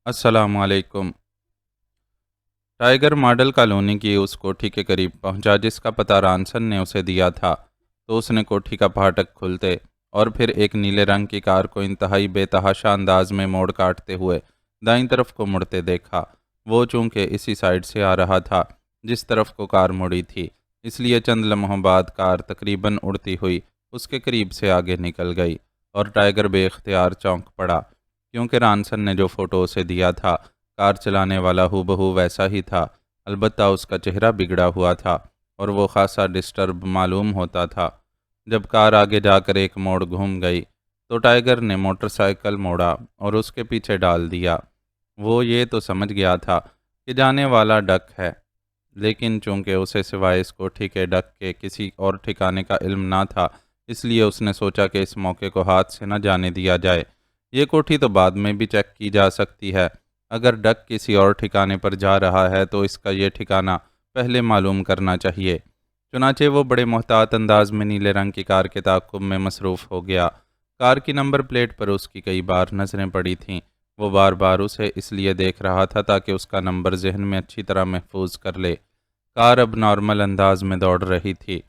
السلام علیکم۔ Tiger model colony کی اس کوٹھی کے قریب پہنچا جس کا پتہ رانسن نے اسے دیا تھا، تو اس نے کوٹھی کا پھاٹک کھلتے اور پھر ایک نیلے رنگ کی کار کو انتہائی بے تحاشا انداز میں موڑ کاٹتے ہوئے دائیں طرف کو مڑتے دیکھا۔ وہ چونکہ اسی سائیڈ سے آ رہا تھا جس طرف کو کار مڑی تھی، اس لیے چند لمحوں بعد کار تقریباً اڑتی ہوئی اس کے قریب سے آگے نکل گئی اور ٹائیگر بے اختیار چونک پڑا، کیونکہ رانسن نے جو فوٹو اسے دیا تھا کار چلانے والا ہو بہو ویسا ہی تھا، البتہ اس کا چہرہ بگڑا ہوا تھا اور وہ خاصا ڈسٹرب معلوم ہوتا تھا۔ جب کار آگے جا کر ایک موڑ گھوم گئی تو ٹائیگر نے موٹر سائیکل موڑا اور اس کے پیچھے ڈال دیا۔ وہ یہ تو سمجھ گیا تھا کہ جانے والا ڈک ہے، لیکن چونکہ اسے سوائے اس کوٹھی کے ڈک کے کسی اور ٹھکانے کا علم نہ تھا، اس لیے اس نے سوچا کہ اس موقع کو ہاتھ سے نہ جانے دیا جائے۔ یہ کوٹھی تو بعد میں بھی چیک کی جا سکتی ہے، اگر ڈک کسی اور ٹھکانے پر جا رہا ہے تو اس کا یہ ٹھکانہ پہلے معلوم کرنا چاہیے۔ چنانچہ وہ بڑے محتاط انداز میں نیلے رنگ کی کار کے تعاقب میں مصروف ہو گیا۔ کار کی نمبر پلیٹ پر اس کی کئی بار نظریں پڑی تھیں۔ وہ بار بار اسے اس لیے دیکھ رہا تھا تاکہ اس کا نمبر ذہن میں اچھی طرح محفوظ کر لے۔ کار اب نارمل انداز میں دوڑ رہی تھی۔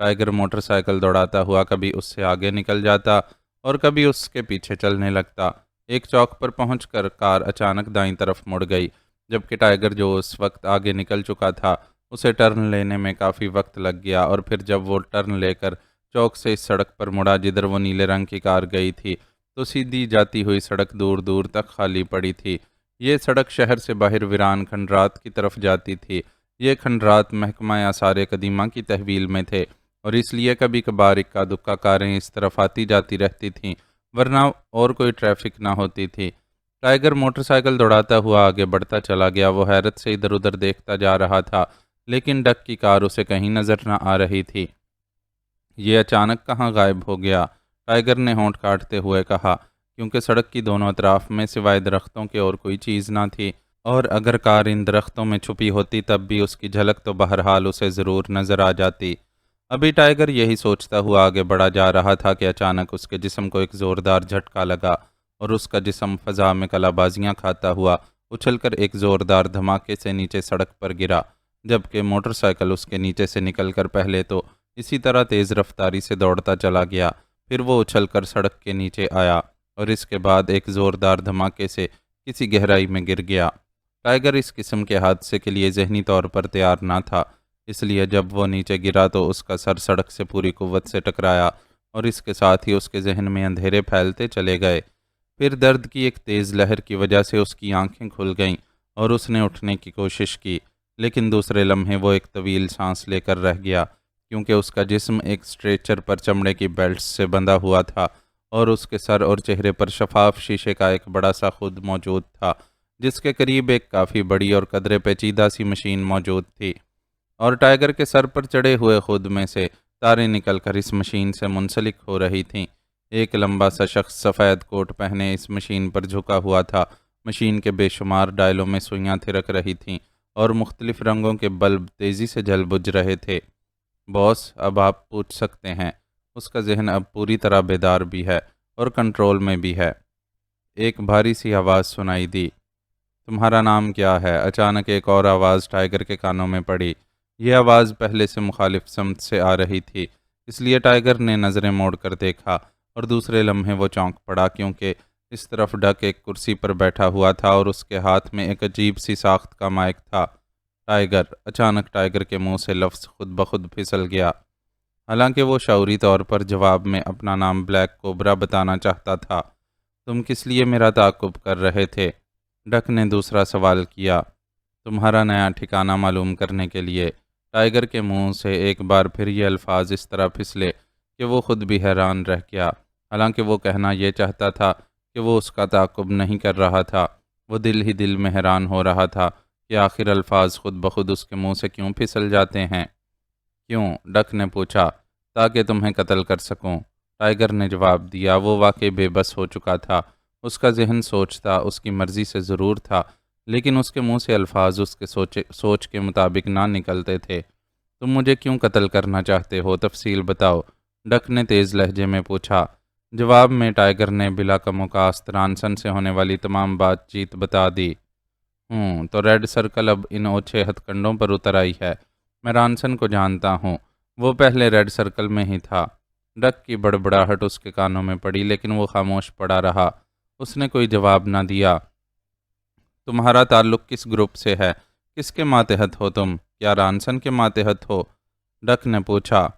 ٹائیگر موٹر سائیکل دوڑاتا ہوا کبھی اس سے آگے نکل جاتا اور کبھی اس کے پیچھے چلنے لگتا۔ ایک چوک پر پہنچ کر کار اچانک دائیں طرف مڑ گئی، جبکہ ٹائیگر جو اس وقت آگے نکل چکا تھا اسے ٹرن لینے میں کافی وقت لگ گیا، اور پھر جب وہ ٹرن لے کر چوک سے اس سڑک پر مڑا جدھر وہ نیلے رنگ کی کار گئی تھی، تو سیدھی جاتی ہوئی سڑک دور دور تک خالی پڑی تھی۔ یہ سڑک شہر سے باہر ویران کھنڈرات کی طرف جاتی تھی۔ یہ کھنڈرات محکمہ آثار قدیمہ کی تحویل میں تھے اور اس لیے کبھی کبھار اکا دکا کاریں اس طرف آتی جاتی رہتی تھیں، ورنہ اور کوئی ٹریفک نہ ہوتی تھی۔ ٹائیگر موٹر سائیکل دوڑاتا ہوا آگے بڑھتا چلا گیا۔ وہ حیرت سے ادھر ادھر دیکھتا جا رہا تھا، لیکن ڈک کی کار اسے کہیں نظر نہ آ رہی تھی۔ یہ اچانک کہاں غائب ہو گیا؟ ٹائیگر نے ہونٹ کاٹتے ہوئے کہا، کیونکہ سڑک کی دونوں اطراف میں سوائے درختوں کے اور کوئی چیز نہ تھی، اور اگر کار ان درختوں میں چھپی ہوتی تب بھی اس کی جھلک تو بہرحال اسے ضرور نظر آ جاتی۔ ابھی ٹائیگر یہی سوچتا ہوا آگے بڑھا جا رہا تھا کہ اچانک اس کے جسم کو ایک زوردار جھٹکا لگا اور اس کا جسم فضا میں کلا بازیاں کھاتا ہوا اچھل کر ایک زوردار دھماکے سے نیچے سڑک پر گرا، جبکہ موٹر سائیکل اس کے نیچے سے نکل کر پہلے تو اسی طرح تیز رفتاری سے دوڑتا چلا گیا، پھر وہ اچھل کر سڑک کے نیچے آیا اور اس کے بعد ایک زوردار دھماکے سے کسی گہرائی میں گر گیا۔ ٹائیگر اس قسم کے حادثے کے لیے ذہنی طور پر تیار نہ تھا، اس لیے جب وہ نیچے گرا تو اس کا سر سڑک سے پوری قوت سے ٹکرایا اور اس کے ساتھ ہی اس کے ذہن میں اندھیرے پھیلتے چلے گئے۔ پھر درد کی ایک تیز لہر کی وجہ سے اس کی آنکھیں کھل گئیں اور اس نے اٹھنے کی کوشش کی، لیکن دوسرے لمحے وہ ایک طویل سانس لے کر رہ گیا، کیونکہ اس کا جسم ایک اسٹریچر پر چمڑے کی بیلٹس سے بندھا ہوا تھا اور اس کے سر اور چہرے پر شفاف شیشے کا ایک بڑا سا خود موجود تھا، جس کے قریب ایک کافی بڑی اور قدرے پیچیدہ سی مشین موجود تھی، اور ٹائیگر کے سر پر چڑھے ہوئے خود میں سے تاریں نکل کر اس مشین سے منسلک ہو رہی تھیں۔ ایک لمبا سا شخص سفید کوٹ پہنے اس مشین پر جھکا ہوا تھا۔ مشین کے بے شمار ڈائلوں میں سوئیاں تھرک رہی تھیں اور مختلف رنگوں کے بلب تیزی سے جل بجھ رہے تھے۔ باس، اب آپ پوچھ سکتے ہیں۔ اس کا ذہن اب پوری طرح بیدار بھی ہے اور کنٹرول میں بھی ہے۔ ایک بھاری سی آواز سنائی دی، تمہارا نام کیا ہے؟ اچانک ایک اور آواز ٹائیگر کے کانوں میں پڑی۔ یہ آواز پہلے سے مخالف سمت سے آ رہی تھی، اس لیے ٹائیگر نے نظریں موڑ کر دیکھا اور دوسرے لمحے وہ چونک پڑا، کیونکہ اس طرف ڈک ایک کرسی پر بیٹھا ہوا تھا اور اس کے ہاتھ میں ایک عجیب سی ساخت کا مائک تھا۔ ٹائیگر! اچانک ٹائیگر کے منہ سے لفظ خود بخود پھسل گیا، حالانکہ وہ شعوری طور پر جواب میں اپنا نام بلیک کوبرا بتانا چاہتا تھا۔ تم کس لیے میرا تعاقب کر رہے تھے؟ ڈک نے دوسرا سوال کیا۔ تمہارا نیا ٹھکانہ معلوم کرنے کے لیے۔ ٹائیگر کے منہ سے ایک بار پھر یہ الفاظ اس طرح پھسلے کہ وہ خود بھی حیران رہ گیا، حالانکہ وہ کہنا یہ چاہتا تھا کہ وہ اس کا تعاقب نہیں کر رہا تھا۔ وہ دل ہی دل میں حیران ہو رہا تھا کہ آخر الفاظ خود بخود اس کے منہ سے کیوں پھسل جاتے ہیں۔ کیوں؟ ڈک نے پوچھا۔ تاکہ تمہیں قتل کر سکوں، ٹائیگر نے جواب دیا۔ وہ واقعی بے بس ہو چکا تھا۔ اس کا ذہن سوچتا اس کی مرضی سے ضرور تھا، لیکن اس کے منہ سے الفاظ اس کے سوچ کے مطابق نہ نکلتے تھے۔ تم مجھے کیوں قتل کرنا چاہتے ہو؟ تفصیل بتاؤ، ڈک نے تیز لہجے میں پوچھا۔ جواب میں ٹائیگر نے بلا کم وقاصد رانسن سے ہونے والی تمام بات چیت بتا دی۔ تو ریڈ سرکل اب ان اوچھے ہتھ کنڈوں پر اتر آئی ہے۔ میں رانسن کو جانتا ہوں، وہ پہلے ریڈ سرکل میں ہی تھا۔ ڈک کی بڑبڑاہٹ اس کے کانوں میں پڑی لیکن وہ خاموش پڑا رہا۔ اس نے کوئی جواب نہ دیا۔ تمہارا تعلق کس گروپ سے ہے؟ کس کے ماتحت ہو تم؟ کیا رانسن کے ماتحت ہو؟ ڈک نے پوچھا۔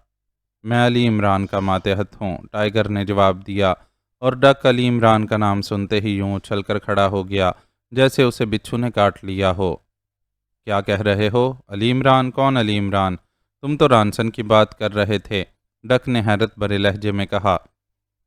میں علی عمران کا ماتحت ہوں، ٹائیگر نے جواب دیا، اور ڈک علی عمران کا نام سنتے ہی یوں اچھل کر کھڑا ہو گیا جیسے اسے بچھو نے کاٹ لیا ہو۔ کیا کہہ رہے ہو؟ علی عمران؟ کون علی عمران؟ تم تو رانسن کی بات کر رہے تھے، ڈک نے حیرت بھرے لہجے میں کہا۔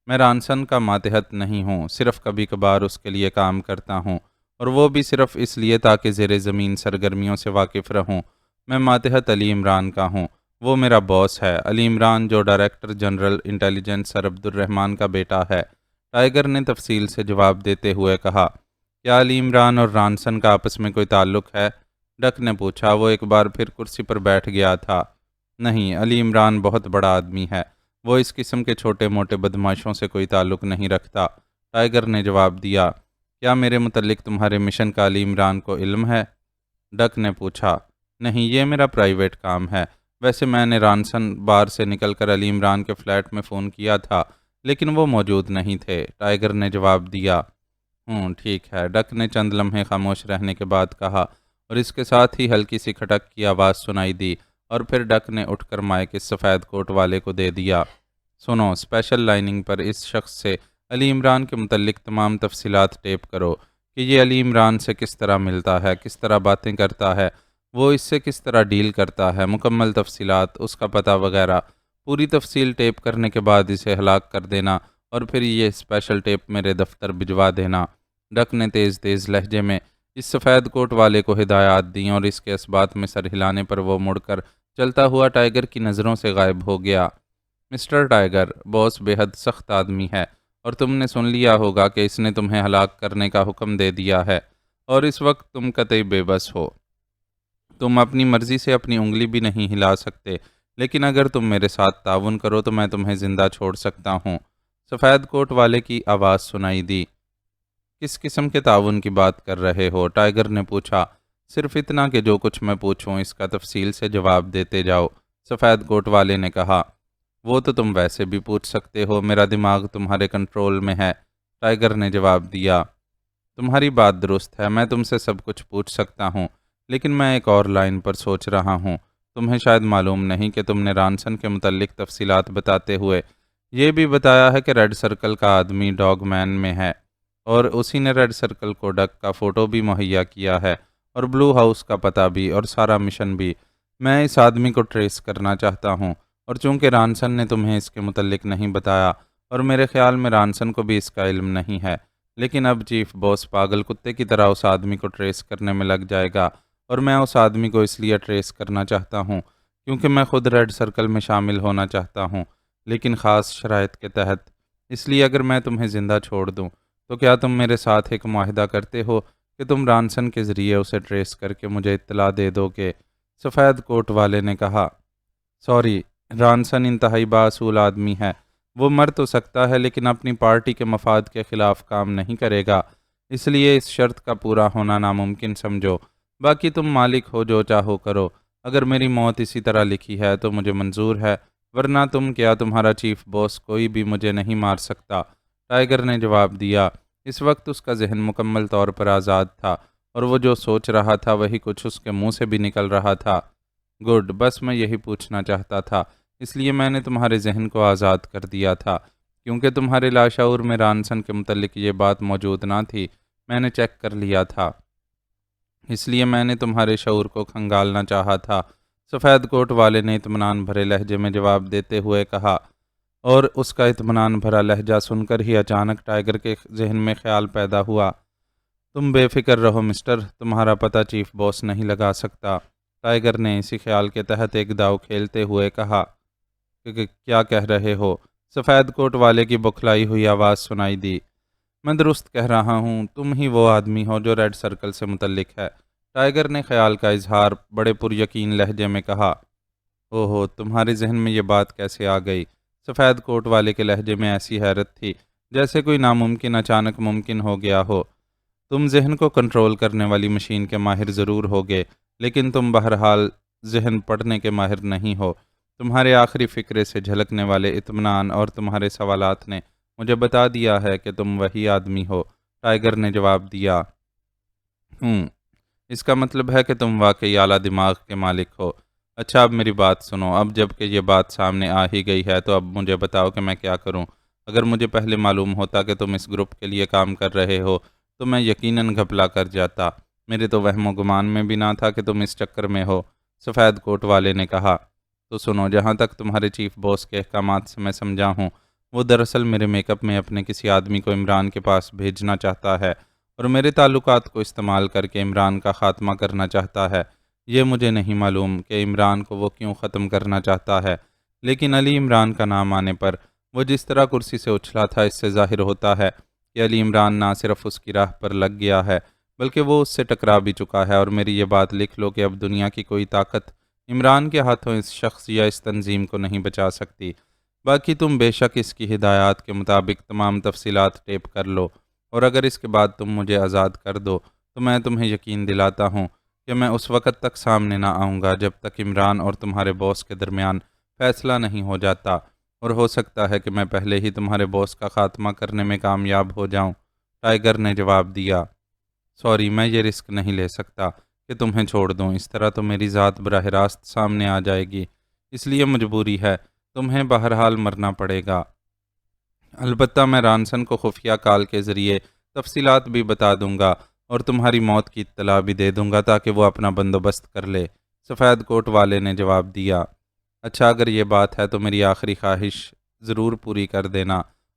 میں رانسن کا ماتحت نہیں ہوں، صرف کبھی کبھار اس کے لیے کام کرتا ہوں، اور وہ بھی صرف اس لیے تاکہ زیر زمین سرگرمیوں سے واقف رہوں۔ میں ماتحت علی عمران کا ہوں، وہ میرا باس ہے، علی عمران جو ڈائریکٹر جنرل انٹیلیجنس سر عبد الرحمان کا بیٹا ہے، ٹائیگر نے تفصیل سے جواب دیتے ہوئے کہا۔ کیا علی عمران اور رانسن کا آپس میں کوئی تعلق ہے؟ ڈک نے پوچھا۔ وہ ایک بار پھر کرسی پر بیٹھ گیا تھا۔ نہیں، علی عمران بہت بڑا آدمی ہے، وہ اس قسم کے چھوٹے موٹے بدماشوں سے کوئی تعلق نہیں رکھتا، ٹائیگر نے جواب دیا۔ کیا میرے متعلق تمہارے مشن کا علی عمران کو علم ہے؟ ڈک نے پوچھا۔ نہیں، یہ میرا پرائیویٹ کام ہے، ویسے میں نے رانسن بار سے نکل کر علی عمران کے فلیٹ میں فون کیا تھا لیکن وہ موجود نہیں تھے، ٹائیگر نے جواب دیا۔ ٹھیک ہے، ڈک نے چند لمحے خاموش رہنے کے بعد کہا، اور اس کے ساتھ ہی ہلکی سی کھٹک کی آواز سنائی دی، اور پھر ڈک نے اٹھ کر مائک اس سفید کوٹ والے کو دے دیا۔ سنو، اسپیشل لائننگ پر اس شخص سے علی عمران کے متعلق تمام تفصیلات ٹیپ کرو کہ یہ علی عمران سے کس طرح ملتا ہے، کس طرح باتیں کرتا ہے، وہ اس سے کس طرح ڈیل کرتا ہے، مکمل تفصیلات، اس کا پتہ وغیرہ، پوری تفصیل ٹیپ کرنے کے بعد اسے ہلاک کر دینا، اور پھر یہ اسپیشل ٹیپ میرے دفتر بھجوا دینا۔ ڈک نے تیز تیز لہجے میں اس سفید کوٹ والے کو ہدایات دیں، اور اس کے اسبات میں سر ہلانے پر وہ مڑ کر چلتا ہوا ٹائیگر کی نظروں سے غائب ہو گیا۔ مسٹر ٹائیگر، باس بے حد سخت آدمی ہے، اور تم نے سن لیا ہوگا کہ اس نے تمہیں ہلاک کرنے کا حکم دے دیا ہے، اور اس وقت تم قطعی بے بس ہو۔ تم اپنی مرضی سے اپنی انگلی بھی نہیں ہلا سکتے، لیکن اگر تم میرے ساتھ تعاون کرو تو میں تمہیں زندہ چھوڑ سکتا ہوں۔ سفید کوٹ والے کی آواز سنائی دی۔ کس قسم کے تعاون کی بات کر رہے ہو؟ ٹائیگر نے پوچھا۔ صرف اتنا کہ جو کچھ میں پوچھوں اس کا تفصیل سے جواب دیتے جاؤ، سفید کوٹ والے نے کہا۔ وہ تو تم ویسے بھی پوچھ سکتے ہو، میرا دماغ تمہارے کنٹرول میں ہے، ٹائیگر نے جواب دیا۔ تمہاری بات درست ہے، میں تم سے سب کچھ پوچھ سکتا ہوں، لیکن میں ایک اور لائن پر سوچ رہا ہوں۔ تمہیں شاید معلوم نہیں کہ تم نے رانسن کے متعلق تفصیلات بتاتے ہوئے یہ بھی بتایا ہے کہ ریڈ سرکل کا آدمی ڈاگ مین میں ہے، اور اسی نے ریڈ سرکل کو ڈک کا فوٹو بھی مہیا کیا ہے، اور بلو ہاؤس کا پتہ بھی، اور سارا مشن بھی۔ میں اس آدمی کو ٹریس کرنا چاہتا ہوں، اور چونکہ رانسن نے تمہیں اس کے متعلق نہیں بتایا، اور میرے خیال میں رانسن کو بھی اس کا علم نہیں ہے، لیکن اب چیف باس پاگل کتے کی طرح اس آدمی کو ٹریس کرنے میں لگ جائے گا، اور میں اس آدمی کو اس لیے ٹریس کرنا چاہتا ہوں کیونکہ میں خود ریڈ سرکل میں شامل ہونا چاہتا ہوں، لیکن خاص شرائط کے تحت۔ اس لیے اگر میں تمہیں زندہ چھوڑ دوں تو کیا تم میرے ساتھ ایک معاہدہ کرتے ہو کہ تم رانسن کے ذریعے اسے ٹریس کر کے مجھے اطلاع دے دو گے؟ سفید کوٹ والے نے کہا۔ سوری، رانسن انتہائی باصول آدمی ہے، وہ مر تو سکتا ہے لیکن اپنی پارٹی کے مفاد کے خلاف کام نہیں کرے گا، اس لیے اس شرط کا پورا ہونا ناممکن سمجھو۔ باقی تم مالک ہو، جو چاہو کرو، اگر میری موت اسی طرح لکھی ہے تو مجھے منظور ہے، ورنہ تم کیا تمہارا چیف باس کوئی بھی مجھے نہیں مار سکتا، ٹائیگر نے جواب دیا۔ اس وقت اس کا ذہن مکمل طور پر آزاد تھا، اور وہ جو سوچ رہا تھا وہی کچھ اس کے منہ سے بھی نکل رہا تھا۔ گڈ، بس میں یہی پوچھنا چاہتا تھا، اس لیے میں نے تمہارے ذہن کو آزاد کر دیا تھا، کیونکہ تمہارے لاشعور میں رانسن کے متعلق یہ بات موجود نہ تھی، میں نے چیک کر لیا تھا، اس لیے میں نے تمہارے شعور کو کھنگالنا چاہا تھا، سفید کوٹ والے نے اطمینان بھرے لہجے میں جواب دیتے ہوئے کہا، اور اس کا اطمینان بھرا لہجہ سن کر ہی اچانک ٹائیگر کے ذہن میں خیال پیدا ہوا۔ تم بے فکر رہو مسٹر، تمہارا پتہ چیف باس نہیں لگا سکتا، ٹائیگر نے اسی خیال کے تحت ایک داؤ کھیلتے ہوئے کہا۔ کہ کیا کہہ رہے ہو؟ سفید کوٹ والے کی بکھلائی ہوئی آواز سنائی دی۔ میں درست کہہ رہا ہوں، تم ہی وہ آدمی ہو جو ریڈ سرکل سے متعلق ہے، ٹائیگر نے خیال کا اظہار بڑے پر یقین لہجے میں کہا۔ اوہو، تمہارے ذہن میں یہ بات کیسے آ گئی؟ سفید کوٹ والے کے لہجے میں ایسی حیرت تھی جیسے کوئی ناممکن اچانک ممکن ہو گیا ہو۔ تم ذہن کو کنٹرول کرنے والی مشین کے ماہر ضرور ہوگے، لیکن تم بہرحال ذہن پڑھنے کے ماہر نہیں ہو۔ تمہارے آخری فکرے سے جھلکنے والے اطمینان اور تمہارے سوالات نے مجھے بتا دیا ہے کہ تم وہی آدمی ہو۔ ٹائیگر نے جواب دیا۔ اس کا مطلب ہے کہ تم واقعی اعلیٰ دماغ کے مالک ہو۔ اچھا، اب میری بات سنو۔ اب جب کہ یہ بات سامنے آ ہی گئی ہے تو اب مجھے بتاؤ کہ میں کیا کروں۔ اگر مجھے پہلے معلوم ہوتا کہ تم اس گروپ کے لیے کام کر رہے ہو تو میں یقیناً گھپلا کر جاتا۔ میرے تو وہم و گمان میں بھی نہ تھا کہ تم اس چکر میں ہو، سفید کوٹ والے نے کہا۔ تو سنو، جہاں تک تمہارے چیف باس کے احکامات سے میں سمجھا ہوں، وہ دراصل میرے میک اپ میں اپنے کسی آدمی کو عمران کے پاس بھیجنا چاہتا ہے اور میرے تعلقات کو استعمال کر کے عمران کا خاتمہ کرنا چاہتا ہے۔ یہ مجھے نہیں معلوم کہ عمران کو وہ کیوں ختم کرنا چاہتا ہے، لیکن علی عمران کا نام آنے پر وہ جس طرح کرسی سے اچھلا تھا، اس سے ظاہر ہوتا ہے کہ علی عمران نہ صرف اس کی راہ پر لگ گیا ہے بلکہ وہ اس سے ٹکرا بھی چکا ہے۔ اور میری یہ بات لکھ لو کہ اب دنیا کی کوئی طاقت عمران کے ہاتھوں اس شخص یا اس تنظیم کو نہیں بچا سکتی۔ باقی تم بے شک اس کی ہدایات کے مطابق تمام تفصیلات ٹیپ کر لو، اور اگر اس کے بعد تم مجھے آزاد کر دو تو میں تمہیں یقین دلاتا ہوں کہ میں اس وقت تک سامنے نہ آؤں گا جب تک عمران اور تمہارے باس کے درمیان فیصلہ نہیں ہو جاتا، اور ہو سکتا ہے کہ میں پہلے ہی تمہارے باس کا خاتمہ کرنے میں کامیاب ہو جاؤں۔ ٹائیگر نے جواب دیا۔ سوری، میں یہ رسک نہیں لے سکتا کہ تمہیں چھوڑ دوں، اس طرح تو میری ذات براہ راست سامنے آ جائے گی، اس لیے مجبوری ہے، تمہیں بہرحال مرنا پڑے گا۔ البتہ میں رانسن کو خفیہ کال کے ذریعے تفصیلات بھی بتا دوں گا اور تمہاری موت کی اطلاع بھی دے دوں گا تاکہ وہ اپنا بندوبست کر لے، سفید کوٹ والے نے جواب دیا۔ اچھا، اگر یہ بات ہے تو میری آخری خواہش ضرور پوری کر دینا،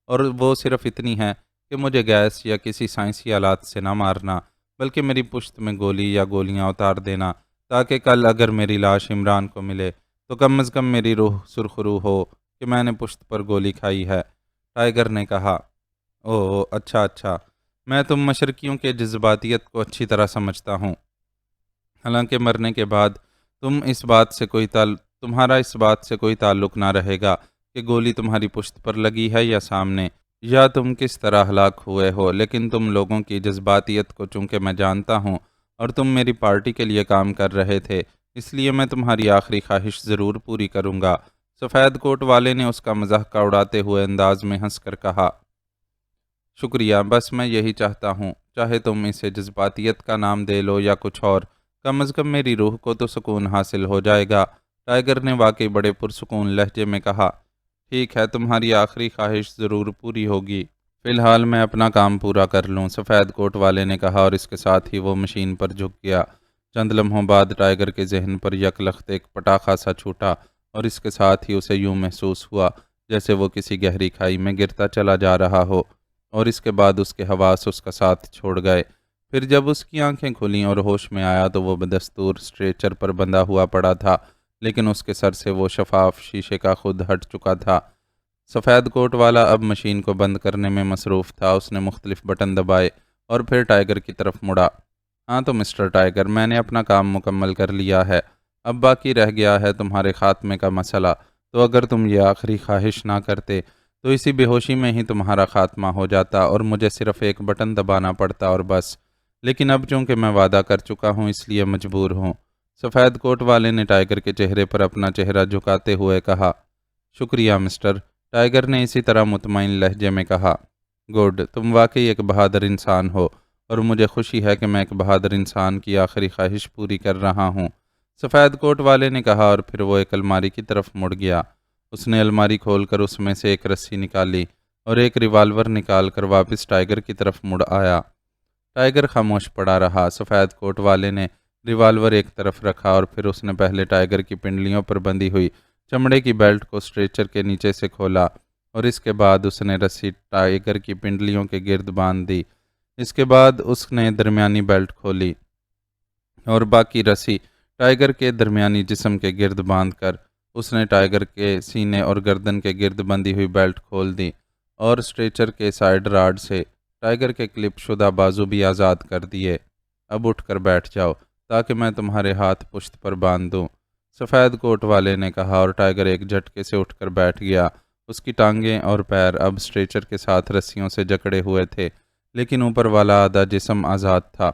اور وہ صرف اتنی ہے کہ مجھے گیس یا کسی سائنسی آلات سے نہ مارنا بلکہ میری پشت میں گولی یا گولیاں اتار دینا، تاکہ کل اگر میری لاش عمران کو ملے تو کم از کم میری روح سرخرو ہو کہ میں نے پشت پر گولی کھائی ہے۔ ٹائیگر نے کہا۔ اوہ، اچھا، میں تم مشرقیوں کے جذباتیت کو اچھی طرح سمجھتا ہوں، حالانکہ مرنے کے بعد تمہارا اس بات سے کوئی تعلق نہ رہے گا کہ گولی تمہاری پشت پر لگی ہے یا سامنے، یا تم کس طرح ہلاک ہوئے ہو، لیکن تم لوگوں کی جذباتیت کو چونکہ میں جانتا ہوں اور تم میری پارٹی کے لیے کام کر رہے تھے، اس لیے میں تمہاری آخری خواہش ضرور پوری کروں گا۔ سفید کوٹ والے نے اس کا مضحکہ اڑاتے ہوئے انداز میں ہنس کر کہا۔ شکریہ، بس میں یہی چاہتا ہوں، چاہے تم اسے جذباتیت کا نام دے لو یا کچھ اور، کم از کم میری روح کو تو سکون حاصل ہو جائے گا۔ ٹائیگر نے واقعی بڑے پرسکون لہجے میں کہا۔ ٹھیک ہے، تمہاری آخری خواہش ضرور پوری ہوگی، فی الحال میں اپنا کام پورا کر لوں، سفید کوٹ والے نے کہا، اور اس کے ساتھ ہی وہ مشین پر جھک گیا۔ چند لمحوں بعد ٹائیگر کے ذہن پر یک لخت ایک پٹاخہ سا چھوٹا، اور اس کے ساتھ ہی اسے یوں محسوس ہوا جیسے وہ کسی گہری کھائی میں گرتا چلا جا رہا ہو، اور اس کے بعد اس کے حواس اس کا ساتھ چھوڑ گئے۔ پھر جب اس کی آنکھیں کھلیں اور ہوش میں آیا تو وہ بدستور اسٹریچر پر بندھا ہوا پڑا تھا، لیکن اس کے سر سے وہ شفاف شیشے کا خود ہٹ چکا تھا۔ سفید کوٹ والا اب مشین کو بند کرنے میں مصروف تھا۔ اس نے مختلف بٹن دبائے اور پھر ٹائیگر کی طرف مڑا۔ ہاں تو مسٹر ٹائیگر، میں نے اپنا کام مکمل کر لیا ہے، اب باقی رہ گیا ہے تمہارے خاتمے کا مسئلہ۔ تو اگر تم یہ آخری خواہش نہ کرتے تو اسی بے ہوشی میں ہی تمہارا خاتمہ ہو جاتا اور مجھے صرف ایک بٹن دبانا پڑتا اور بس، لیکن اب چونکہ میں وعدہ کر چکا ہوں اس لیے مجبور ہوں۔ سفید کوٹ والے نے ٹائیگر کے چہرے پر اپنا چہرہ جھکاتے ہوئے کہا۔ شکریہ مسٹر، ٹائیگر نے اسی طرح مطمئن لہجے میں کہا۔ گڈ، تم واقعی ایک بہادر انسان ہو، اور مجھے خوشی ہے کہ میں ایک بہادر انسان کی آخری خواہش پوری کر رہا ہوں، سفید کوٹ والے نے کہا، اور پھر وہ ایک الماری کی طرف مڑ گیا۔ اس نے الماری کھول کر اس میں سے ایک رسی نکالی اور ایک ریوالور نکال کر واپس ٹائیگر کی طرف مڑ آیا۔ ٹائیگر خاموش پڑا رہا۔ سفید کوٹ والے نے ریوالور ایک طرف رکھا اور پھر اس نے پہلے ٹائیگر کی پنڈلیوں پر بندھی ہوئی چمڑے کی بیلٹ کو اسٹریچر کے نیچے سے کھولا، اور اس کے بعد اس نے رسی ٹائیگر کی پنڈلیوں کے گرد باندھ دی۔ اس کے بعد اس نے درمیانی بیلٹ کھولی اور باقی رسی ٹائیگر کے درمیانی جسم کے گرد باندھ کر اس نے ٹائیگر کے سینے اور گردن کے گرد بندھی ہوئی بیلٹ کھول دی اور اسٹریچر کے سائیڈ راڈ سے ٹائیگر کے کلپ شدہ بازو بھی آزاد کر دیے۔ اب اٹھ کر بیٹھ جاؤ تاکہ میں تمہارے ہاتھ پشت پر باندھ دوں، سفید کوٹ والے نے کہا، اور ٹائیگر ایک جھٹکے سے اٹھ کر بیٹھ گیا اس کی ٹانگیں اور پیر اب اسٹریچر کے ساتھ رسیوں سے جکڑے ہوئے تھے، لیکن اوپر والا آدھا جسم آزاد تھا۔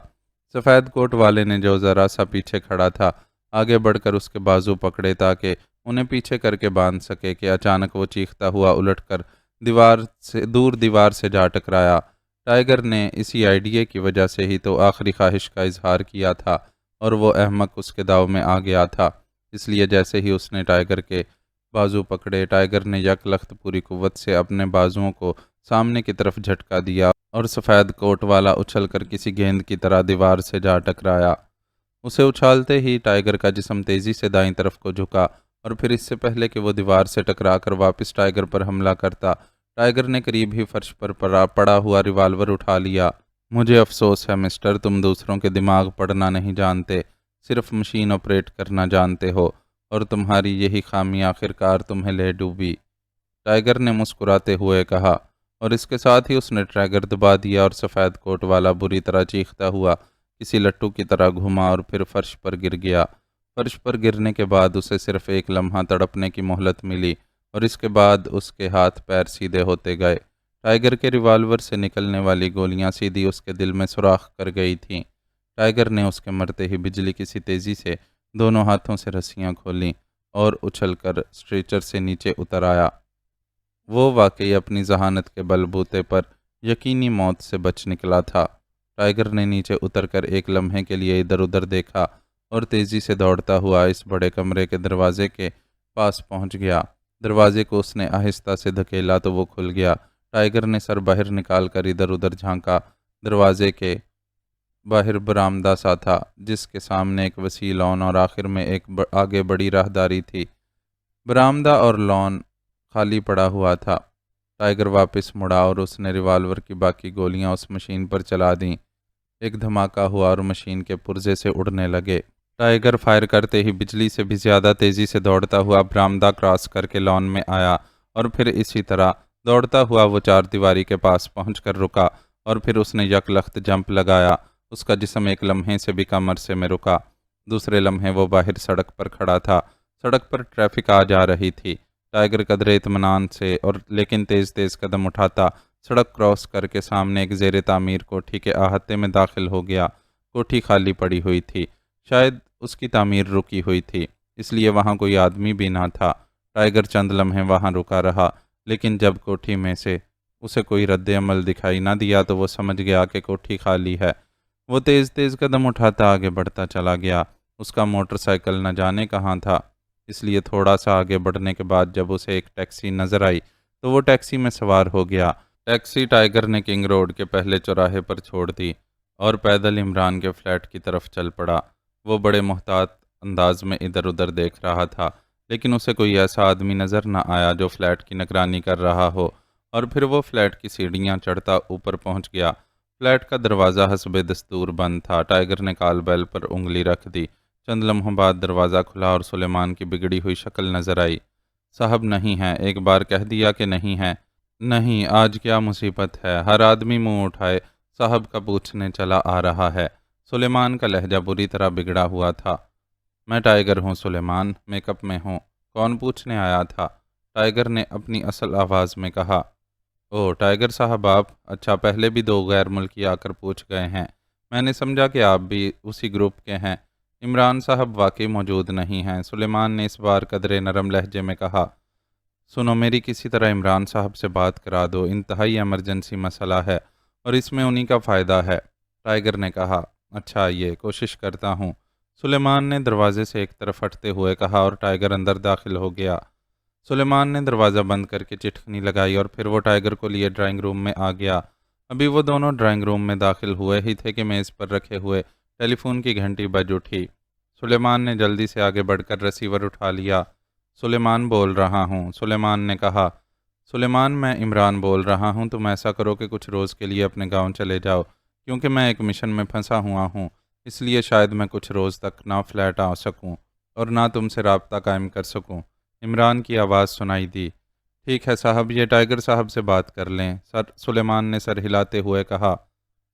سفید کوٹ والے نے جو ذرا سا پیچھے کھڑا تھا آگے بڑھ کر اس کے بازو پکڑے تاکہ انہیں پیچھے کر کے باندھ سکے کہ اچانک وہ چیختا ہوا الٹ کر دیوار سے جا ٹکرایا۔ ٹائیگر نے اسی آئیڈیا کی وجہ سے ہی تو آخری خواہش کا اظہار کیا تھا، اور وہ احمق اس کے داؤ میں آ گیا تھا۔ اس لیے جیسے ہی اس نے ٹائیگر کے بازو پکڑے، ٹائیگر نے یک لخت پوری قوت سے اپنے بازوؤں کو سامنے کی طرف جھٹکا دیا اور سفید کوٹ والا اچھل کر کسی گیند کی طرح دیوار سے جا ٹکرایا۔ اسے اچھالتے ہی ٹائیگر کا جسم تیزی سے دائیں طرف کو جھکا، اور پھر اس سے پہلے کہ وہ دیوار سے ٹکرا کر واپس ٹائیگر پر حملہ کرتا، ٹائیگر نے قریب ہی فرش پر پڑا ہوا ریوالور اٹھا لیا۔ مجھے افسوس ہے مسٹر، تم دوسروں کے دماغ پڑھنا نہیں جانتے، صرف مشین آپریٹ کرنا جانتے ہو، اور تمہاری یہی خامی آخر کار تمہیں لے ڈوبی، ٹائیگر نے مسکراتے ہوئے کہا، اور اس کے ساتھ ہی اس نے ٹریگر دبا دیا اور سفید کوٹ والا بری طرح چیختا ہوا کسی لٹو کی طرح گھما اور پھر فرش پر گر گیا۔ فرش پر گرنے کے بعد اسے صرف ایک لمحہ تڑپنے کی مہلت ملی، اور اس کے بعد اس کے ہاتھ پیر سیدھے ہوتے گئے۔ ٹائیگر کے ریوالور سے نکلنے والی گولیاں سیدھی اس کے دل میں سوراخ کر گئی تھیں۔ ٹائیگر نے اس کے مرتے ہی بجلی کی سی تیزی سے دونوں ہاتھوں سے رسیاں کھولیں اور اچھل کر اسٹریچر سے نیچے اتر آیا۔ وہ واقعی اپنی ذہانت کے بل بوتے پر یقینی موت سے بچ نکلا تھا۔ ٹائیگر نے نیچے اتر کر ایک لمحے کے لیے ادھر ادھر دیکھا اور تیزی سے دوڑتا ہوا اس بڑے کمرے کے دروازے کے پاس پہنچ گیا۔ دروازے کو اس نے آہستہ سے دھکیلا تو وہ کھل گیا۔ ٹائیگر نے سر باہر نکال کر ادھر ادھر جھانکا۔ دروازے کے باہر برآمدہ سا تھا، جس کے سامنے ایک وسیع لان اور آخر میں ایک آگے بڑی راہداری تھی۔ برآمدہ اور لان خالی پڑا ہوا تھا۔ ٹائیگر واپس مڑا اور اس نے ریوالور کی باقی گولیاں اس مشین پر چلا دیں۔ ایک دھماکہ ہوا اور مشین کے پرزے سے اڑنے لگے۔ ٹائیگر فائر کرتے ہی بجلی سے بھی زیادہ تیزی سے دوڑتا ہوا برآمدہ کراس کر کے لان میں آیا، اور پھر اسی طرح دوڑتا ہوا وہ چار دیواری کے پاس پہنچ کر رکا، اور پھر اس نے یک لخت جمپ لگایا۔ اس کا جسم ایک لمحے سے بھی کم عرصے میں رکا۔ دوسرے لمحے وہ باہر سڑک پر کھڑا تھا۔ سڑک پر ٹریفک آ جا رہی تھی۔ ٹائیگر قدرے اطمینان سے اور لیکن تیز تیز قدم اٹھاتا سڑک کراس کر کے سامنے ایک زیر تعمیر کوٹھی کے احاطے میں داخل ہو گیا۔ کوٹھی خالی پڑی ہوئی تھی، شاید اس کی تعمیر رکی ہوئی تھی، اس لیے وہاں کوئی آدمی بھی نہ تھا۔ ٹائیگر چند لمحے وہاں رکا رہا، لیکن جب کوٹھی میں سے اسے کوئی رد عمل دکھائی نہ دیا تو وہ سمجھ گیا کہ کوٹھی خالی ہے۔ وہ تیز تیز قدم اٹھاتا آگے بڑھتا چلا گیا۔ اس کا موٹر سائیکل نہ جانے کہاں تھا، اس لیے تھوڑا سا آگے بڑھنے کے بعد جب اسے ایک ٹیکسی نظر آئی تو وہ ٹیکسی میں سوار ہو گیا۔ ٹیکسی ٹائیگر نے کنگ روڈ کے پہلے چوراہے پر چھوڑ دی اور پیدل عمران کے فلیٹ کی طرف چل پڑا۔ وہ بڑے محتاط انداز میں ادھر ادھر دیکھ رہا تھا، لیکن اسے کوئی ایسا آدمی نظر نہ آیا جو فلیٹ کی نگرانی کر رہا ہو، اور پھر وہ فلیٹ کی سیڑھیاں چڑھتا اوپر پہنچ گیا۔ فلیٹ کا دروازہ حسب دستور بند تھا۔ ٹائیگر نے کال بیل پر انگلی رکھ دی۔ چند لمحوں بعد دروازہ کھلا اور سلیمان کی بگڑی ہوئی شکل نظر آئی۔ صاحب نہیں ہے، ایک بار کہہ دیا کہ نہیں ہے۔ نہیں، آج کیا مصیبت ہے؟ ہر آدمی منہ اٹھائے صاحب کا پوچھنے چلا آ رہا ہے۔ سلیمان کا لہجہ بری طرح بگڑا ہوا تھا۔ میں ٹائیگر ہوں سلیمان، میک اپ میں ہوں۔ کون پوچھنے آیا تھا؟ ٹائیگر نے اپنی اصل آواز میں کہا۔ اوہ ٹائیگر صاحب آپ، اچھا پہلے بھی دو غیر ملکی آ کر پوچھ گئے ہیں، میں نے سمجھا کہ آپ بھی اسی گروپ کے ہیں۔ عمران صاحب واقعی موجود نہیں ہیں، سلیمان نے اس بار قدرے نرم لہجے میں کہا۔ سنو، میری کسی طرح عمران صاحب سے بات کرا دو، انتہائی ایمرجنسی مسئلہ ہے اور اس میں انہی کا فائدہ ہے، ٹائیگر نے کہا۔ اچھا آئیے، کوشش کرتا ہوں، سلیمان نے دروازے سے ایک طرف ہٹتے ہوئے کہا، اور ٹائیگر اندر داخل ہو گیا۔ سلیمان نے دروازہ بند کر کے چٹکنی لگائی اور پھر وہ ٹائیگر کو لیے ڈرائنگ روم میں آ گیا۔ ابھی وہ دونوں ڈرائنگ روم میں داخل ہوئے ہی تھے کہ میز پر رکھے ہوئے ٹیلی فون کی گھنٹی بج اٹھی۔ سلیمان نے جلدی سے آگے بڑھ کر ریسیور اٹھا لیا۔ سلیمان بول رہا ہوں، سلیمان نے کہا۔ سلیمان میں عمران بول رہا ہوں، تم ایسا کرو کہ کچھ روز کے لیے اپنے گاؤں چلے جاؤ، کیونکہ میں ایک مشن میں پھنسا ہوا ہوں، اس لیے شاید میں کچھ روز تک نہ فلیٹ آ سکوں اور نہ تم سے رابطہ قائم کر سکوں۔ عمران کی آواز سنائی دی۔ ٹھیک ہے صاحب، یہ ٹائیگر صاحب سے بات کر لیں، سلیمان نے سر ہلاتے ہوئے کہا۔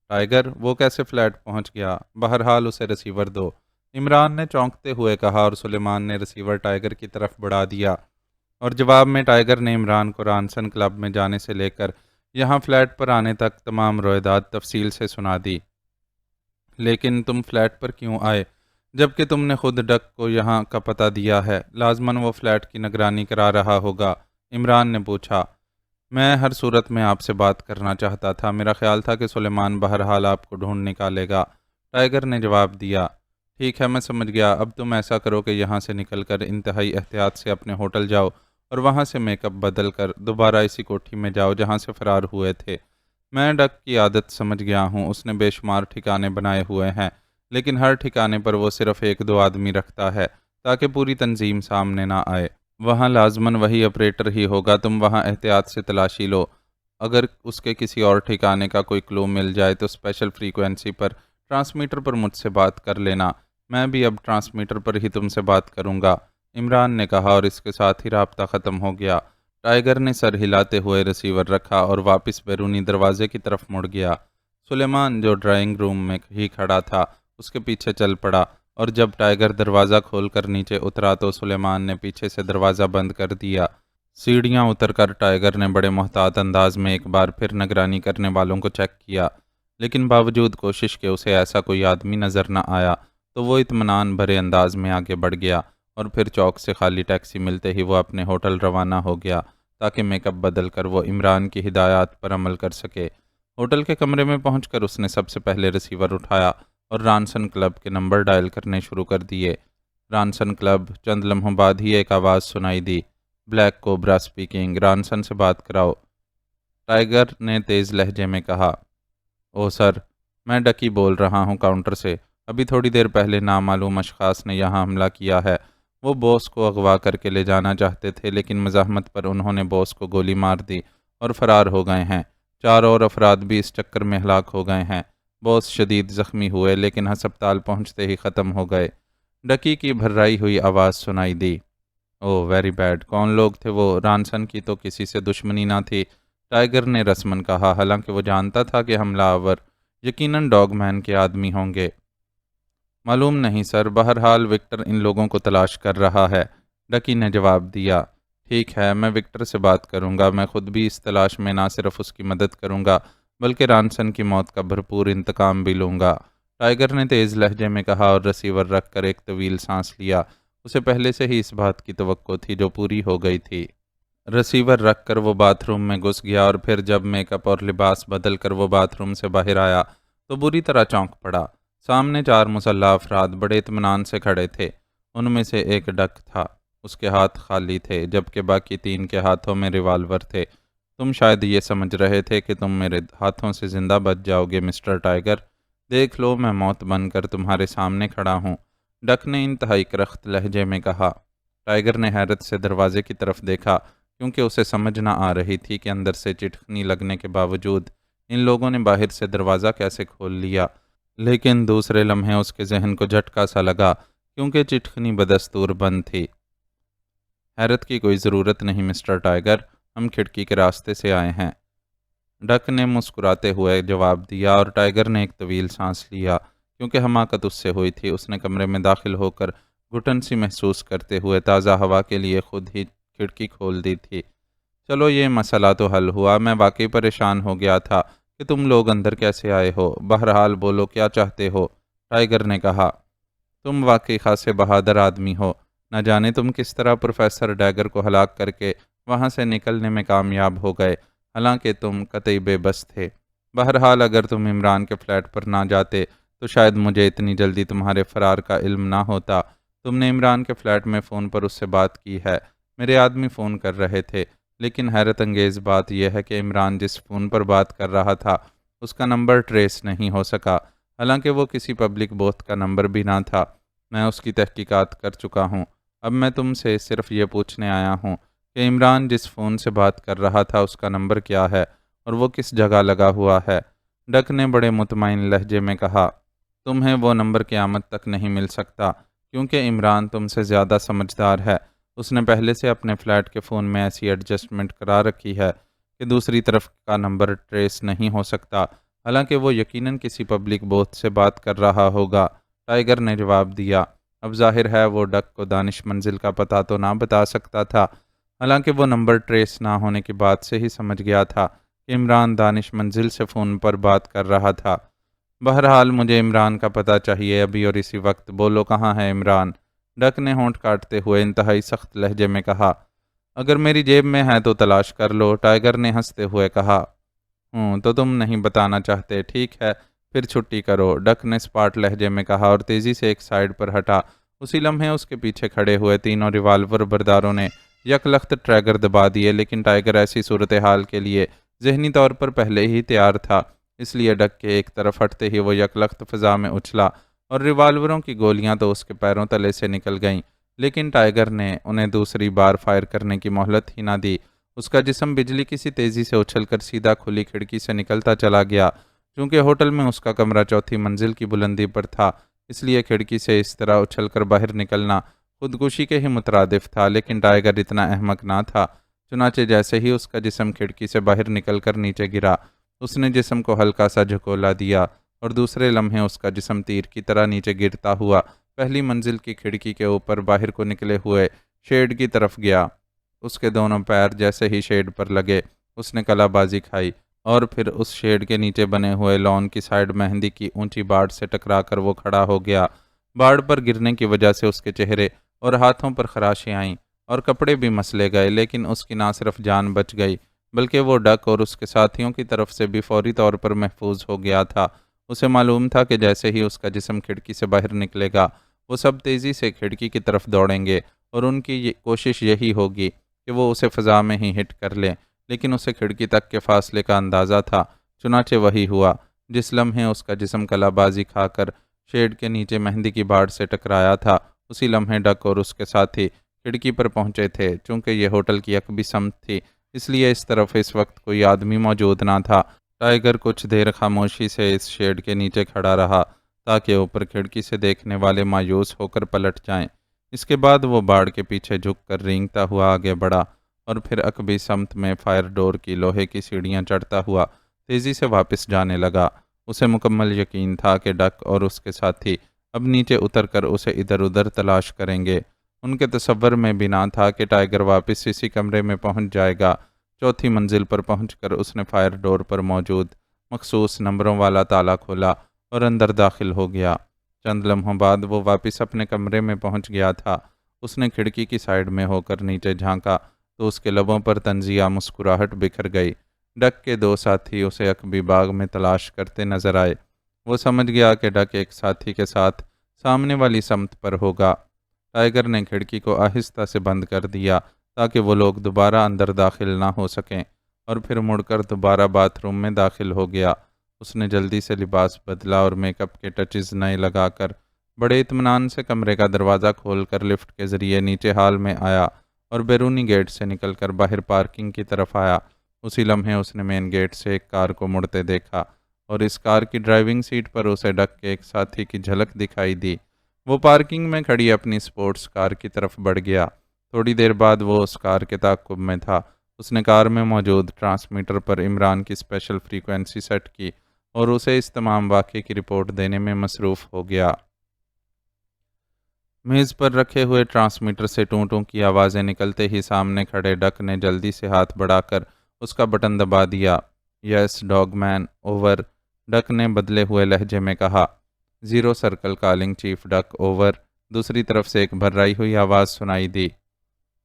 ٹائیگر، وہ کیسے فلیٹ پہنچ گیا؟ بہرحال اسے ریسیور دو، عمران نے چونکتے ہوئے کہا، اور سلیمان نے ریسیور ٹائیگر کی طرف بڑھا دیا۔ اور جواب میں ٹائیگر نے عمران کو رانسن کلب میں جانے سے لے کر یہاں فلیٹ پر آنے تک تمام رویداد تفصیل سے سنا دی۔ لیکن تم فلیٹ پر کیوں آئے جبکہ تم نے خود ڈک کو یہاں کا پتہ دیا ہے؟ لازماً وہ فلیٹ کی نگرانی کرا رہا ہوگا، عمران نے پوچھا۔ میں ہر صورت میں آپ سے بات کرنا چاہتا تھا، میرا خیال تھا کہ سلیمان بہرحال آپ کو ڈھونڈ نکالے گا، ٹائیگر نے جواب دیا۔ ٹھیک ہے، میں سمجھ گیا، اب تم ایسا کرو کہ یہاں سے نکل کر انتہائی احتیاط سے اپنے ہوٹل جاؤ اور وہاں سے میک اپ بدل کر دوبارہ اسی کوٹھی میں جاؤ جہاں سے فرار ہوئے تھے۔ میں ڈک کی عادت سمجھ گیا ہوں، اس نے بے شمار ٹھکانے بنائے ہوئے ہیں، لیکن ہر ٹھکانے پر وہ صرف ایک دو آدمی رکھتا ہے تاکہ پوری تنظیم سامنے نہ آئے۔ وہاں لازماً وہی آپریٹر ہی ہوگا، تم وہاں احتیاط سے تلاشی لو، اگر اس کے کسی اور ٹھکانے کا کوئی کلو مل جائے تو اسپیشل فریکوینسی پر ٹرانسمیٹر پر مجھ سے بات کر لینا، میں بھی اب ٹرانسمیٹر پر ہی تم سے بات کروں گا، عمران نے کہا، اور اس کے ساتھ ہی رابطہ ختم ہو گیا۔ ٹائیگر نے سر ہلاتے ہوئے ریسیور رکھا اور واپس بیرونی دروازے کی طرف مڑ گیا۔ سلیمان جو ڈرائنگ روم میں ہی کھڑا تھا اس کے پیچھے چل پڑا، اور جب ٹائیگر دروازہ کھول کر نیچے اترا تو سلیمان نے پیچھے سے دروازہ بند کر دیا۔ سیڑھیاں اتر کر ٹائیگر نے بڑے محتاط انداز میں ایک بار پھر نگرانی کرنے والوں کو چیک کیا، لیکن باوجود کوشش کے اسے ایسا کوئی آدمی نظر نہ آیا تو وہ اطمینان بھرے انداز میں آگے بڑھ گیا، اور پھر چوک سے خالی ٹیکسی ملتے ہی وہ اپنے ہوٹل روانہ ہو گیا تاکہ میک اپ بدل کر وہ عمران کی ہدایات پر عمل کر سکے۔ ہوٹل کے کمرے میں پہنچ کر اس نے سب سے پہلے ریسیور اٹھایا اور رانسن کلب کے نمبر ڈائل کرنے شروع کر دیے۔ رانسن کلب، چند لمحوں بعد ہی ایک آواز سنائی دی، بلیک کوبرا سپیکنگ، رانسن سے بات کراؤ، ٹائیگر نے تیز لہجے میں کہا۔ او سر، میں ڈکی بول رہا ہوں کاؤنٹر سے، ابھی تھوڑی دیر پہلے نامعلوم اشخاص نے یہاں حملہ کیا ہے، وہ باس کو اغوا کر کے لے جانا چاہتے تھے لیکن مزاحمت پر انہوں نے باس کو گولی مار دی اور فرار ہو گئے ہیں، 4 اور افراد بھی اس چکر میں ہلاک ہو گئے ہیں، باس شدید زخمی ہوئے لیکن ہسپتال پہنچتے ہی ختم ہو گئے، ڈکی کی بھررائی ہوئی آواز سنائی دی۔ او ویری بیڈ، کون لوگ تھے وہ؟ رانسن کی تو کسی سے دشمنی نہ تھی، ٹائیگر نے رسمن کہا، حالانکہ وہ جانتا تھا کہ حملہ آور یقیناً ڈاگ مین کے آدمی ہوں گے۔ معلوم نہیں سر، بہرحال وکٹر ان لوگوں کو تلاش کر رہا ہے، ڈکی نے جواب دیا۔ ٹھیک ہے، میں وکٹر سے بات کروں گا، میں خود بھی اس تلاش میں نہ صرف اس کی مدد کروں گا بلکہ رانسن کی موت کا بھرپور انتقام بھی لوں گا، ٹائیگر نے تیز لہجے میں کہا اور ریسیور رکھ کر ایک طویل سانس لیا، اسے پہلے سے ہی اس بات کی توقع تھی جو پوری ہو گئی تھی۔ ریسیور رکھ کر وہ باتھ روم میں گھس گیا اور پھر جب میک اپ اور لباس بدل کر وہ باتھ روم سے باہر آیا تو بری طرح چونک پڑا۔ سامنے 4 مسلح افراد بڑے اطمینان سے کھڑے تھے، ان میں سے ایک ڈک تھا، اس کے ہاتھ خالی تھے جبکہ باقی 3 کے ہاتھوں میں ریوالور تھے۔ تم شاید یہ سمجھ رہے تھے کہ تم میرے ہاتھوں سے زندہ بچ جاؤ گے مسٹر ٹائیگر، دیکھ لو میں موت بن کر تمہارے سامنے کھڑا ہوں، ڈک نے انتہائی کرخت لہجے میں کہا۔ ٹائیگر نے حیرت سے دروازے کی طرف دیکھا کیونکہ اسے سمجھ نہ آ رہی تھی کہ اندر سے چٹکنی لگنے کے باوجود ان لوگوں نے باہر سے دروازہ کیسے کھول لیا، لیکن دوسرے لمحے اس کے ذہن کو جھٹکا سا لگا کیونکہ چٹکنی بدستور بند تھی۔ حیرت کی کوئی ضرورت نہیں مسٹر ٹائیگر، ہم کھڑکی کے راستے سے آئے ہیں، ڈک نے مسکراتے ہوئے جواب دیا، اور ٹائیگر نے ایک طویل سانس لیا کیونکہ حماقت اس سے ہوئی تھی۔ اس نے کمرے میں داخل ہو کر گھٹن سی محسوس کرتے ہوئے تازہ ہوا کے لیے خود ہی کھڑکی کھول دی تھی۔ چلو یہ مسئلہ تو حل ہوا، میں واقعی پریشان ہو گیا تھا کہ تم لوگ اندر کیسے آئے ہو، بہرحال بولو کیا چاہتے ہو، ٹائیگر نے کہا۔ تم واقعی خاصے بہادر آدمی ہو، نہ جانے تم کس طرح پروفیسر ڈیگر کو ہلاک کر کے وہاں سے نکلنے میں کامیاب ہو گئے، حالانکہ تم قطعی بے بس تھے۔ بہرحال اگر تم عمران کے فلیٹ پر نہ جاتے تو شاید مجھے اتنی جلدی تمہارے فرار کا علم نہ ہوتا۔ تم نے عمران کے فلیٹ میں فون پر اس سے بات کی ہے، میرے آدمی فون کر رہے تھے، لیکن حیرت انگیز بات یہ ہے کہ عمران جس فون پر بات کر رہا تھا اس کا نمبر ٹریس نہیں ہو سکا، حالانکہ وہ کسی پبلک بوتھ کا نمبر بھی نہ تھا۔ میں اس کی تحقیقات کر چکا ہوں، اب میں تم سے صرف یہ پوچھنے آیا ہوں کہ عمران جس فون سے بات کر رہا تھا اس کا نمبر کیا ہے اور وہ کس جگہ لگا ہوا ہے، ڈک نے بڑے مطمئن لہجے میں کہا۔ تمہیں وہ نمبر قیامت تک نہیں مل سکتا کیونکہ عمران تم سے زیادہ سمجھدار ہے، اس نے پہلے سے اپنے فلیٹ کے فون میں ایسی ایڈجسٹمنٹ کرا رکھی ہے کہ دوسری طرف کا نمبر ٹریس نہیں ہو سکتا، حالانکہ وہ یقیناً کسی پبلک بوتھ سے بات کر رہا ہوگا، ٹائیگر نے جواب دیا۔ اب ظاہر ہے وہ ڈک کو دانش منزل کا پتہ تو نہ بتا سکتا تھا، حالانکہ وہ نمبر ٹریس نہ ہونے کی بات سے ہی سمجھ گیا تھا کہ عمران دانش منزل سے فون پر بات کر رہا تھا۔ بہرحال مجھے عمران کا پتہ چاہیے ابھی اور اسی وقت۔ بولو کہاں ہے عمران؟ ڈک نے ہونٹ کاٹتے ہوئے انتہائی سخت لہجے میں کہا۔ اگر میری جیب میں ہے تو تلاش کر لو، ٹائیگر نے ہنستے ہوئے کہا۔ تو تم نہیں بتانا چاہتے، ٹھیک ہے پھر چھٹی کرو، ڈک نے سپاٹ لہجے میں کہا اور تیزی سے ایک سائیڈ پر ہٹا۔ اسی لمحے اس کے پیچھے کھڑے ہوئے تینوں ریوالور برداروں نے یک لخت ٹریگر دبا دیے، لیکن ٹائیگر ایسی صورتحال کے لیے ذہنی طور پر پہلے ہی تیار تھا، اس لیے ڈک کے ایک طرف ہٹتے ہی وہ یک لخت فضا میں اچھلا اور ریوالوروں کی گولیاں تو اس کے پیروں تلے سے نکل گئیں، لیکن ٹائیگر نے انہیں دوسری بار فائر کرنے کی مہلت ہی نہ دی۔ اس کا جسم بجلی کی سی تیزی سے اچھل کر سیدھا کھلی کھڑکی سے نکلتا چلا گیا۔ چونکہ ہوٹل میں اس کا کمرہ چوتھی منزل کی بلندی پر تھا، اس لیے کھڑکی سے اس طرح اچھل کر باہر نکلنا خودکشی کے ہی مترادف تھا، لیکن ٹائیگر اتنا احمق نہ تھا۔ چنانچہ جیسے ہی اس کا جسم کھڑکی سے باہر نکل کر نیچے گرا، اس نے جسم کو ہلکا سا جھکولا دیا اور دوسرے لمحے اس کا جسم تیر کی طرح نیچے گرتا ہوا پہلی منزل کی کھڑکی کے اوپر باہر کو نکلے ہوئے شیڈ کی طرف گیا۔ اس کے دونوں پیر جیسے ہی شیڈ پر لگے، اس نے کلا بازی کھائی اور پھر اس شیڈ کے نیچے بنے ہوئے لون کی سائیڈ مہندی کی اونچی باڑ سے ٹکرا کر وہ کھڑا ہو گیا۔ باڑ پر گرنے کی وجہ سے اس کے چہرے اور ہاتھوں پر خراشیں آئیں اور کپڑے بھی مسلے گئے، لیکن اس کی نہ صرف جان بچ گئی بلکہ وہ ڈک اور اس کے ساتھیوں کی طرف سے بھی فوری طور پر محفوظ ہو گیا تھا۔ اسے معلوم تھا کہ جیسے ہی اس کا جسم کھڑکی سے باہر نکلے گا، وہ سب تیزی سے کھڑکی کی طرف دوڑیں گے اور ان کی کوشش یہی ہوگی کہ وہ اسے فضا میں ہی ہٹ کر لیں، لیکن اسے کھڑکی تک کے فاصلے کا اندازہ تھا۔ چنانچہ وہی ہوا۔ جس لمحے اس کا جسم کلا بازی کھا کر شیڈ کے نیچے مہندی کی باڑ سے ٹکرایا تھا، اسی لمحے ڈک اور اس کے ساتھی کھڑکی پر پہنچے تھے۔ چونکہ یہ ہوٹل کی عقبی سمت تھی، اس لیے اس طرف اس وقت کوئی آدمی موجود نہ تھا۔ ٹائیگر کچھ دیر خاموشی سے اس شیڈ کے نیچے کھڑا رہا تاکہ اوپر کھڑکی سے دیکھنے والے مایوس ہو کر پلٹ جائیں۔ اس کے بعد وہ باڑ کے پیچھے جھک کر رینگتا ہوا آگے بڑھا اور پھر عقبی سمت میں فائر ڈور کی لوہے کی سیڑھیاں چڑھتا ہوا تیزی سے واپس جانے لگا۔ اسے مکمل یقین تھا کہ ڈک اور اس کے ساتھی اب نیچے اتر کر اسے ادھر ادھر تلاش کریں گے۔ ان کے تصور میں بھی نہ تھا کہ ٹائیگر واپس اسی کمرے میں پہنچ جائے گا۔ چوتھی منزل پر پہنچ کر اس نے فائر ڈور پر موجود مخصوص نمبروں والا تالا کھولا اور اندر داخل ہو گیا۔ چند لمحوں بعد وہ واپس اپنے کمرے میں پہنچ گیا تھا۔ اس نے کھڑکی کی سائیڈ میں ہو کر نیچے جھانکا تو اس کے لبوں پر طنزیہ مسکراہٹ بکھر گئی۔ ڈک کے دو ساتھی اسے عقبی باغ میں تلاش کرتے نظر آئے۔ وہ سمجھ گیا کہ ڈک ایک ساتھی کے ساتھ سامنے والی سمت پر ہوگا۔ ٹائیگر نے کھڑکی کو آہستہ سے بند کر دیا تاکہ وہ لوگ دوبارہ اندر داخل نہ ہو سکیں، اور پھر مڑ کر دوبارہ باتھ روم میں داخل ہو گیا۔ اس نے جلدی سے لباس بدلا اور میک اپ کے ٹچز نئے لگا کر بڑے اطمینان سے کمرے کا دروازہ کھول کر لفٹ کے ذریعے نیچے ہال میں آیا اور بیرونی گیٹ سے نکل کر باہر پارکنگ کی طرف آیا۔ اسی لمحے اس نے مین گیٹ سے ایک کار کو مڑتے دیکھا اور اس کار کی ڈرائیونگ سیٹ پر اسے ڈک کے ایک ساتھی کی جھلک دکھائی دی۔ وہ پارکنگ میں کھڑی اپنی سپورٹس کار کی طرف بڑھ گیا۔ تھوڑی دیر بعد وہ اس کار کے تعاقب میں تھا۔ اس نے کار میں موجود ٹرانسمیٹر پر عمران کی اسپیشل فریکوینسی سیٹ کی اور اسے اس تمام واقعے کی رپورٹ دینے میں مصروف ہو گیا۔ میز پر رکھے ہوئے ٹرانسمیٹر سے ٹوں ٹوں کی آوازیں نکلتے ہی سامنے کھڑے ڈک نے جلدی سے ہاتھ بڑھا کر اس کا بٹن دبا دیا۔ یس ڈاگ مین، اوور، ڈک نے بدلے ہوئے لہجے میں کہا۔ 0 سرکل کالنگ چیف ڈک، اوور، دوسری طرف سے ایک بھرائی ہوئی آواز سنائی دی۔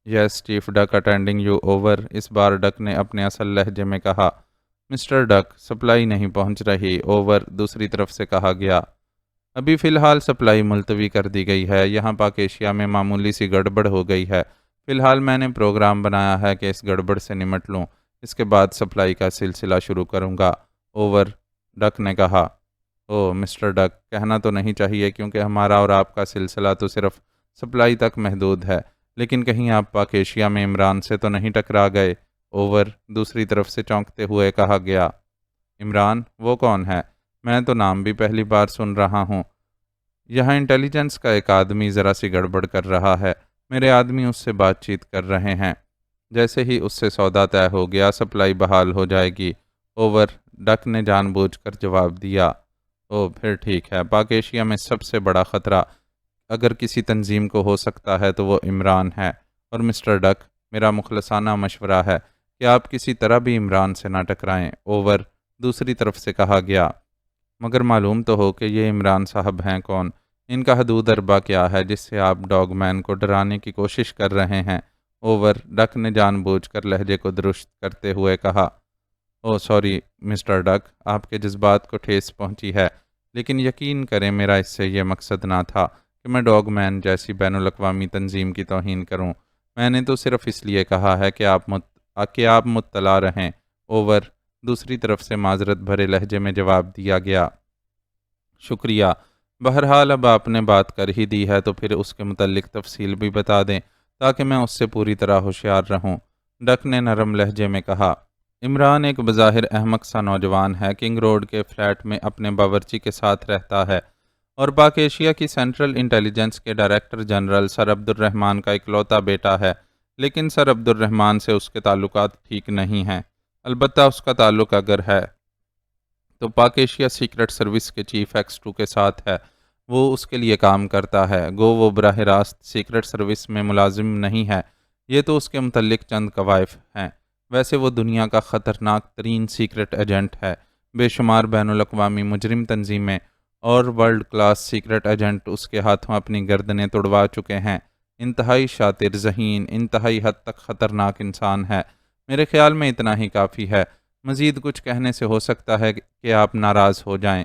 یس چیف ڈک اٹینڈنگ یو، اوور، اس بار ڈک نے اپنے اصل لہجے میں کہا۔ مسٹر ڈک، سپلائی نہیں پہنچ رہی، اوور، دوسری طرف سے کہا گیا۔ ابھی فی الحال سپلائی ملتوی کر دی گئی ہے، یہاں پاک ایشیا میں معمولی سی گڑبڑ ہو گئی ہے۔ فی الحال میں نے پروگرام بنایا ہے کہ اس گڑبڑ سے نمٹ لوں، اس کے بعد سپلائی کا سلسلہ شروع کروں گا، اوور، ڈک نے کہا۔ او مسٹر ڈک، کہنا تو نہیں چاہیے کیونکہ ہمارا اور آپ کا سلسلہ تو صرف سپلائی تک محدود ہے، لیکن کہیں آپ پاک ایشیا میں عمران سے تو نہیں ٹکرا گئے، اوور، دوسری طرف سے چونکتے ہوئے کہا گیا۔ عمران؟ وہ کون ہے؟ میں تو نام بھی پہلی بار سن رہا ہوں۔ یہاں انٹیلیجنس کا ایک آدمی ذرا سی گڑبڑ کر رہا ہے، میرے آدمی اس سے بات چیت کر رہے ہیں، جیسے ہی اس سے سودا طے ہو گیا سپلائی بحال ہو جائے گی، اوور، ڈک نے جان بوجھ کر جواب دیا۔ او پھر ٹھیک ہے، پاک ایشیا میں سب سے بڑا خطرہ اگر کسی تنظیم کو ہو سکتا ہے تو وہ عمران ہے، اور مسٹر ڈک، میرا مخلصانہ مشورہ ہے کہ آپ کسی طرح بھی عمران سے نہ ٹکرائیں۔ اوور، دوسری طرف سے کہا گیا۔ مگر معلوم تو ہو کہ یہ عمران صاحب ہیں کون؟ ان کا حدود اربا کیا ہے جس سے آپ ڈاگ مین کو ڈرانے کی کوشش کر رہے ہیں؟ اوور، ڈک نے جان بوجھ کر لہجے کو درست کرتے ہوئے کہا۔ او سوری مسٹر ڈک، آپ کے جذبات کو ٹھیس پہنچی ہے، لیکن یقین کریں میرا اس سے یہ مقصد نہ تھا کہ میں ڈاگ مین جیسی بین الاقوامی تنظیم کی توہین کروں۔ میں نے تو صرف اس لیے کہا ہے کہ آپ مطلع رہیں۔ اوور، دوسری طرف سے معذرت بھرے لہجے میں جواب دیا گیا۔ شکریہ، بہرحال اب آپ نے بات کر ہی دی ہے تو پھر اس کے متعلق تفصیل بھی بتا دیں تاکہ میں اس سے پوری طرح ہوشیار رہوں، ڈک نے نرم لہجے میں کہا۔ عمران ایک بظاہر احمق سا نوجوان ہے، کنگ روڈ کے فلیٹ میں اپنے باورچی کے ساتھ رہتا ہے اور پاک ایشیا کی سینٹرل انٹیلیجنس کے ڈائریکٹر جنرل سر عبد الرحمان کا اکلوتا بیٹا ہے، لیکن سر عبد الرحمان سے اس کے تعلقات ٹھیک نہیں ہیں۔ البتہ اس کا تعلق اگر ہے تو پاک ایشیا سیکرٹ سروس کے چیف ایکس 2 کے ساتھ ہے۔ وہ اس کے لیے کام کرتا ہے، گو وہ براہ راست سیکرٹ سروس میں ملازم نہیں ہے۔ یہ تو اس کے متعلق چند کوائف ہیں۔ ویسے وہ دنیا کا خطرناک ترین سیکرٹ ایجنٹ ہے۔ بے شمار بین الاقوامی مجرم تنظیمیں اور ورلڈ کلاس سیکرٹ ایجنٹ اس کے ہاتھوں اپنی گردنیں توڑوا چکے ہیں۔ انتہائی شاطر، ذہین، انتہائی حد تک خطرناک انسان ہے۔ میرے خیال میں اتنا ہی کافی ہے۔ مزید کچھ کہنے سے ہو سکتا ہے کہ آپ ناراض ہو جائیں۔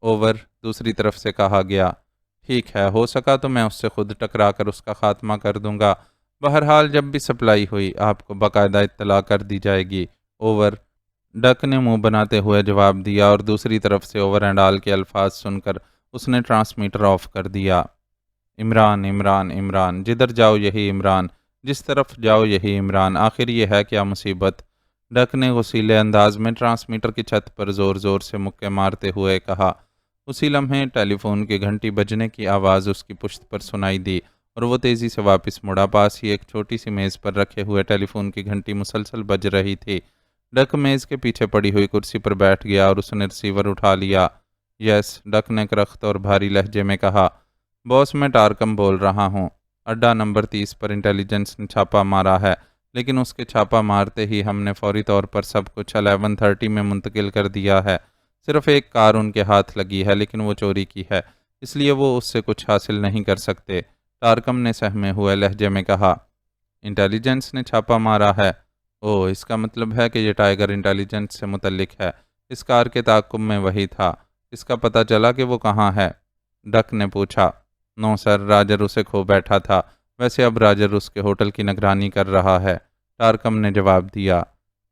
اوور، دوسری طرف سے کہا گیا۔ ٹھیک ہے، ہو سکا تو میں اس سے خود ٹکرا کر اس کا خاتمہ کر دوں گا۔ بہرحال جب بھی سپلائی ہوئی آپ کو باقاعدہ اطلاع کر دی جائے گی۔ اوور، ڈک نے منہ بناتے ہوئے جواب دیا اور دوسری طرف سے اوور اینڈ آل کے الفاظ سن کر اس نے ٹرانسمیٹر آف کر دیا۔ عمران، عمران، عمران، جدھر جاؤ یہی عمران، جس طرف جاؤ یہی عمران، آخر یہ ہے کیا مصیبت؟ ڈک نے غصیلے انداز میں ٹرانسمیٹر کی چھت پر زور زور سے مکے مارتے ہوئے کہا۔ اسی لمحے ٹیلی فون کی گھنٹی بجنے کی آواز اس کی پشت پر سنائی دی اور وہ تیزی سے واپس مڑا۔ پاس ہی ایک چھوٹی سی میز پر رکھے ہوئے ٹیلی فون کی گھنٹی مسلسل بج رہی تھی۔ ڈک میز کے پیچھے پڑی ہوئی کرسی پر بیٹھ گیا اور اس نے ریسیور اٹھا لیا۔ یس، ڈک نے کرخت اور بھاری لہجے میں کہا۔ باس، میں ٹارکم بول رہا ہوں۔ اڈا نمبر 30 پر انٹیلیجنس نے چھاپا مارا ہے، لیکن اس کے چھاپا مارتے ہی ہم نے فوری طور پر سب کچھ 11:30 میں منتقل کر دیا ہے۔ صرف ایک کار ان کے ہاتھ لگی ہے، لیکن وہ چوری کی ہے، اس لیے وہ اس سے کچھ حاصل نہیں کر سکتے، ٹارکم نے سہمے ہوئے لہجے میں کہا۔ انٹیلیجنس نے چھاپا مارا ہے؟ او، اس کا مطلب ہے کہ یہ ٹائیگر انٹیلیجنس سے متعلق ہے۔ اس کار کے تعاقب میں وہی تھا۔ اس کا پتہ چلا کہ وہ کہاں ہے؟ ڈک نے پوچھا۔ نو سر، راجر اسے کھو بیٹھا تھا۔ ویسے اب راجر اس کے ہوٹل کی نگرانی کر رہا ہے، ٹارکم نے جواب دیا۔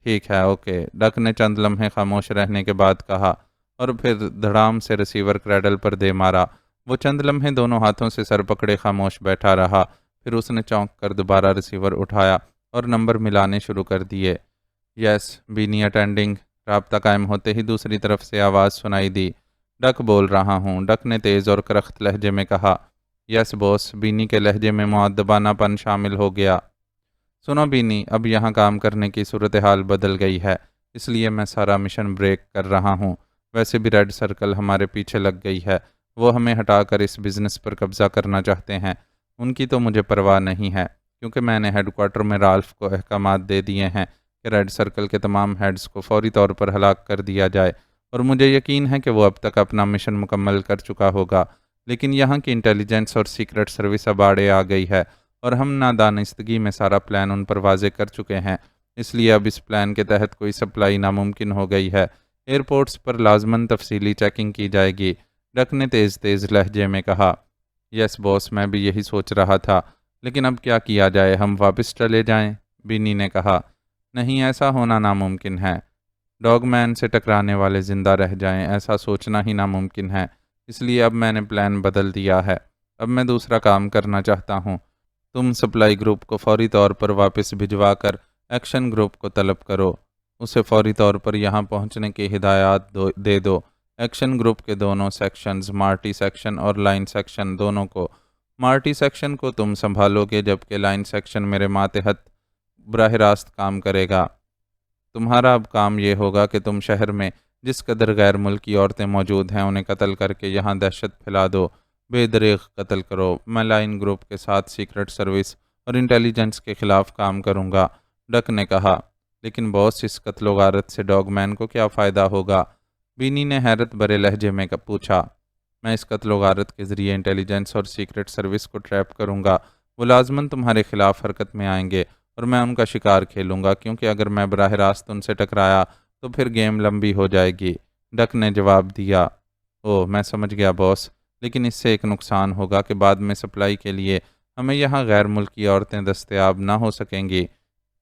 ٹھیک ہے، اوکے، ڈک نے چند لمحے خاموش رہنے کے بعد کہا اور پھر دھڑام سے ریسیور کریڈل پر دے مارا۔ وہ چند لمحے دونوں ہاتھوں سے سر پکڑے خاموش بیٹھا رہا، پھر اس نے چونک کر دوبارہ ریسیور اٹھایا اور نمبر ملانے شروع کر دیے۔ یس، بینی اٹینڈنگ۔ رابطہ قائم ہوتے ہی دوسری طرف سے آواز سنائی دی۔ ڈک بول رہا ہوں، ڈک نے تیز اور کرخت لہجے میں کہا۔ یس باس، بینی کے لہجے میں مؤدبانہ پن شامل ہو گیا۔ سنو بینی، اب یہاں کام کرنے کی صورتحال بدل گئی ہے، اس لیے میں سارا مشن بریک کر رہا ہوں۔ ویسے بھی ریڈ سرکل ہمارے پیچھے لگ گئی ہے، وہ ہمیں ہٹا کر اس بزنس پر قبضہ کرنا چاہتے ہیں۔ ان کی تو مجھے پرواہ نہیں ہے، کیونکہ میں نے ہیڈ کوارٹر میں رالف کو احکامات دے دیے ہیں کہ ریڈ سرکل کے تمام ہیڈز کو فوری طور پر ہلاک کر دیا جائے، اور مجھے یقین ہے کہ وہ اب تک اپنا مشن مکمل کر چکا ہوگا۔ لیکن یہاں کی انٹیلیجنس اور سیکرٹ سروس اب آڑے آ گئی ہے، اور ہم نادانستگی میں سارا پلان ان پر واضح کر چکے ہیں، اس لیے اب اس پلان کے تحت کوئی سپلائی ناممکن ہو گئی ہے۔ ایئرپورٹس پر لازماً تفصیلی چیکنگ کی جائے گی، ڈک نے تیز تیز لہجے میں کہا۔ یس باس، میں بھی یہی سوچ رہا تھا، لیکن اب کیا کیا جائے، ہم واپس چلے جائیں؟ بینی نے کہا۔ نہیں، ایسا ہونا ناممکن ہے۔ ڈاگ مین سے ٹکرانے والے زندہ رہ جائیں، ایسا سوچنا ہی ناممکن ہے، اس لیے اب میں نے پلان بدل دیا ہے۔ اب میں دوسرا کام کرنا چاہتا ہوں۔ تم سپلائی گروپ کو فوری طور پر واپس بھجوا کر ایکشن گروپ کو طلب کرو، اسے فوری طور پر یہاں پہنچنے کی ہدایات دے دو۔ ایکشن گروپ کے دونوں سیکشنز، مارٹی سیکشن اور لائن سیکشن، دونوں کو۔ مارٹی سیکشن کو تم سنبھالو گے، جبکہ لائن سیکشن میرے ماتحت براہ راست کام کرے گا۔ تمہارا اب کام یہ ہوگا کہ تم شہر میں جس قدر غیر ملکی عورتیں موجود ہیں انہیں قتل کر کے یہاں دہشت پھیلا دو، بے دریغ قتل کرو۔ میں لائن گروپ کے ساتھ سیکرٹ سروس اور انٹیلیجنس کے خلاف کام کروں گا۔ ڈک نے کہا، لیکن باس اس قتل و غارت سے ڈاگ مین کو کیا فائدہ ہوگا؟ بینی نے حیرت بھرے لہجے میں پوچھا۔ میں اس قتل و غارت کے ذریعے انٹیلیجنس اور سیکرٹ سروس کو ٹریپ کروں گا۔ وہ لازماً تمہارے خلاف حرکت میں آئیں گے اور میں ان کا شکار کھیلوں گا، کیونکہ اگر میں براہ راست ان سے ٹکرایا تو پھر گیم لمبی ہو جائے گی۔ ڈک نے جواب دیا، میں سمجھ گیا باس، لیکن اس سے ایک نقصان ہوگا کہ بعد میں سپلائی کے لیے ہمیں یہاں غیر ملکی عورتیں دستیاب نہ ہو سکیں گی۔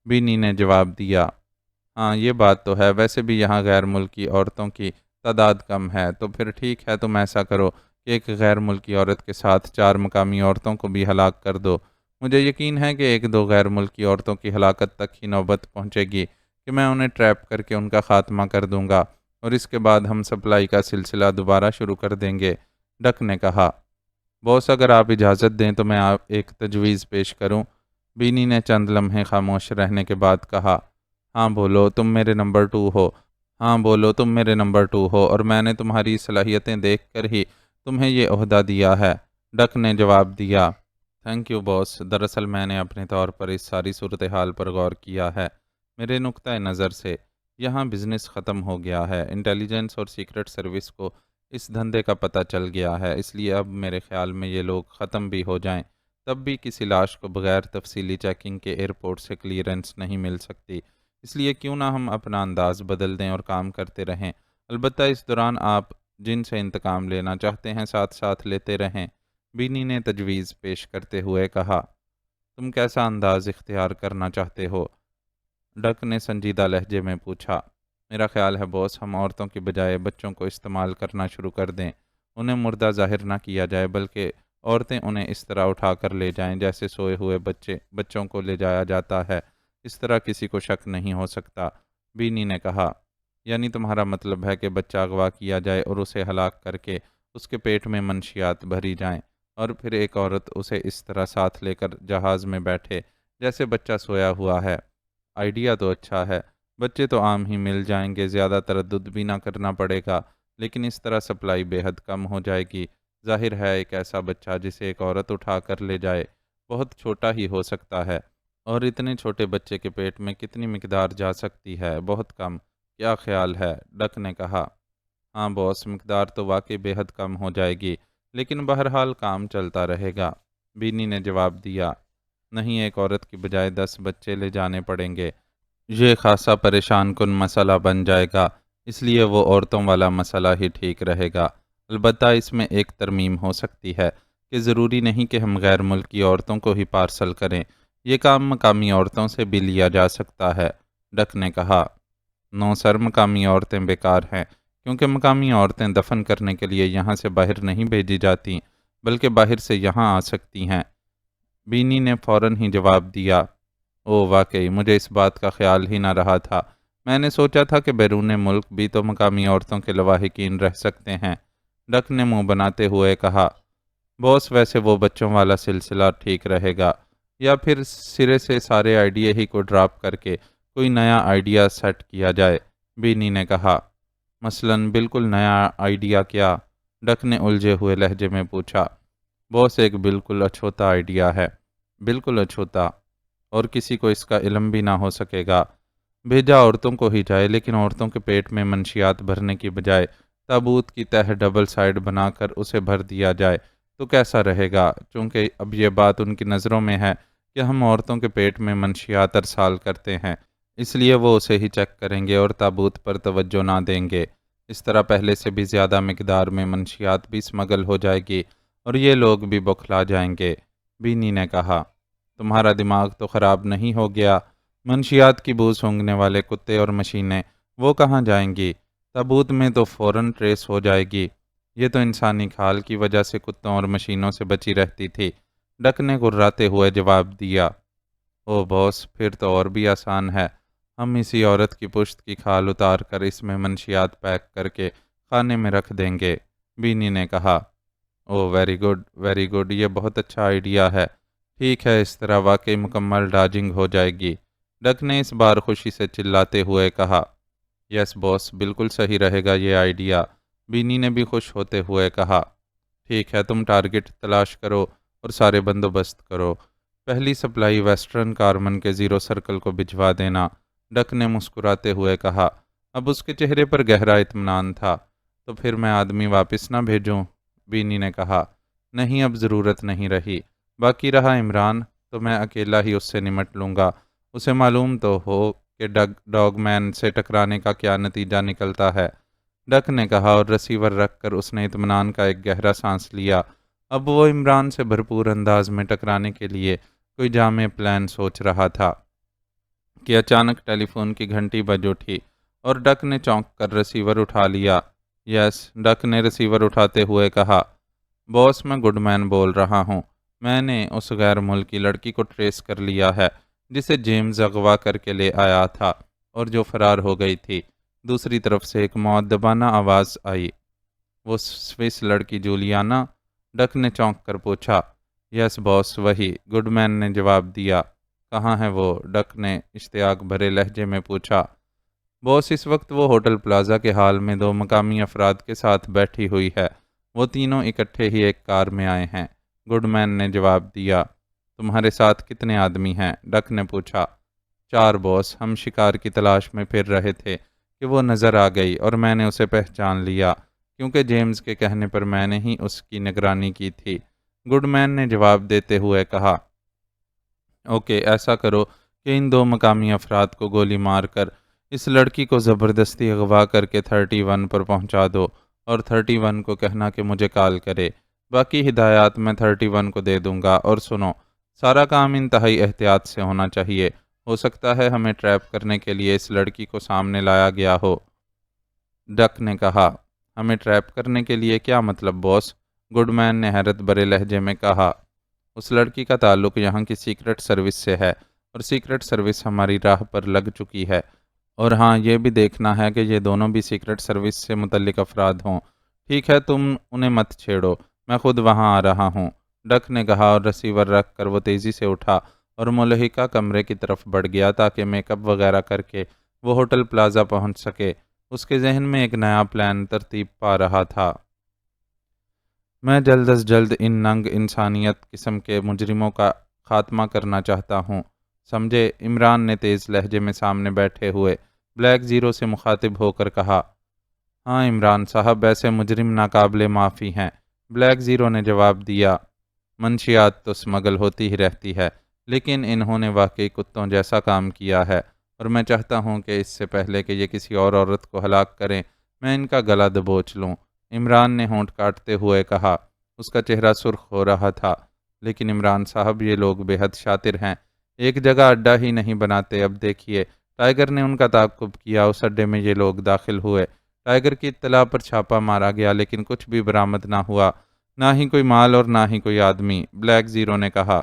بینی نے جواب دیا، ہاں یہ بات تو ہے، ویسے بھی یہاں غیر ملکی عورتوں کی تعداد کم ہے، تو پھر ٹھیک ہے، تم ایسا کرو کہ ایک غیر ملکی عورت کے ساتھ 4 مقامی عورتوں کو بھی ہلاک کر دو۔ مجھے یقین ہے کہ 1-2 غیر ملکی عورتوں کی ہلاکت تک ہی نوبت پہنچے گی کہ میں انہیں ٹریپ کر کے ان کا خاتمہ کر دوں گا، اور اس کے بعد ہم سپلائی کا سلسلہ دوبارہ شروع کر دیں گے۔ ڈک نے کہا، باس اگر آپ اجازت دیں تو میں ایک تجویز پیش کروں۔ بینی نے چند لمحے خاموش رہنے کے بعد کہا، ہاں بولو، تم میرے نمبر 2 ہو۔ ہاں بولو، تم میرے نمبر 2 ہو، اور میں نے تمہاری صلاحیتیں دیکھ کر ہی تمہیں یہ عہدہ دیا ہے۔ ڈک نے جواب دیا، تھینک یو باس، دراصل میں نے اپنے طور پر اس ساری صورتحال پر غور کیا ہے۔ میرے نقطۂ نظر سے یہاں بزنس ختم ہو گیا ہے، انٹیلیجنس اور سیکرٹ سروس کو اس دھندے کا پتہ چل گیا ہے، اس لیے اب میرے خیال میں یہ لوگ ختم بھی ہو جائیں تب بھی کسی لاش کو بغیر تفصیلی چیکنگ کے ایئرپورٹ سے کلیئرنس نہیں مل سکتی، اس لیے کیوں نہ ہم اپنا انداز بدل دیں اور کام کرتے رہیں، البتہ اس دوران آپ جن سے انتقام لینا چاہتے ہیں ساتھ ساتھ لیتے رہیں۔ بینی نے تجویز پیش کرتے ہوئے کہا، تم کیسا انداز اختیار کرنا چاہتے ہو؟ ڈک نے سنجیدہ لہجے میں پوچھا۔ میرا خیال ہے باس، ہم عورتوں کی بجائے بچوں کو استعمال کرنا شروع کر دیں، انہیں مردہ ظاہر نہ کیا جائے بلکہ عورتیں انہیں اس طرح اٹھا کر لے جائیں جیسے سوئے ہوئے بچوں کو لے جایا جاتا ہے، اس طرح کسی کو شک نہیں ہو سکتا۔ بینی نے کہا، یعنی تمہارا مطلب ہے کہ بچہ اغوا کیا جائے اور اسے ہلاک کر کے اس کے پیٹ میں منشیات بھری جائیں، اور پھر ایک عورت اسے اس طرح ساتھ لے کر جہاز میں بیٹھے جیسے بچہ سویا ہوا ہے؟ آئیڈیا تو اچھا ہے، بچے تو عام ہی مل جائیں گے، زیادہ تردد بھی نہ کرنا پڑے گا، لیکن اس طرح سپلائی بے حد کم ہو جائے گی۔ ظاہر ہے ایک ایسا بچہ جسے ایک عورت اٹھا کر لے جائے بہت چھوٹا ہی ہو سکتا ہے، اور اتنے چھوٹے بچے کے پیٹ میں کتنی مقدار جا سکتی ہے؟ بہت کم۔ کیا خیال ہے؟ ڈک نے کہا، ہاں باس، مقدار تو واقعی بے حد کم ہو جائے گی، لیکن بہرحال کام چلتا رہے گا۔ بینی نے جواب دیا، نہیں، ایک عورت کی بجائے 10 بچے لے جانے پڑیں گے، یہ خاصا پریشان کن مسئلہ بن جائے گا، اس لیے وہ عورتوں والا مسئلہ ہی ٹھیک رہے گا۔ البتہ اس میں ایک ترمیم ہو سکتی ہے کہ ضروری نہیں کہ ہم غیر ملکی عورتوں کو ہی پارسل کریں، یہ کام مقامی عورتوں سے بھی لیا جا سکتا ہے۔ ڈک نے کہا، نو سر، مقامی عورتیں بیکار ہیں، کیونکہ مقامی عورتیں دفن کرنے کے لیے یہاں سے باہر نہیں بھیجی جاتی بلکہ باہر سے یہاں آ سکتی ہیں۔ بینی نے فوراً ہی جواب دیا، واقعی مجھے اس بات کا خیال ہی نہ رہا تھا، میں نے سوچا تھا کہ بیرون ملک بھی تو مقامی عورتوں کے لواحقین رہ سکتے ہیں۔ ڈک نے منہ بناتے ہوئے کہا، باس ویسے وہ بچوں والا سلسلہ ٹھیک رہے گا، یا پھر سرے سے سارے آئیڈیا ہی کو ڈراپ کر کے کوئی نیا آئیڈیا سیٹ کیا جائے؟ بینی نے کہا، مثلاً بالکل نیا آئیڈیا کیا؟ ڈک نے الجھے ہوئے لہجے میں پوچھا۔ باس ایک بالکل اچھوتا آئیڈیا ہے، بالکل اچھوتا، اور کسی کو اس کا علم بھی نہ ہو سکے گا۔ بھیجا عورتوں کو ہی جائے، لیکن عورتوں کے پیٹ میں منشیات بھرنے کی بجائے تابوت کی تہ ڈبل سائڈ بنا کر اسے بھر دیا جائے تو کیسا رہے گا؟ چونکہ اب یہ بات ان کی نظروں میں ہے کہ ہم عورتوں کے پیٹ میں منشیات ارسال کرتے ہیں، اس لیے وہ اسے ہی چیک کریں گے اور تابوت پر توجہ نہ دیں گے۔ اس طرح پہلے سے بھی زیادہ مقدار میں منشیات بھی اسمگل ہو جائے گی اور یہ لوگ بھی بوکھلا جائیں گے۔ بینی نے کہا، تمہارا دماغ تو خراب نہیں ہو گیا؟ منشیات کی بو سونگھنے والے کتے اور مشینیں وہ کہاں جائیں گی؟ تابوت میں تو فوراً ٹریس ہو جائے گی، یہ تو انسانی کھال کی وجہ سے کتوں اور مشینوں سے بچی رہتی تھی۔ ڈک نے گراتے ہوئے جواب دیا، باس، پھر تو اور بھی آسان ہے، ہم اسی عورت کی پشت کی کھال اتار کر اس میں منشیات پیک کر کے خانے میں رکھ دیں گے۔ بینی نے کہا، ویری گڈ، ویری گڈ، یہ بہت اچھا آئیڈیا ہے، ٹھیک ہے، اس طرح واقعی مکمل ڈاجنگ ہو جائے گی۔ ڈک نے اس بار خوشی سے چلاتے ہوئے کہا، یس باس، بالکل صحیح رہے گا یہ آئیڈیا۔ بینی نے بھی خوش ہوتے ہوئے کہا، ٹھیک ہے، تم ٹارگٹ تلاش کرو اور سارے بندوبست کرو، پہلی سپلائی ویسٹرن کارمن کے زیرو سرکل کو بھجوا دینا، ڈک نے مسکراتے ہوئے کہا۔ اب اس کے چہرے پر گہرا اطمینان تھا۔ تو پھر میں آدمی واپس نہ بھیجوں؟ بینی نے کہا۔ نہیں، اب ضرورت نہیں رہی۔ باقی رہا عمران، تو میں اکیلا ہی اس سے نمٹ لوں گا۔ اسے معلوم تو ہو کہ ڈاگ مین سے ٹکرانے کا کیا نتیجہ نکلتا ہے، ڈک نے کہا، اور ریسیور رکھ کر اس نے اطمینان کا ایک گہرا سانس لیا۔ اب وہ عمران سے بھرپور انداز میں ٹکرانے کے لیے کوئی جامع پلان سوچ رہا تھا کہ اچانک ٹیلی فون کی گھنٹی بج اٹھی اور ڈک نے چونک کر ریسیور اٹھا لیا۔ یس، ڈک نے ریسیور اٹھاتے ہوئے کہا۔ باس، میں گڈ مین بول رہا ہوں۔ میں نے اس غیر ملکی لڑکی کو ٹریس کر لیا ہے جسے جیمز اغوا کر کے لے آیا تھا اور جو فرار ہو گئی تھی۔ دوسری طرف سے ایک مؤدبانہ آواز آئی۔ وہ سوئس لڑکی جولیانا؟ ڈک نے چونک کر پوچھا۔ یس باس، وہی، گڈ مین نے جواب دیا۔ کہاں ہے وہ؟ ڈک نے اشتیاق بھرے لہجے میں پوچھا۔ باس، اس وقت وہ ہوٹل پلازا کے ہال میں دو مقامی افراد کے ساتھ بیٹھی ہوئی ہے۔ وہ تینوں اکٹھے ہی ایک کار میں آئے ہیں، گڈ مین نے جواب دیا۔ تمہارے ساتھ کتنے آدمی ہیں؟ ڈک نے پوچھا۔ 4 باس، ہم شکار کی تلاش میں پھر رہے تھے کہ وہ نظر آ گئی اور میں نے اسے پہچان لیا کیونکہ جیمز کے کہنے پر میں نے ہی اس کی نگرانی کی تھی، گڈ مین نے جواب دیتے ہوئے کہا۔ اوکے، ایسا کرو کہ ان 2 مقامی افراد کو گولی مار کر اس لڑکی کو زبردستی اغوا کر کے 31 پر پہنچا دو اور 31 کو کہنا کہ مجھے کال کرے۔ باقی ہدایات میں 31 کو دے دوں گا، اور سنو، سارا کام انتہائی احتیاط سے ہونا چاہیے۔ ہو سکتا ہے ہمیں ٹریپ کرنے کے لیے اس لڑکی کو سامنے لایا گیا ہو، ڈک نے کہا۔ ہمیں ٹریپ کرنے کے لیے کیا مطلب باس؟ گڈ مین نے حیرت بھرے لہجے میں کہا۔ اس لڑکی کا تعلق یہاں کی سیکرٹ سروس سے ہے اور سیکرٹ سروس ہماری راہ پر لگ چکی ہے، اور ہاں، یہ بھی دیکھنا ہے کہ یہ دونوں بھی سیکرٹ سروس سے متعلق افراد ہوں۔ ٹھیک ہے، تم انہیں مت چھیڑو، میں خود وہاں آ رہا ہوں، ڈک نے کہا، اور ریسیور رکھ کر وہ تیزی سے اٹھا اور ملحقہ کمرے کی طرف بڑھ گیا تاکہ میک اپ وغیرہ کر کے وہ ہوٹل پلازا پہنچ سکے۔ اس کے ذہن میں ایک نیا پلان ترتیب پا رہا تھا۔ میں جلد از جلد ان ننگ انسانیت قسم کے مجرموں کا خاتمہ کرنا چاہتا ہوں، سمجھے؟ عمران نے تیز لہجے میں سامنے بیٹھے ہوئے بلیک زیرو سے مخاطب ہو کر کہا۔ ہاں عمران صاحب، ایسے مجرم ناقابل معافی ہیں، بلیک زیرو نے جواب دیا۔ منشیات تو سمگل ہوتی ہی رہتی ہے، لیکن انہوں نے واقعی کتوں جیسا کام کیا ہے، اور میں چاہتا ہوں کہ اس سے پہلے کہ یہ کسی اور عورت کو ہلاک کریں، میں ان کا گلا دبوچ لوں، عمران نے ہونٹ کاٹتے ہوئے کہا۔ اس کا چہرہ سرخ ہو رہا تھا۔ لیکن عمران صاحب، یہ لوگ بے حد شاطر ہیں، ایک جگہ اڈا ہی نہیں بناتے۔ اب دیکھیے، ٹائیگر نے ان کا تعاقب کیا، اس اڈے میں یہ لوگ داخل ہوئے، ٹائیگر کی اطلاع پر چھاپا مارا گیا، لیکن کچھ بھی برآمد نہ ہوا، نہ ہی کوئی مال اور نہ ہی کوئی آدمی، بلیک زیرو نے کہا۔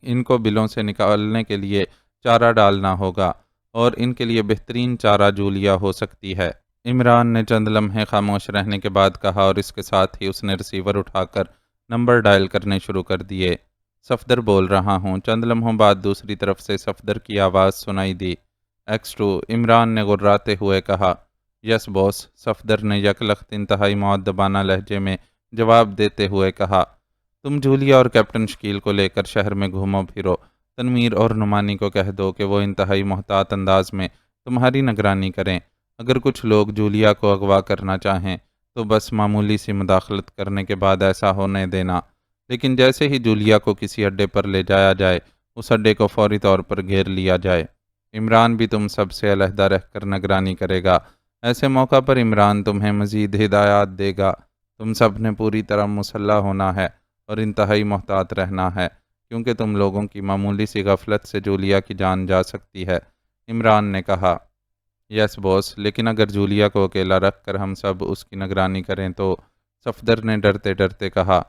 ان کو بلوں سے نکالنے کے لیے چارہ ڈالنا ہوگا، اور ان کے لیے بہترین چارہ جولیا ہو سکتی ہے، عمران نے چند لمحے خاموش رہنے کے بعد کہا، اور اس کے ساتھ ہی اس نے ریسیور اٹھا کر نمبر ڈائل کرنے شروع کر دیے۔ صفدر بول رہا ہوں۔ چند لمحوں بعد دوسری طرف سے صفدر کی آواز سنائی دی۔ X2، عمران نے غراتے ہوئے کہا۔ یس باس، صفدر نے یکلخت انتہائی مؤدبانہ لہجے میں جواب دیتے ہوئے کہا۔ تم جولیا اور کیپٹن شکیل کو لے کر شہر میں گھومو پھرو، تنویر اور نعمانی کو کہہ دو کہ وہ انتہائی محتاط انداز میں تمہاری نگرانی کریں۔ اگر کچھ لوگ جولیا کو اغوا کرنا چاہیں تو بس معمولی سی مداخلت کرنے کے بعد ایسا ہونے دینا، لیکن جیسے ہی جولیا کو کسی اڈے پر لے جایا جائے، اس اڈے کو فوری طور پر گھیر لیا جائے۔ عمران بھی تم سب سے علیحدہ رہ کر نگرانی کرے گا۔ ایسے موقع پر عمران تمہیں مزید ہدایات دے گا۔ تم سب نے پوری طرح مسلح ہونا ہے اور انتہائی محتاط رہنا ہے، کیونکہ تم لوگوں کی معمولی سی غفلت سے جولیا کی جان جا سکتی ہے، عمران نے کہا۔ یس باس، لیکن اگر جولیا کو اکیلا رکھ کر ہم سب اس کی نگرانی کریں تو، صفدر نے ڈرتے ڈرتے کہا۔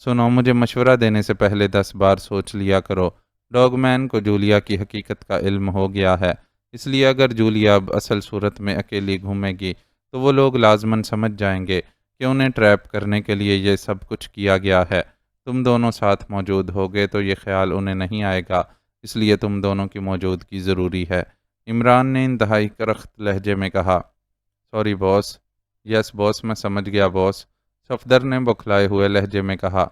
سنو، مجھے مشورہ دینے سے پہلے 10 بار سوچ لیا کرو۔ ڈاگ مین کو جولیا کی حقیقت کا علم ہو گیا ہے، اس لیے اگر جولیا اب اصل صورت میں اکیلی گھومے گی تو وہ لوگ لازماً سمجھ جائیں گے کہ انہیں ٹریپ کرنے کے لیے یہ سب کچھ کیا گیا ہے۔ تم دونوں ساتھ موجود ہوگے تو یہ خیال انہیں نہیں آئے گا، اس لیے تم دونوں کی موجودگی ضروری ہے، عمران نے انتہائی کرخت لہجے میں کہا۔ سوری باس۔ یس باس، میں سمجھ گیا باس، صفدر نے بوکھلائے ہوئے لہجے میں کہا۔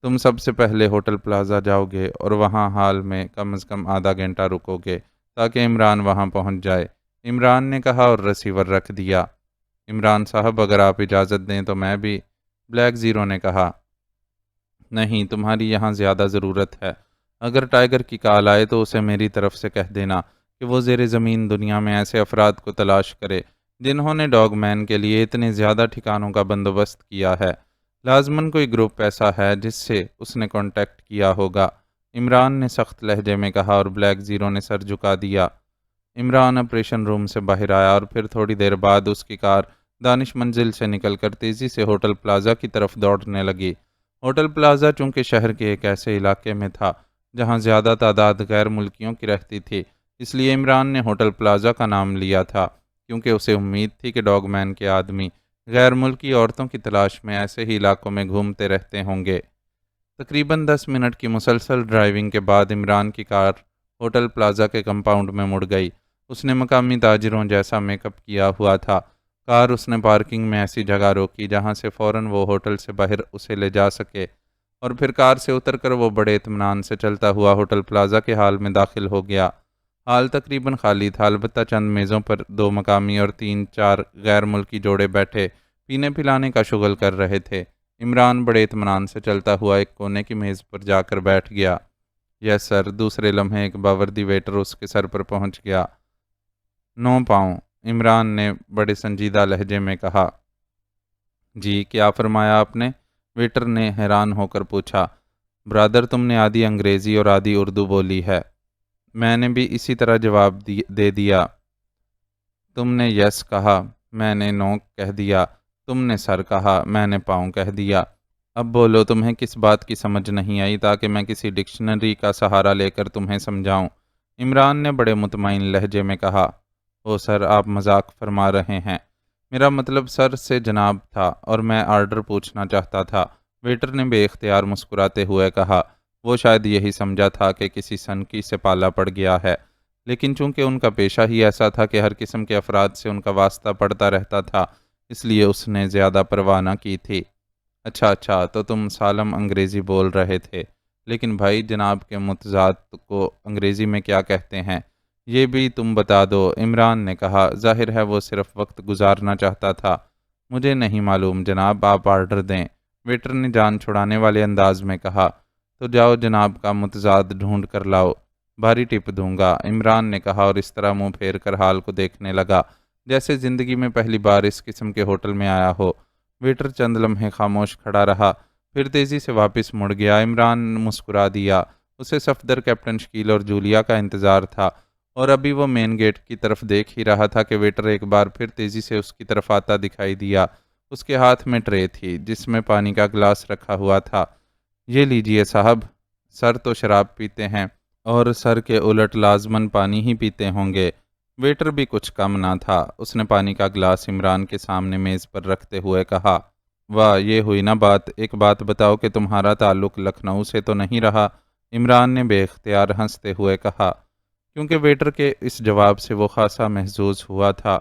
تم سب سے پہلے ہوٹل پلازا جاؤ گے اور وہاں ہال میں کم از کم آدھا گھنٹہ رکو گے تاکہ عمران وہاں پہنچ جائے۔ عمران نے کہا اور ریسیور رکھ دیا۔ عمران صاحب اگر آپ اجازت دیں تو میں بھی، بلیک زیرو نے کہا۔ نہیں، تمہاری یہاں زیادہ ضرورت ہے۔ اگر ٹائیگر کی کال آئے تو اسے میری طرف سے کہہ دینا کہ وہ زیر زمین دنیا میں ایسے افراد کو تلاش کرے جنہوں نے ڈاگ مین کے لیے اتنے زیادہ ٹھکانوں کا بندوبست کیا ہے۔ لازماً کوئی گروپ ایسا ہے جس سے اس نے کانٹیکٹ کیا ہوگا، عمران نے سخت لہجے میں کہا اور بلیک زیرو نے سر جھکا دیا۔ عمران آپریشن روم سے باہر آیا اور پھر تھوڑی دیر بعد اس کی کار دانش منزل سے نکل کر تیزی سے ہوٹل پلازا کی طرف دوڑنے لگی۔ ہوٹل پلازا چونکہ شہر کے ایک ایسے علاقے میں تھا جہاں زیادہ تعداد غیر ملکیوں کی رہتی تھی، اس لیے عمران نے ہوٹل پلازا کا نام لیا تھا، کیونکہ اسے امید تھی کہ ڈاگ مین کے آدمی غیر ملکی عورتوں کی تلاش میں ایسے ہی علاقوں میں گھومتے رہتے ہوں گے۔ تقریباً 10 منٹ کی مسلسل ڈرائیونگ کے بعد عمران کی کار ہوٹل پلازا کے کمپاؤنڈ میں مڑ گئی۔ اس نے مقامی تاجروں جیسا میک اپ کیا ہوا تھا۔ کار اس نے پارکنگ میں ایسی جگہ روکی جہاں سے فوراً وہ ہوٹل سے باہر اسے لے جا سکے، اور پھر کار سے اتر کر وہ بڑے اطمینان سے چلتا ہوا ہوٹل پلازا کے ہال میں داخل ہو گیا۔ ہال تقریباً خالی تھا، البتہ چند میزوں پر 2 مقامی اور 3-4 غیر ملکی جوڑے بیٹھے پینے پلانے کا شغل کر رہے تھے۔ عمران بڑے اطمینان سے چلتا ہوا ایک کونے کی میز پر جا کر بیٹھ گیا۔ یس سر، دوسرے لمحے ایک باوردی ویٹر اس کے سر پر پہنچ گیا۔ 9 پاؤں، عمران نے بڑے سنجیدہ لہجے میں کہا۔ جی، کیا فرمایا آپ نے؟ ویٹر نے حیران ہو کر پوچھا۔ برادر، تم نے آدھی انگریزی اور آدھی اردو بولی ہے۔ میں نے بھی اسی طرح جواب دے دیا۔ تم نے یس کہا، میں نے نو کہہ دیا۔ تم نے سر کہا، میں نے پاؤں کہہ دیا۔ اب بولو، تمہیں کس بات کی سمجھ نہیں آئی تاکہ میں کسی ڈکشنری کا سہارا لے کر تمہیں سمجھاؤں؟ عمران نے بڑے مطمئن لہجے میں کہا۔ او سر، آپ مذاق فرما رہے ہیں۔ میرا مطلب سر سے جناب تھا اور میں آرڈر پوچھنا چاہتا تھا، ویٹر نے بے اختیار مسکراتے ہوئے کہا۔ وہ شاید یہی سمجھا تھا کہ کسی سنکی سے پالا پڑ گیا ہے، لیکن چونکہ ان کا پیشہ ہی ایسا تھا کہ ہر قسم کے افراد سے ان کا واسطہ پڑتا رہتا تھا، اس لیے اس نے زیادہ پرواہ نہ کی تھی۔ اچھا، تو تم سالم انگریزی بول رہے تھے، لیکن بھائی جناب کے متضاد کو انگریزی میں کیا کہتے ہیں یہ بھی تم بتا دو، عمران نے کہا۔ ظاہر ہے وہ صرف وقت گزارنا چاہتا تھا۔ مجھے نہیں معلوم جناب، آپ آرڈر دیں، ویٹر نے جان چھڑانے والے انداز میں کہا۔ تو جاؤ جناب کا متضاد ڈھونڈ کر لاؤ، بھاری ٹپ دوں گا، عمران نے کہا اور اس طرح منہ پھیر کر حال کو دیکھنے لگا جیسے زندگی میں پہلی بار اس قسم کے ہوٹل میں آیا ہو۔ ویٹر چند لمحے خاموش کھڑا رہا، پھر تیزی سے واپس مڑ گیا۔ عمران نے مسکرا دیا، اسے صفدر کیپٹن شکیل اور جولیا کا انتظار تھا، اور ابھی وہ مین گیٹ کی طرف دیکھ ہی رہا تھا کہ ویٹر ایک بار پھر تیزی سے اس کی طرف آتا دکھائی دیا۔ اس کے ہاتھ میں ٹرے تھی جس میں پانی کا گلاس رکھا ہوا تھا۔ یہ لیجئے صاحب، سر تو شراب پیتے ہیں اور سر کے الٹ لازماً پانی ہی پیتے ہوں گے۔ ویٹر بھی کچھ کم نہ تھا، اس نے پانی کا گلاس عمران کے سامنے میز پر رکھتے ہوئے کہا۔ واہ، یہ ہوئی نا بات۔ ایک بات بتاؤ کہ تمہارا تعلق لکھنؤ سے تو نہیں رہا؟ عمران نے بے اختیار ہنستے ہوئے کہا، کیونکہ ویٹر کے اس جواب سے وہ خاصا محظوظ ہوا تھا۔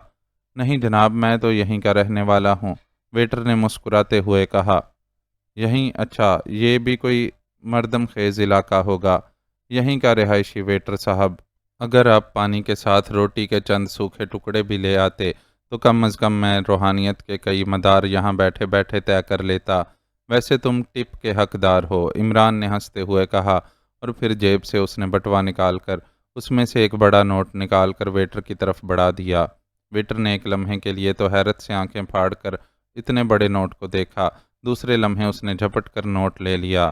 نہیں جناب، میں تو یہیں کا رہنے والا ہوں، ویٹر نے مسکراتے ہوئے کہا۔ یہیں؟ اچھا، یہ بھی کوئی مردم خیز علاقہ ہوگا۔ یہیں کا رہائشی ویٹر صاحب، اگر آپ پانی کے ساتھ روٹی کے چند سوکھے ٹکڑے بھی لے آتے تو کم از کم میں روحانیت کے کئی مدار یہاں بیٹھے بیٹھے طے کر لیتا۔ ویسے تم ٹپ کے حقدار ہو، عمران نے ہنستے ہوئے کہا، اور پھر جیب سے اس نے بٹوا نکال کر اس میں سے ایک بڑا نوٹ نکال کر ویٹر کی طرف بڑھا دیا۔ ویٹر نے ایک لمحے کے لیے تو حیرت سے آنکھیں پھاڑ کر اتنے بڑے نوٹ کو دیکھا، دوسرے لمحے اس نے جھپٹ کر نوٹ لے لیا۔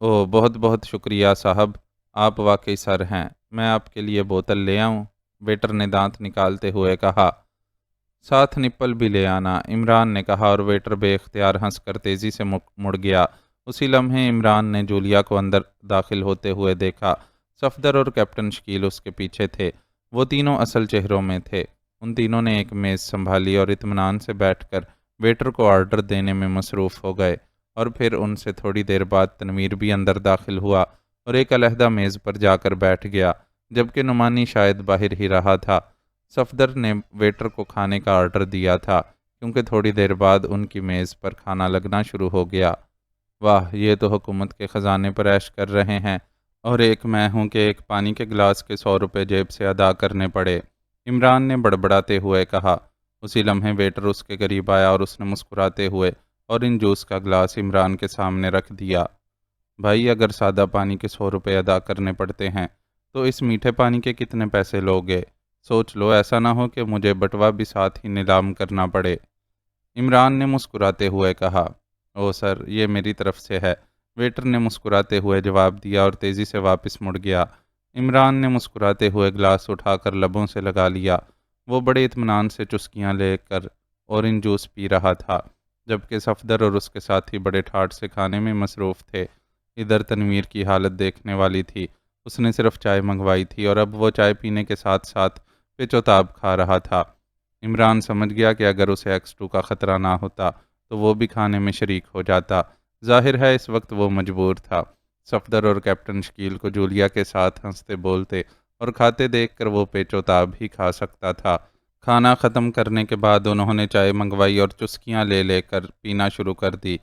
اوہ، بہت بہت شکریہ صاحب، آپ واقعی سر ہیں۔ میں آپ کے لیے بوتل لے آؤں؟ ویٹر نے دانت نکالتے ہوئے کہا۔ ساتھ نپل بھی لے آنا، عمران نے کہا، اور ویٹر بے اختیار ہنس کر تیزی سے مڑ گیا۔ اسی لمحے عمران نے جولیا کو اندر داخل ہوتے ہوئے دیکھا۔ صفدر اور کیپٹن شکیل اس کے پیچھے تھے۔ وہ تینوں اصل چہروں میں تھے۔ ان تینوں نے ایک میز سنبھالی اور اطمینان سے بیٹھ کر ویٹر کو آرڈر دینے میں مصروف ہو گئے، اور پھر ان سے تھوڑی دیر بعد تنویر بھی اندر داخل ہوا اور ایک علیحدہ میز پر جا کر بیٹھ گیا، جبکہ نعمانی شاید باہر ہی رہا تھا۔ صفدر نے ویٹر کو کھانے کا آرڈر دیا تھا، کیونکہ تھوڑی دیر بعد ان کی میز پر کھانا لگنا شروع ہو گیا۔ واہ، یہ تو حکومت کے خزانے پر عیش کر رہے ہیں، اور ایک میں ہوں کہ ایک پانی کے گلاس کے 100 روپے جیب سے ادا کرنے پڑے۔ عمران نے بڑبڑاتے ہوئے کہا۔ اسی لمحے ویٹر اس کے قریب آیا اور اس نے مسکراتے ہوئے اورنج جوس کا گلاس عمران کے سامنے رکھ دیا۔ بھائی، اگر سادہ پانی کے 100 روپے ادا کرنے پڑتے ہیں تو اس میٹھے پانی کے کتنے پیسے لوگے؟ سوچ لو، ایسا نہ ہو کہ مجھے بٹوا بھی ساتھ ہی نیلام کرنا پڑے۔ عمران نے مسکراتے ہوئے کہا۔ او سر، یہ میری طرف سے ہے، ویٹر نے مسکراتے ہوئے جواب دیا اور تیزی سے واپس مڑ گیا۔ عمران نے مسکراتے ہوئے گلاس اٹھا کر لبوں سے لگا لیا۔ وہ بڑے اطمینان سے چسکیاں لے کر اورنج جوس پی رہا تھا، جبکہ صفدر اور اس کے ساتھی بڑے ٹھاٹ سے کھانے میں مصروف تھے۔ ادھر تنویر کی حالت دیکھنے والی تھی۔ اس نے صرف چائے منگوائی تھی اور اب وہ چائے پینے کے ساتھ ساتھ پچ و تاب کھا رہا تھا۔ عمران سمجھ گیا کہ اگر اسے X2 کا خطرہ نہ ہوتا تو وہ بھی کھانے میں شریک ہو جاتا۔ ظاہر ہے اس وقت وہ مجبور تھا۔ صفدر اور کیپٹن شکیل کو جولیا کے ساتھ ہنستے بولتے اور کھاتے دیکھ کر وہ پیچ و تاب ہی کھا سکتا تھا۔ کھانا ختم کرنے کے بعد انہوں نے چائے منگوائی اور چسکیاں لے لے کر پینا شروع کر دی۔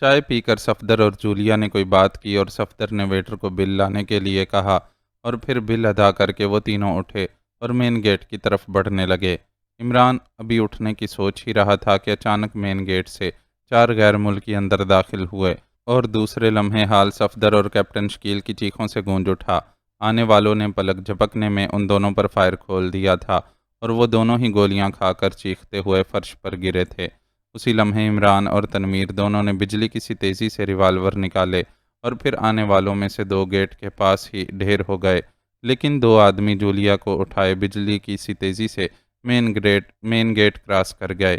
چائے پی کر صفدر اور جولیا نے کوئی بات کی اور صفدر نے ویٹر کو بل لانے کے لیے کہا، اور پھر بل ادا کر کے وہ تینوں اٹھے اور مین گیٹ کی طرف بڑھنے لگے۔ عمران ابھی اٹھنے کی سوچ ہی رہا تھا کہ اچانک مین گیٹ سے 4 غیر ملکی اندر داخل ہوئے اور دوسرے لمحے حال صفدر اور کیپٹن شکیل کی چیخوں سے گونج اٹھا۔ آنے والوں نے پلک جھپکنے میں ان دونوں پر فائر کھول دیا تھا اور وہ دونوں ہی گولیاں کھا کر چیختے ہوئے فرش پر گرے تھے۔ اسی لمحے عمران اور تنویر دونوں نے بجلی کی سی تیزی سے ریوالور نکالے اور پھر آنے والوں میں سے 2 گیٹ کے پاس ہی ڈھیر ہو گئے، لیکن 2 آدمی جولیا کو اٹھائے بجلی کی سی تیزی سے مین گیٹ کراس کر گئے۔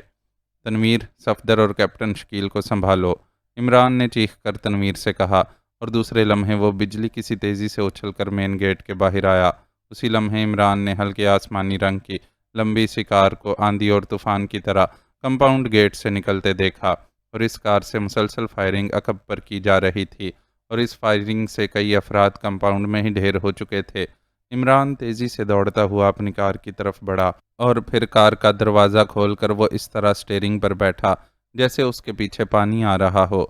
تنویر، صفدر اور کیپٹن شکیل کو سنبھالو، عمران نے چیخ کر تنویر سے کہا، اور دوسرے لمحے وہ بجلی کی سی تیزی سے اچھل کر مین گیٹ کے باہر آیا۔ اسی لمحے عمران نے ہلکے آسمانی رنگ کی لمبی سی کار کو آندھی اور طوفان کی طرح کمپاؤنڈ گیٹ سے نکلتے دیکھا، اور اس کار سے مسلسل فائرنگ عقب پر کی جا رہی تھی، اور اس فائرنگ سے کئی افراد کمپاؤنڈ میں ہی ڈھیر ہو چکے تھے۔ عمران تیزی سے دوڑتا ہوا اپنی کار کی طرف بڑھا اور پھر کار کا دروازہ کھول کر وہ اس طرح سٹیئرنگ پر بیٹھا جیسے اس کے پیچھے پانی آ رہا ہو۔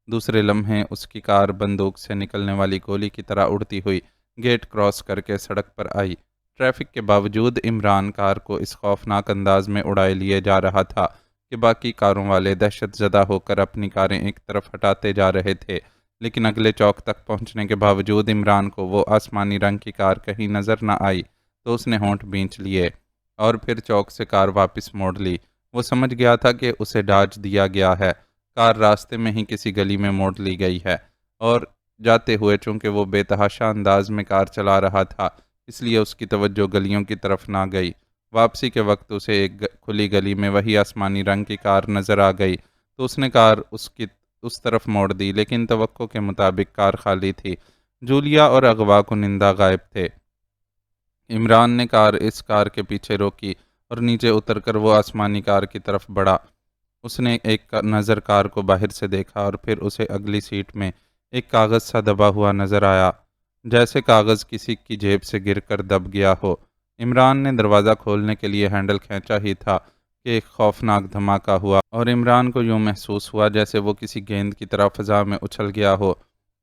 دوسرے لمحے اس کی کار بندوق سے نکلنے والی گولی کی طرح اڑتی ہوئی گیٹ کراس کر کے سڑک پر آئی۔ ٹریفک کے باوجود عمران کار کو اس خوفناک انداز میں اڑائے لیے جا رہا تھا کہ باقی کاروں والے دہشت زدہ ہو کر اپنی کاریں ایک طرف ہٹاتے جا رہے تھے، لیکن اگلے چوک تک پہنچنے کے باوجود عمران کو وہ آسمانی رنگ کی کار کہیں نظر نہ آئی تو اس نے ہونٹ بھینچ لیے اور پھر چوک سے کار واپس موڑ لی۔ وہ سمجھ گیا تھا کہ اسے ڈاج دیا گیا ہے۔ کار راستے میں ہی کسی گلی میں موڑ لی گئی ہے، اور جاتے ہوئے چونکہ وہ بے تحاشا انداز میں کار چلا رہا تھا اس لیے اس کی توجہ گلیوں کی طرف نہ گئی۔ واپسی کے وقت اسے ایک کھلی گلی میں وہی آسمانی رنگ کی کار نظر آ گئی تو اس نے کار اس طرف موڑ دی، لیکن توقع کے مطابق کار خالی تھی۔ جولیا اور اغوا کنندہ غائب تھے۔ عمران نے اس کار کے پیچھے روکی اور نیچے اتر کر وہ آسمانی کار کی طرف بڑھا۔ اس نے ایک نظر کار کو باہر سے دیکھا اور پھر اسے اگلی سیٹ میں ایک کاغذ سا دبا ہوا نظر آیا، جیسے کاغذ کسی کی جیب سے گر کر دب گیا ہو۔ عمران نے دروازہ کھولنے کے لیے ہینڈل کھینچا ہی تھا کہ ایک خوفناک دھماکہ ہوا اور عمران کو یوں محسوس ہوا جیسے وہ کسی گیند کی طرح فضا میں اچھل گیا ہو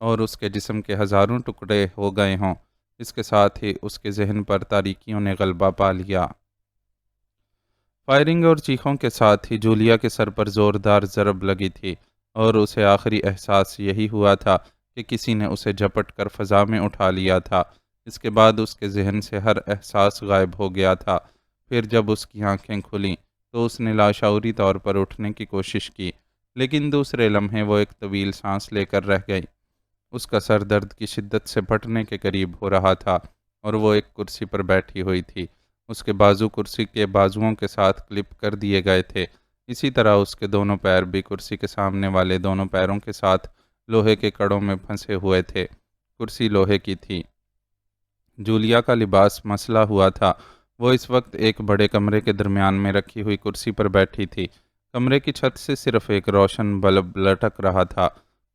اور اس کے جسم کے ہزاروں ٹکڑے ہو گئے ہوں۔ اس کے ساتھ ہی اس کے ذہن پر تاریکیوں نے غلبہ پا لیا۔ فائرنگ اور چیخوں کے ساتھ ہی جولیا کے سر پر زوردار ضرب لگی تھی اور اسے آخری احساس یہی ہوا تھا کہ کسی نے اسے جھپٹ کر فضا میں اٹھا لیا تھا۔ اس کے بعد اس کے ذہن سے ہر احساس غائب ہو گیا تھا۔ پھر جب اس کی آنکھیں کھلیں تو اس نے لاشعوری طور پر اٹھنے کی کوشش کی، لیکن دوسرے لمحے وہ ایک طویل سانس لے کر رہ گئی۔ اس کا سر درد کی شدت سے پھٹنے کے قریب ہو رہا تھا اور وہ ایک کرسی پر بیٹھی ہوئی تھی۔ اس کے بازو کرسی کے بازوؤں کے ساتھ کلپ کر دیے گئے تھے، اسی طرح اس کے دونوں پیر بھی کرسی کے سامنے والے دونوں پیروں کے ساتھ لوہے کے کڑوں میں پھنسے ہوئے تھے۔ کرسی لوہے کی تھی۔ جولیا کا لباس مسلا ہوا تھا۔ وہ اس وقت ایک بڑے کمرے کے درمیان میں رکھی ہوئی کرسی پر بیٹھی تھی۔ کمرے کی چھت سے صرف ایک روشن بلب لٹک رہا تھا۔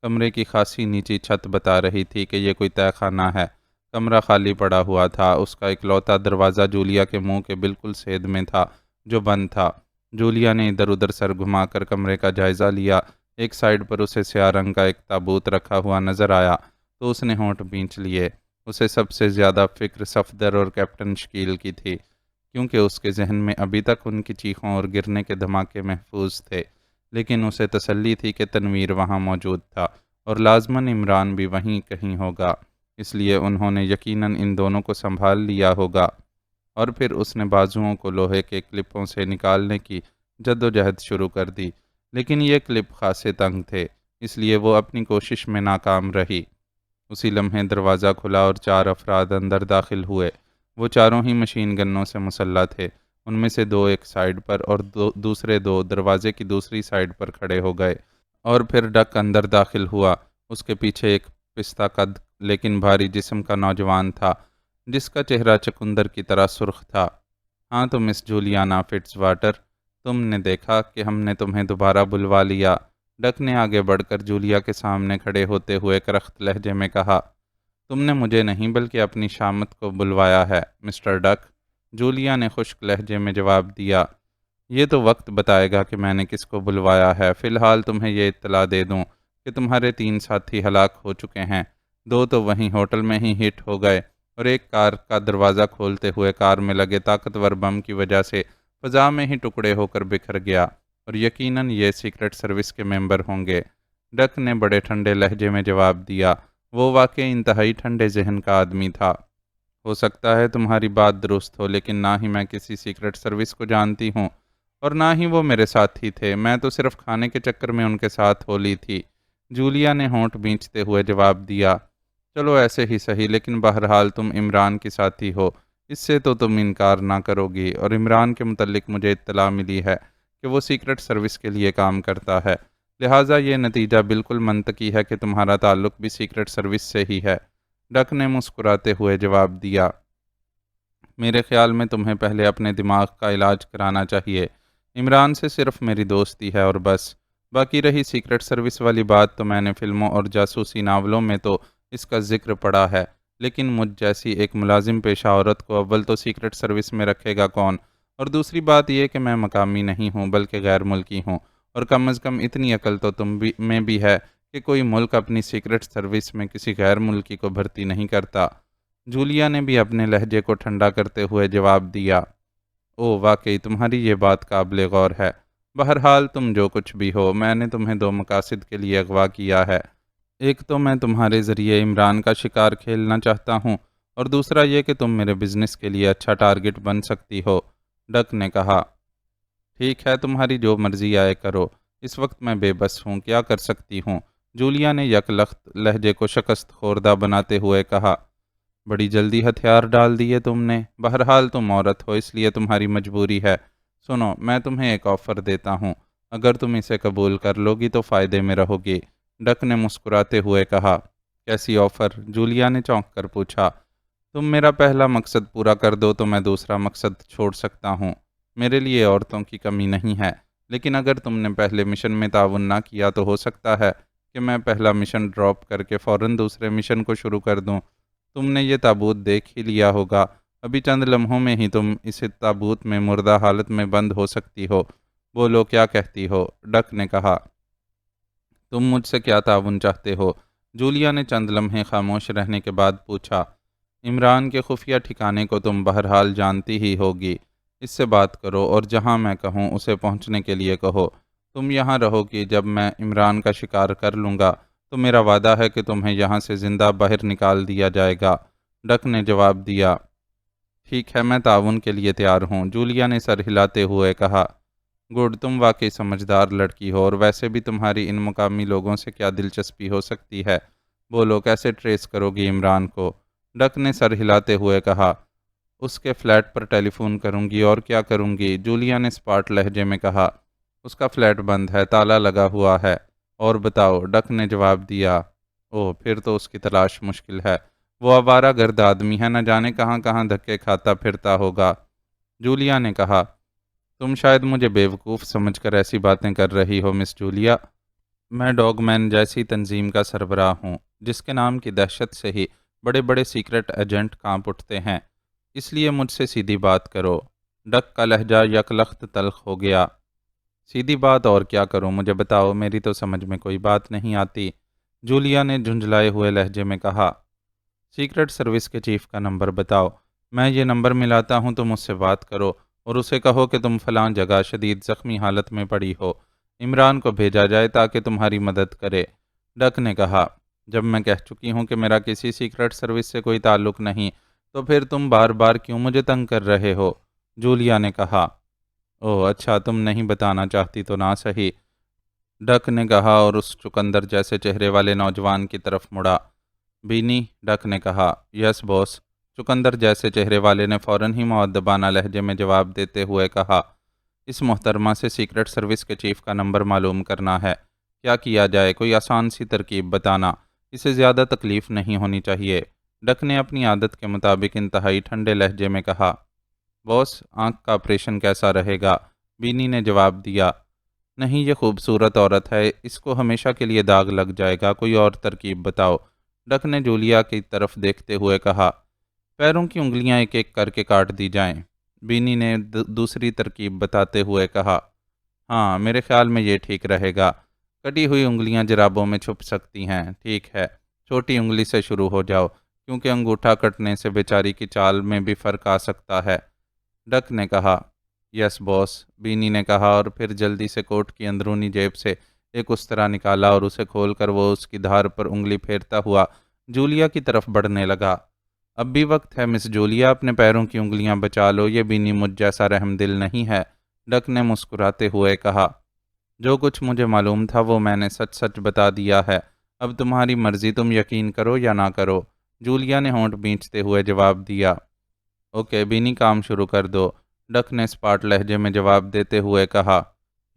کمرے کی خاصی نیچی چھت بتا رہی تھی کہ یہ کوئی تہہ خانہ ہے۔ کمرہ خالی پڑا ہوا تھا۔ اس کا اکلوتا دروازہ جولیا کے منہ کے بالکل سید میں تھا جو بند تھا۔ جولیا نے ادھر ادھر سر گھما کر کمرے کا جائزہ لیا۔ ایک سائڈ پر اسے سیاہ رنگ کا ایک تابوت رکھا ہوا نظر آیا تو اس نے ہونٹ بھینچ لیے۔ اسے سب سے زیادہ فکر صفدر اور کیپٹن شکیل کی تھی، کیونکہ اس کے ذہن میں ابھی تک ان کی چیخوں اور گرنے کے دھماکے محفوظ تھے، لیکن اسے تسلی تھی کہ تنویر وہاں موجود تھا اور لازماً عمران بھی وہیں کہیں ہوگا، اس لیے انہوں نے یقیناً ان دونوں کو سنبھال لیا ہوگا۔ اور پھر اس نے بازوؤں کو لوہے کے کلپوں سے نکالنے کی جدوجہد شروع کر دی، لیکن یہ کلپ خاصے تنگ تھے، اس لیے وہ اپنی کوشش میں ناکام رہی۔ اسی لمحے دروازہ کھلا اور 4 افراد اندر داخل ہوئے۔ وہ چاروں ہی مشین گنوں سے مسلح تھے۔ ان میں سے 2 ایک سائڈ پر اور دوسرے 2 دروازے کی دوسری سائڈ پر کھڑے ہو گئے، اور پھر ڈک اندر داخل ہوا۔ اس کے پیچھے ایک پستہ قد لیکن بھاری جسم کا نوجوان تھا، جس کا چہرہ چقندر کی طرح سرخ تھا۔ ہاں تو مس جولیانا فٹز واٹر، تم نے دیکھا کہ ہم نے تمہیں دوبارہ بلوا لیا، ڈک نے آگے بڑھ کر جولیا کے سامنے کھڑے ہوتے ہوئے کرخت لہجے میں کہا۔ تم نے مجھے نہیں بلکہ اپنی شامت کو بلوایا ہے مسٹر ڈک، جولیا نے خشک لہجے میں جواب دیا۔ یہ تو وقت بتائے گا کہ میں نے کس کو بلوایا ہے، فی الحال تمہیں یہ اطلاع دے دوں کہ تمہارے 3 ساتھی ہلاک ہو چکے ہیں، 2 تو وہیں ہوٹل میں ہی ہٹ ہو گئے، اور ایک کار کا دروازہ کھولتے ہوئے کار میں لگے طاقتور بم کی وجہ سے فضا میں ہی ٹکڑے ہو کر بکھر گیا، اور یقیناً یہ سیکرٹ سروس کے ممبر ہوں گے۔ ڈک نے بڑے ٹھنڈے لہجے میں جواب دیا۔ وہ واقعی انتہائی ٹھنڈے ذہن کا آدمی تھا۔ ہو سکتا ہے تمہاری بات درست ہو، لیکن نہ ہی میں کسی سیکرٹ سروس کو جانتی ہوں اور نہ ہی وہ میرے ساتھی تھے، میں تو صرف کھانے کے چکر میں ان کے ساتھ ہو لی تھی، جولیا نے ہونٹ بھینچتے ہوئے جواب دیا۔ چلو ایسے ہی صحیح، لیکن بہرحال تم عمران کی ساتھی ہو، اس سے تو تم انکار نہ کرو گی، اور عمران کے متعلق مجھے اطلاع ملی ہے کہ وہ سیکرٹ سروس کے لیے کام کرتا ہے، لہٰذا یہ نتیجہ بالکل منطقی ہے کہ تمہارا تعلق بھی سیکرٹ سروس سے ہی ہے۔ ڈک نے مسکراتے ہوئے جواب دیا۔ میرے خیال میں تمہیں پہلے اپنے دماغ کا علاج کرانا چاہیے، عمران سے صرف میری دوستی ہے اور بس، باقی رہی سیکرٹ سروس والی بات تو میں نے فلموں اور جاسوسی ناولوں میں تو اس کا ذکر پڑا ہے، لیکن مجھ جیسی ایک ملازم پیشہ عورت کو اول تو سیکرٹ سروس میں رکھے گا کون، اور دوسری بات یہ کہ میں مقامی نہیں ہوں بلکہ غیر ملکی ہوں، اور کم از کم اتنی عقل تو تم میں بھی ہے کہ کوئی ملک اپنی سیکرٹ سروس میں کسی غیر ملکی کو بھرتی نہیں کرتا۔ جولیا نے بھی اپنے لہجے کو ٹھنڈا کرتے ہوئے جواب دیا۔ او واقعی تمہاری یہ بات قابل غور ہے، بہرحال تم جو کچھ بھی ہو، میں نے تمہیں 2 مقاصد کے لیے اغوا کیا ہے، ایک تو میں تمہارے ذریعے عمران کا شکار کھیلنا چاہتا ہوں، اور دوسرا یہ کہ تم میرے بزنس کے لیے اچھا ٹارگٹ بن سکتی ہو، ڈک نے کہا۔ ٹھیک ہے، تمہاری جو مرضی آئے کرو، اس وقت میں بے بس ہوں، کیا کر سکتی ہوں، جولیا نے یک لخت لہجے کو شکست خوردہ بناتے ہوئے کہا۔ بڑی جلدی ہتھیار ڈال دیے تم نے، بہرحال تم عورت ہو اس لیے تمہاری مجبوری ہے۔ سنو، میں تمہیں ایک آفر دیتا ہوں، اگر تم اسے قبول کر لو گی تو فائدے میں رہو گی، ڈک نے مسکراتے ہوئے کہا۔ کیسی آفر؟ جولیا نے چونک کر پوچھا۔ تم میرا پہلا مقصد پورا کر دو تو میں دوسرا مقصد چھوڑ سکتا ہوں، میرے لیے عورتوں کی کمی نہیں ہے، لیکن اگر تم نے پہلے مشن میں تعاون نہ کیا تو ہو سکتا ہے کہ میں پہلا مشن ڈراپ کر کے فوراً دوسرے مشن کو شروع کر دوں۔ تم نے یہ تابوت دیکھ ہی لیا ہوگا، ابھی چند لمحوں میں ہی تم اس تابوت میں مردہ حالت میں بند ہو سکتی ہو، بولو کیا کہتی ہو، ڈک نے کہا۔ تم مجھ سے کیا تعاون چاہتے ہو؟ جولیا نے چند لمحے خاموش رہنے کے بعد پوچھا۔ عمران کے خفیہ ٹھکانے کو تم بہرحال جانتی ہی ہوگی، اس سے بات کرو اور جہاں میں کہوں اسے پہنچنے کے لیے کہو۔ تم یہاں رہو کہ جب میں عمران کا شکار کر لوں گا تو میرا وعدہ ہے کہ تمہیں یہاں سے زندہ باہر نکال دیا جائے گا، ڈک نے جواب دیا۔ ٹھیک ہے، میں تعاون کے لیے تیار ہوں، جولیا نے سر ہلاتے ہوئے کہا۔ گڈ، تم واقعی سمجھدار لڑکی ہو، اور ویسے بھی تمہاری ان مقامی لوگوں سے کیا دلچسپی ہو سکتی ہے، بولو کیسے ٹریس کرو گی عمران کو، ڈک نے سر ہلاتے ہوئے کہا۔ اس کے فلیٹ پر ٹیلی فون کروں گی، اور کیا کروں گی، جولیا نے اسپاٹ لہجے میں کہا۔ اس کا فلیٹ بند ہے، تالا لگا ہوا ہے، اور بتاؤ، ڈک نے جواب دیا۔ اوہ، پھر تو اس کی تلاش مشکل ہے، وہ آوارہ گرد آدمی ہے، نہ جانے کہاں کہاں دھکے کھاتا پھرتا ہوگا، جولیا نے کہا۔ تم شاید مجھے بیوقوف سمجھ کر ایسی باتیں کر رہی ہو مس جولیا، میں ڈاگ مین جیسی تنظیم کا سربراہ ہوں، جس کے نام کی دہشت سے ہی بڑے بڑے سیکرٹ ایجنٹ کانپ اٹھتے ہیں، اس لیے مجھ سے سیدھی بات کرو، ڈک کا لہجہ یک لخت تلخ ہو گیا۔ سیدھی بات، اور کیا کروں؟ مجھے بتاؤ، میری تو سمجھ میں کوئی بات نہیں آتی، جولیا نے جھنجھلائے ہوئے لہجے میں کہا۔ سیکرٹ سروس کے چیف کا نمبر بتاؤ، میں یہ نمبر ملاتا ہوں، تم اس سے بات کرو اور اسے کہو کہ تم فلاں جگہ شدید زخمی حالت میں پڑی ہو، عمران کو بھیجا جائے تاکہ تمہاری مدد کرے۔ ڈک نے کہا، جب میں کہہ چکی ہوں کہ میرا کسی سیکرٹ سروس سے کوئی تعلق نہیں، تو پھر تم بار بار کیوں مجھے تنگ کر رہے ہو؟ جولیا نے کہا۔ اوہ اچھا، تم نہیں بتانا چاہتی تو نہ صحیح، ڈک نے کہا اور اس چقندر جیسے چہرے والے نوجوان کی طرف مڑا۔ بینی، ڈک نے کہا۔ یس باس، چقندر جیسے چہرے والے نے فوراً ہی مؤدبانہ لہجے میں جواب دیتے ہوئے کہا، اس محترمہ سے سیکرٹ سروس کے چیف کا نمبر معلوم کرنا ہے، کیا کیا جائے؟ کوئی آسان سی ترکیب بتانا، اسے زیادہ تکلیف نہیں ہونی چاہیے، ڈک نے اپنی عادت کے مطابق انتہائی ٹھنڈے لہجے میں کہا۔ باس، آنکھ کا آپریشن کیسا رہے گا؟ بینی نے جواب دیا۔ نہیں، یہ خوبصورت عورت ہے، اس کو ہمیشہ کے لیے داغ لگ جائے گا، کوئی اور ترکیب بتاؤ، ڈک نے جولیا کی طرف دیکھتے ہوئے کہا۔ پیروں کی انگلیاں ایک ایک کر کے کاٹ دی جائیں، بینی نے دوسری ترکیب بتاتے ہوئے کہا۔ ہاں، میرے خیال میں یہ ٹھیک رہے گا، کٹی ہوئی انگلیاں جرابوں میں چھپ سکتی ہیں، ٹھیک ہے، چھوٹی انگلی سے شروع ہو جاؤ، کیونکہ انگوٹھا کٹنے سے بیچاری کی چال میں بھی فرق آ سکتا ہے، ڈک نے کہا۔ یس باس، بینی نے کہا اور پھر جلدی سے کوٹ کی اندرونی جیب سے ایک استرا نکالا اور اسے کھول کر وہ اس کی دھار پر انگلی پھیرتا ہوا جولیا کی طرف بڑھنے لگا۔ اب بھی وقت ہے مس جولیا، اپنے پیروں کی انگلیاں بچا لو، یہ بینی مجھ جیسا رحم دل نہیں ہے، ڈک نے مسکراتے ہوئے کہا۔ جو کچھ مجھے معلوم تھا وہ میں نے سچ سچ بتا دیا ہے، اب تمہاری مرضی، تم یقین کرو یا نہ کرو، جولیا نے ہونٹ بھینچتے ہوئے جواب دیا۔ اوکے بینی، کام شروع کر دو، ڈک نے اسپاٹ لہجے میں جواب دیتے ہوئے کہا۔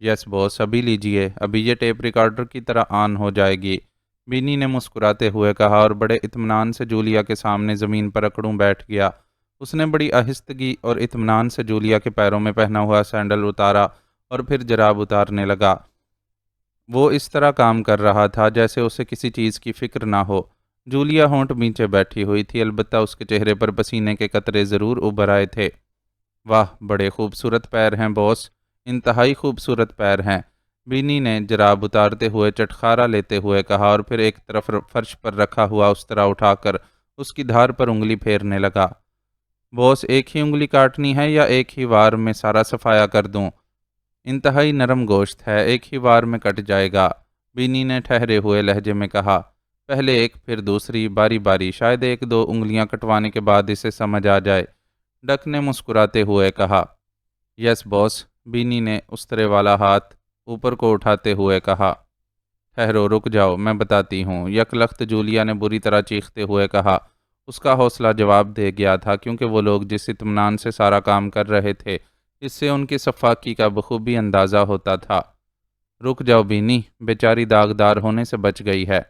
یس باس، ابھی لیجئے، ابھی یہ ٹیپ ریکارڈر کی طرح آن ہو جائے گی، بینی نے مسکراتے ہوئے کہا اور بڑے اطمینان سے جولیا کے سامنے زمین پر اکڑوں بیٹھ گیا۔ اس نے بڑی آہستگی اور اطمینان سے جولیا کے پیروں میں پہنا ہوا سینڈل اتارا اور پھر جراب اتارنے لگا۔ وہ اس طرح کام کر رہا تھا جیسے اسے کسی چیز کی فکر نہ ہو۔ جولیا ہونٹ بھینچے بیٹھی ہوئی تھی، البتہ اس کے چہرے پر پسینے کے قطرے ضرور ابھر آئے تھے۔ واہ، بڑے خوبصورت پیر ہیں باس، انتہائی خوبصورت پیر ہیں، بینی نے جراب اتارتے ہوئے چٹخارا لیتے ہوئے کہا اور پھر ایک طرف فرش پر رکھا ہوا استرا اٹھا کر اس کی دھار پر انگلی پھیرنے لگا۔ باس، ایک ہی انگلی کاٹنی ہے یا ایک ہی وار میں سارا صفایا کر دوں؟ انتہائی نرم گوشت ہے، ایک ہی وار میں کٹ جائے گا، بینی نے ٹھہرے ہوئے لہجے میں کہا۔ پہلے ایک پھر دوسری، باری باری، شاید ایک دو انگلیاں کٹوانے کے بعد اسے سمجھ آ جائے، ڈک نے مسکراتے ہوئے کہا۔ یس باس، بینی نے استرے والا ہاتھ اوپر کو اٹھاتے ہوئے کہا۔ ٹھہرو، رک جاؤ، میں بتاتی ہوں، یک لخت جولیا نے بری طرح چیختے ہوئے کہا۔ اس کا حوصلہ جواب دے گیا تھا، کیونکہ وہ لوگ جس اطمینان سے سارا کام کر رہے تھے اس سے ان کی سفاکی کا بخوبی اندازہ ہوتا تھا۔ رک جاؤ بینی، بیچاری داغدار ہونے سے بچ گئی ہے،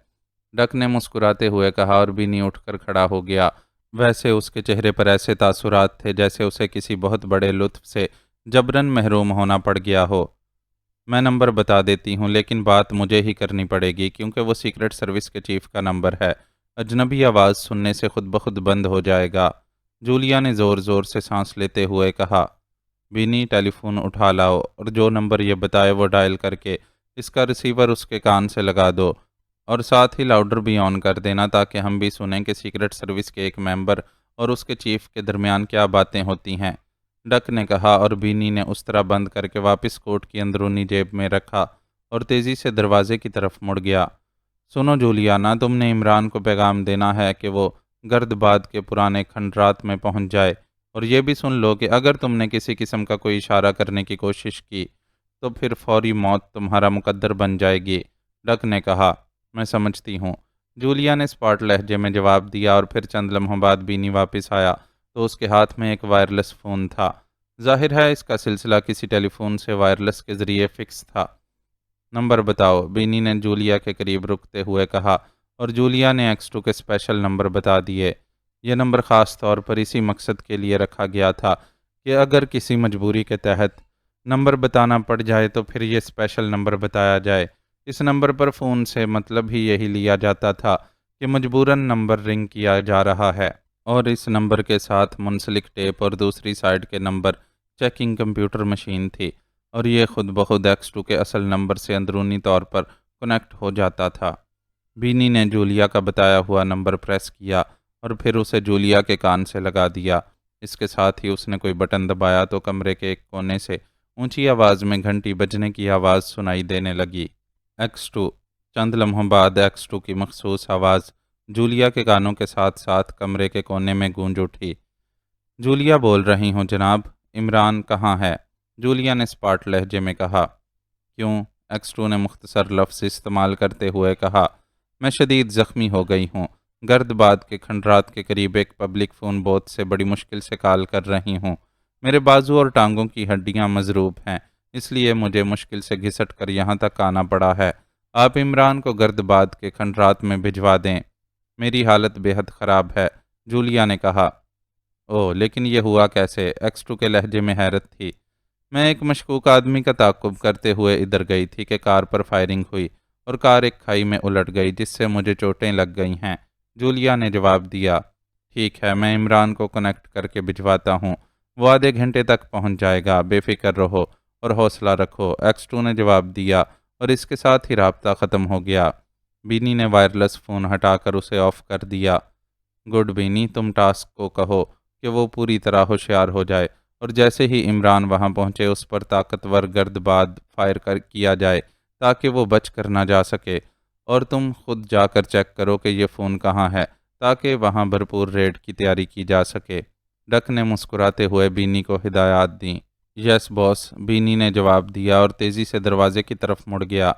ڈک نے مسکراتے ہوئے کہا اور بینی اٹھ کر کھڑا ہو گیا۔ ویسے اس کے چہرے پر ایسے تاثرات تھے جیسے اسے کسی بہت بڑے لطف سے جبراً محروم ہونا پڑ گیا ہو۔ میں نمبر بتا دیتی ہوں، لیکن بات مجھے ہی کرنی پڑے گی کیونکہ وہ سیکرٹ سروس کے چیف کا نمبر ہے، اجنبی آواز سننے سے خود بخود بند ہو جائے گا، جولیا نے زور زور سے سانس لیتے ہوئے کہا۔ بینی، ٹیلی فون اٹھا لاؤ اور جو نمبر یہ بتائے وہ ڈائل کر کے اس کا ریسیور اس کے کان سے لگا دو اور ساتھ ہی لاؤڈر بھی آن کر دینا تاکہ ہم بھی سنیں کہ سیکرٹ سروس کے ایک ممبر اور اس کے چیف کے درمیان کیا باتیں ہوتی ہیں، ڈک نے کہا اور بینی نے اس طرح بند کر کے واپس کوٹ کی اندرونی جیب میں رکھا اور تیزی سے دروازے کی طرف مڑ گیا۔ سنو جولیانا، تم نے عمران کو پیغام دینا ہے کہ وہ گرد باد کے پرانے کھنڈرات میں پہنچ جائے، اور یہ بھی سن لو کہ اگر تم نے کسی قسم کا کوئی اشارہ کرنے کی کوشش کی تو پھر فوری موت تمہارا مقدر بن جائے گی، ڈک نے کہا۔ میں سمجھتی ہوں، جولیا نے اسپاٹ لہجے میں جواب دیا اور پھر چند لمحوں بعد بینی واپس آیا تو اس کے ہاتھ میں ایک وائرلیس فون تھا۔ ظاہر ہے اس کا سلسلہ کسی ٹیلی فون سے وائرلیس کے ذریعے فکس تھا۔ نمبر بتاؤ، بینی نے جولیا کے قریب رکتے ہوئے کہا اور جولیا نے X2 کے اسپیشل نمبر بتا دیے۔ یہ نمبر خاص طور پر اسی مقصد کے لیے رکھا گیا تھا کہ اگر کسی مجبوری کے تحت نمبر بتانا پڑ جائے تو پھر یہ اسپیشل نمبر بتایا جائے۔ اس نمبر پر فون سے مطلب ہی یہی لیا جاتا تھا کہ مجبوراً نمبر رنگ کیا جا رہا ہے اور اس نمبر کے ساتھ منسلک ٹیپ اور دوسری سائڈ کے نمبر چیکنگ کمپیوٹر مشین تھی اور یہ خود بخود X2 کے اصل نمبر سے اندرونی طور پر کنیکٹ ہو جاتا تھا۔ بینی نے جولیا کا بتایا ہوا نمبر پریس کیا اور پھر اسے جولیا کے کان سے لگا دیا۔ اس کے ساتھ ہی اس نے کوئی بٹن دبایا تو کمرے کے ایک کونے سے اونچی آواز میں گھنٹی بجنے کی آواز سنائی دینے لگی۔ X2۔ چند لمحوں بعد X2 کی مخصوص آواز جولیا کے کانوں کے ساتھ ساتھ کمرے کے کونے میں گونج اٹھی۔ جولیا بول رہی ہوں جناب، عمران کہاں ہے؟ جولیا نے اسپاٹ لہجے میں کہا۔ کیوں؟ X2 نے مختصر لفظ استعمال کرتے ہوئے کہا، میں شدید زخمی ہو گئی ہوں، گرد باد کے کھنڈرات کے قریب ایک پبلک فون بوتھ سے بڑی مشکل سے کال کر رہی ہوں۔ میرے بازو اور ٹانگوں کی ہڈیاں مضروب ہیں، اس لیے مجھے مشکل سے گھسٹ کر یہاں تک آنا پڑا ہے۔ آپ عمران کو گرد باد کے کھنڈرات میں بھجوا دیں، میری حالت بے حد خراب ہے، جولیا نے کہا۔ لیکن یہ ہوا کیسے؟ X2 کے لہجے میں حیرت تھی۔ میں ایک مشکوک آدمی کا تعاقب کرتے ہوئے ادھر گئی تھی کہ کار پر فائرنگ ہوئی اور کار ایک کھائی میں الٹ گئی جس سے مجھے چوٹیں لگ گئی ہیں، جولیا نے جواب دیا۔ ٹھیک ہے، میں عمران کو کنیکٹ کر کے بھجواتا ہوں، وہ آدھے گھنٹے تک پہنچ جائے گا، بے فکر رہو اور حوصلہ رکھو، X2 نے جواب دیا اور اس کے ساتھ ہی رابطہ ختم ہو گیا۔ بینی نے وائرلیس فون ہٹا کر اسے آف کر دیا۔ گڈ بینی، تم ٹاسک کو کہو کہ وہ پوری طرح ہوشیار ہو جائے اور جیسے ہی عمران وہاں پہنچے اس پر طاقتور گرد باد فائر کیا جائے تاکہ وہ بچ کر نہ جا سکے، اور تم خود جا کر چیک کرو کہ یہ فون کہاں ہے تاکہ وہاں بھرپور ریڈ کی تیاری کی جا سکے۔ ڈک نے مسکراتے ہوئے بینی کو ہدایات دیں۔ یس باس، بینی نے جواب دیا اور تیزی سے دروازے کی طرف مڑ گیا۔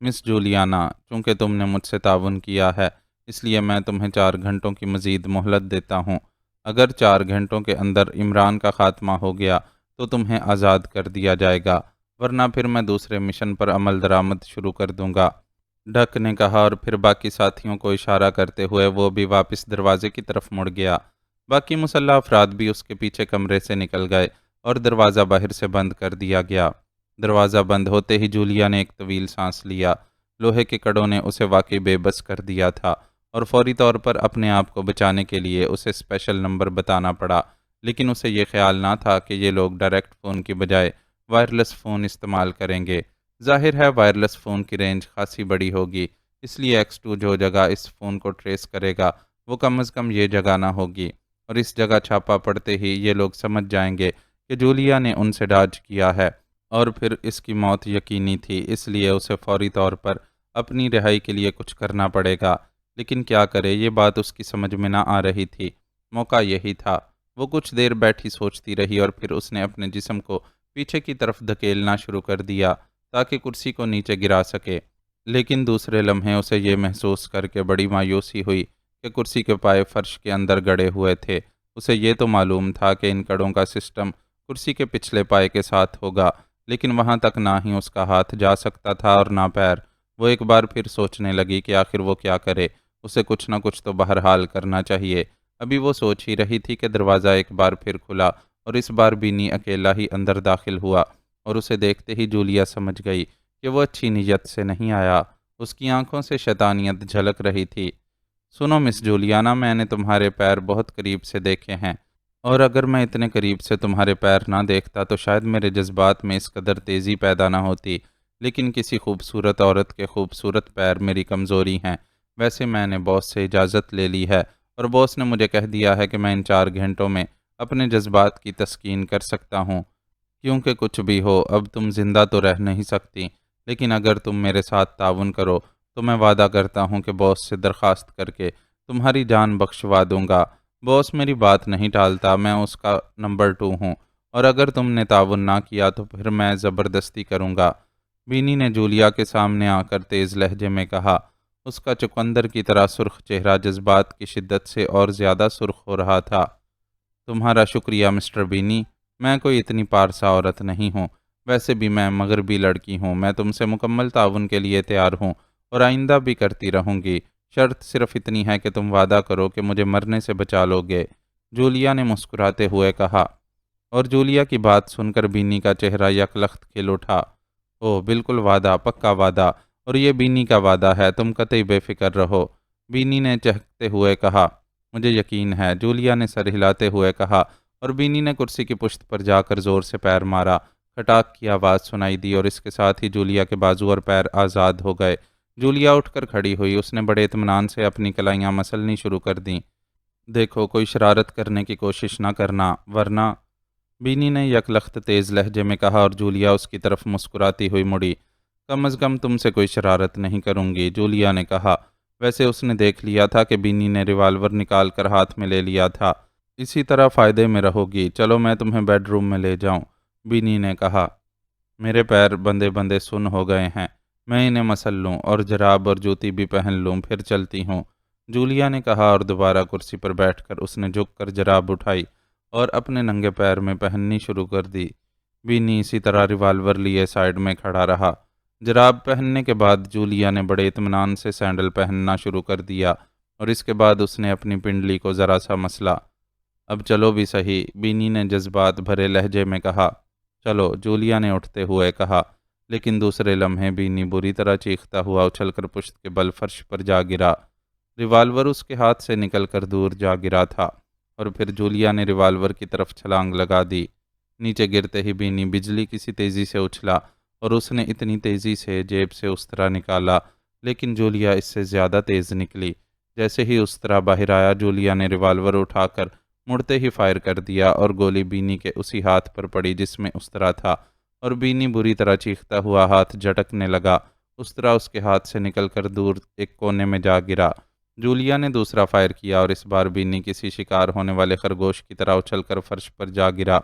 مس جولیانا، چونکہ تم نے مجھ سے تعاون کیا ہے اس لیے میں تمہیں 4 گھنٹوں کی مزید مہلت دیتا ہوں۔ اگر 4 گھنٹوں کے اندر عمران کا خاتمہ ہو گیا تو تمہیں آزاد کر دیا جائے گا، ورنہ پھر میں دوسرے مشن پر عمل درآمد شروع کر دوں گا، ڈک نے کہا، اور پھر باقی ساتھیوں کو اشارہ کرتے ہوئے وہ بھی واپس دروازے کی طرف مڑ گیا۔ باقی مسلح افراد بھی اس کے پیچھے کمرے سے نکل گئے اور دروازہ باہر سے بند کر دیا گیا۔ دروازہ بند ہوتے ہی جولیا نے ایک طویل سانس لیا۔ لوہے کے کڑوں نے اسے واقعی بے بس کر دیا تھا اور فوری طور پر اپنے آپ کو بچانے کے لیے اسے اسپیشل نمبر بتانا پڑا، لیکن اسے یہ خیال نہ تھا کہ یہ لوگ ڈائریکٹ فون کی بجائے وائرلیس فون استعمال کریں گے۔ ظاہر ہے وائرلیس فون کی رینج خاصی بڑی ہوگی، اس لیے X2 جو جگہ اس فون کو ٹریس کرے گا وہ کم از کم یہ جگہ نہ ہوگی، اور اس جگہ چھاپا پڑتے ہی یہ لوگ سمجھ جائیں گے کہ جولیا نے ان سے ڈاج کیا ہے اور پھر اس کی موت یقینی تھی، اس لیے اسے فوری طور پر اپنی رہائی کے لیے کچھ کرنا پڑے گا۔ لیکن کیا کرے، یہ بات اس کی سمجھ میں نہ آ رہی تھی۔ موقع یہی تھا۔ وہ کچھ دیر بیٹھی سوچتی رہی اور پھر اس نے اپنے جسم کو پیچھے کی طرف دھکیلنا شروع کر دیا تاکہ کرسی کو نیچے گرا سکے، لیکن دوسرے لمحے اسے یہ محسوس کر کے بڑی مایوسی ہوئی کہ کرسی کے پائے فرش کے اندر گڑے ہوئے تھے۔ اسے یہ تو معلوم تھا کہ ان کڑوں کا سسٹم کرسی کے پچھلے پائے کے ساتھ ہوگا، لیکن وہاں تک نہ ہی اس کا ہاتھ جا سکتا تھا اور نہ پیر۔ وہ ایک بار پھر سوچنے لگی کہ آخر وہ کیا کرے، اسے کچھ نہ کچھ تو بہرحال کرنا چاہیے۔ ابھی وہ سوچ ہی رہی تھی کہ دروازہ ایک بار پھر کھلا اور اس بار بینی اکیلا ہی اندر داخل ہوا، اور اسے دیکھتے ہی جولیا سمجھ گئی کہ وہ اچھی نیت سے نہیں آیا۔ اس کی آنکھوں سے شیطانیت جھلک رہی تھی۔ سنو مس جولیانا، میں نے تمہارے پیر بہت قریب سے دیکھے ہیں، اور اگر میں اتنے قریب سے تمہارے پیر نہ دیکھتا تو شاید میرے جذبات میں اس قدر تیزی پیدا نہ ہوتی، لیکن کسی خوبصورت عورت کے خوبصورت پیر میری کمزوری ہیں۔ ویسے میں نے باس سے اجازت لے لی ہے اور باس نے مجھے کہہ دیا ہے کہ میں ان 4 گھنٹوں میں اپنے جذبات کی تسکین کر سکتا ہوں، کیونکہ کچھ بھی ہو اب تم زندہ تو رہ نہیں سکتی، لیکن اگر تم میرے ساتھ تعاون کرو تو میں وعدہ کرتا ہوں کہ باس سے درخواست کر کے تمہاری جان بخشوا دوں گا۔ باس میری بات نہیں ٹالتا، میں اس کا نمبر 2 ہوں، اور اگر تم نے تعاون نہ کیا تو پھر میں زبردستی کروں گا، بینی نے جولیا کے سامنے آ کر تیز لہجے میں کہا۔ اس کا چقندر کی طرح سرخ چہرہ جذبات کی شدت سے اور زیادہ سرخ ہو رہا تھا۔ تمہارا شکریہ مسٹر بینی، میں کوئی اتنی پارسا عورت نہیں ہوں، ویسے بھی میں مغربی لڑکی ہوں، میں تم سے مکمل تعاون کے لیے تیار ہوں اور آئندہ بھی کرتی رہوں گی، شرط صرف اتنی ہے کہ تم وعدہ کرو کہ مجھے مرنے سے بچا لو گے، جولیا نے مسکراتے ہوئے کہا۔ اور جولیا کی بات سن کر بینی کا چہرہ یکلخت کھل اٹھا۔ بالکل وعدہ، پکا وعدہ، اور یہ بینی کا وعدہ ہے، تم قطعی بے فکر رہو، بینی نے چہکتے ہوئے کہا۔ مجھے یقین ہے، جولیا نے سر ہلاتے ہوئے کہا، اور بینی نے کرسی کی پشت پر جا کر زور سے پیر مارا کھٹاک کی آواز سنائی دی اور اس کے ساتھ ہی جولیا کے بازو اور پیر آزاد ہو گئے۔ جولیا اٹھ کر کھڑی ہوئی، اس نے بڑے اطمینان سے اپنی کلائیاں مسلنی شروع کر دیں۔ دیکھو، کوئی شرارت کرنے کی کوشش نہ کرنا ورنہ، بینی نے یک لخت تیز لہجے میں کہا اور جولیا اس کی طرف مسکراتی ہوئی مڑی۔ کم از کم تم سے کوئی شرارت نہیں کروں گی، جولیا نے کہا۔ ویسے اس نے دیکھ لیا تھا کہ بینی نے ریوالور نکال کر ہاتھ میں لے لیا تھا۔ اسی طرح فائدے میں رہو گی۔ چلو میں تمہیں بیڈ روم میں لے جاؤں، بینی نے کہا۔ میرے پیر بندے بندے سن ہو گئے ہیں، میں انہیں مسل لوں اور جراب اور جوتی بھی پہن لوں، پھر چلتی ہوں، جولیا نے کہا اور دوبارہ کرسی پر بیٹھ کر اس نے جھک کر جراب اٹھائی اور اپنے ننگے پیر میں پہننی شروع کر دی۔ بینی اسی طرح ریوالور لیے سائیڈ میں کھڑا رہا۔ جراب پہننے کے بعد جولیا نے بڑے اطمینان سے سینڈل پہننا شروع کر دیا اور اس کے بعد اس نے اپنی پنڈلی کو ذرا سا مسلا۔ اب چلو بھی صحیح، بینی نے جذبات بھرے لہجے میں کہا۔ چلو، جولیا نے اٹھتے ہوئے کہا، لیکن دوسرے لمحے بینی بری طرح چیختا ہوا اچھل کر پشت کے بل فرش پر جا گرا۔ ریوالور اس کے ہاتھ سے نکل کر دور جا گرا تھا اور پھر جولیا نے ریوالور کی طرف چھلانگ لگا دی۔ نیچے گرتے ہی بینی بجلی کسی تیزی سے اچھلا اور اس نے اتنی تیزی سے جیب سے استرا نکالا، لیکن جولیا اس سے زیادہ تیز نکلی۔ جیسے ہی استرا باہر آیا، جولیا نے ریوالور اٹھا کر مڑتے ہی فائر کر دیا اور گولی بینی کے اسی ہاتھ پر پڑی جس میں استرا تھا اور بینی بری طرح چیختا ہوا ہاتھ جھٹکنے لگا۔ استرا اس کے ہاتھ سے نکل کر دور ایک کونے میں جا گرا۔ جولیا نے دوسرا فائر کیا اور اس بار بینی کسی شکار ہونے والے خرگوش کی طرح اچھل کر فرش پر جا گرا۔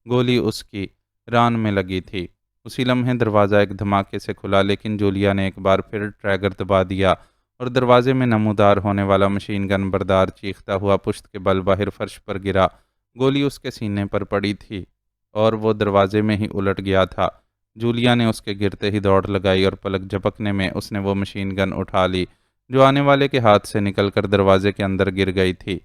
گولی اس کی ران میں لگی تھی۔ اسی لمحے دروازہ ایک دھماکے سے کھلا، لیکن جولیا نے ایک بار پھر ٹریگر دبا دیا اور دروازے میں نمودار ہونے والا مشین گن بردار چیختا ہوا پشت کے بل باہر فرش پر گرا۔ گولی اس کے سینے پر پڑی تھی اور وہ دروازے میں ہی الٹ گیا تھا۔ جولیا نے اس کے گرتے ہی دوڑ لگائی اور پلک جھپکنے میں اس نے وہ مشین گن اٹھا لی جو آنے والے کے ہاتھ سے نکل کر دروازے کے اندر گر گئی تھی۔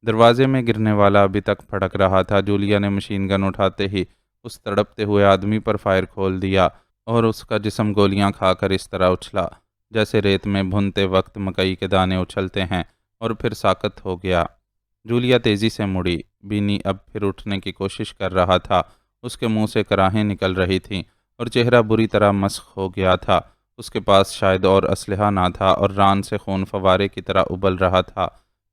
دروازے میں گرنے والا ابھی تک پھڑک رہا تھا۔ جولیا نے مشین گن اٹھاتے ہی اس تڑپتے ہوئے آدمی پر فائر کھول دیا اور اس کا جسم گولیاں کھا کر اس طرح اچھلا جیسے ریت میں بھونتے وقت مکئی کے دانے اچھلتے ہیں، اور پھر ساکت ہو گیا۔ جولیا تیزی سے مڑی۔ بینی اب پھر اٹھنے کی کوشش کر رہا تھا۔ اس کے منہ سے کراہیں نکل رہی تھیں اور چہرہ بری طرح مسخ ہو گیا تھا۔ اس کے پاس شاید اور اسلحہ نہ تھا اور ران سے خون فوارے کی طرح ابل رہا تھا۔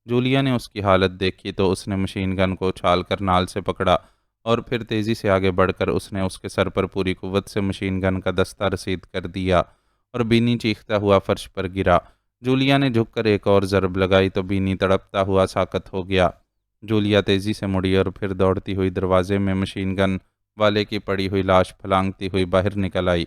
جولیا نے اس کی حالت دیکھی تو اس نے مشین گن کو اچھال کر نال سے پکڑا اور پھر تیزی سے آگے بڑھ کر اس نے اس کے سر پر پوری قوت سے مشین گن کا دستہ رسید کر دیا اور بینی چیختا ہوا فرش پر گرا۔ جولیا نے جھک کر ایک اور ضرب لگائی تو بینی تڑپتا ہوا ساکت ہو گیا۔ جولیا تیزی سے مڑی اور پھر دوڑتی ہوئی دروازے میں مشین گن والے کی پڑی ہوئی لاش پھلانگتی ہوئی باہر نکل آئی۔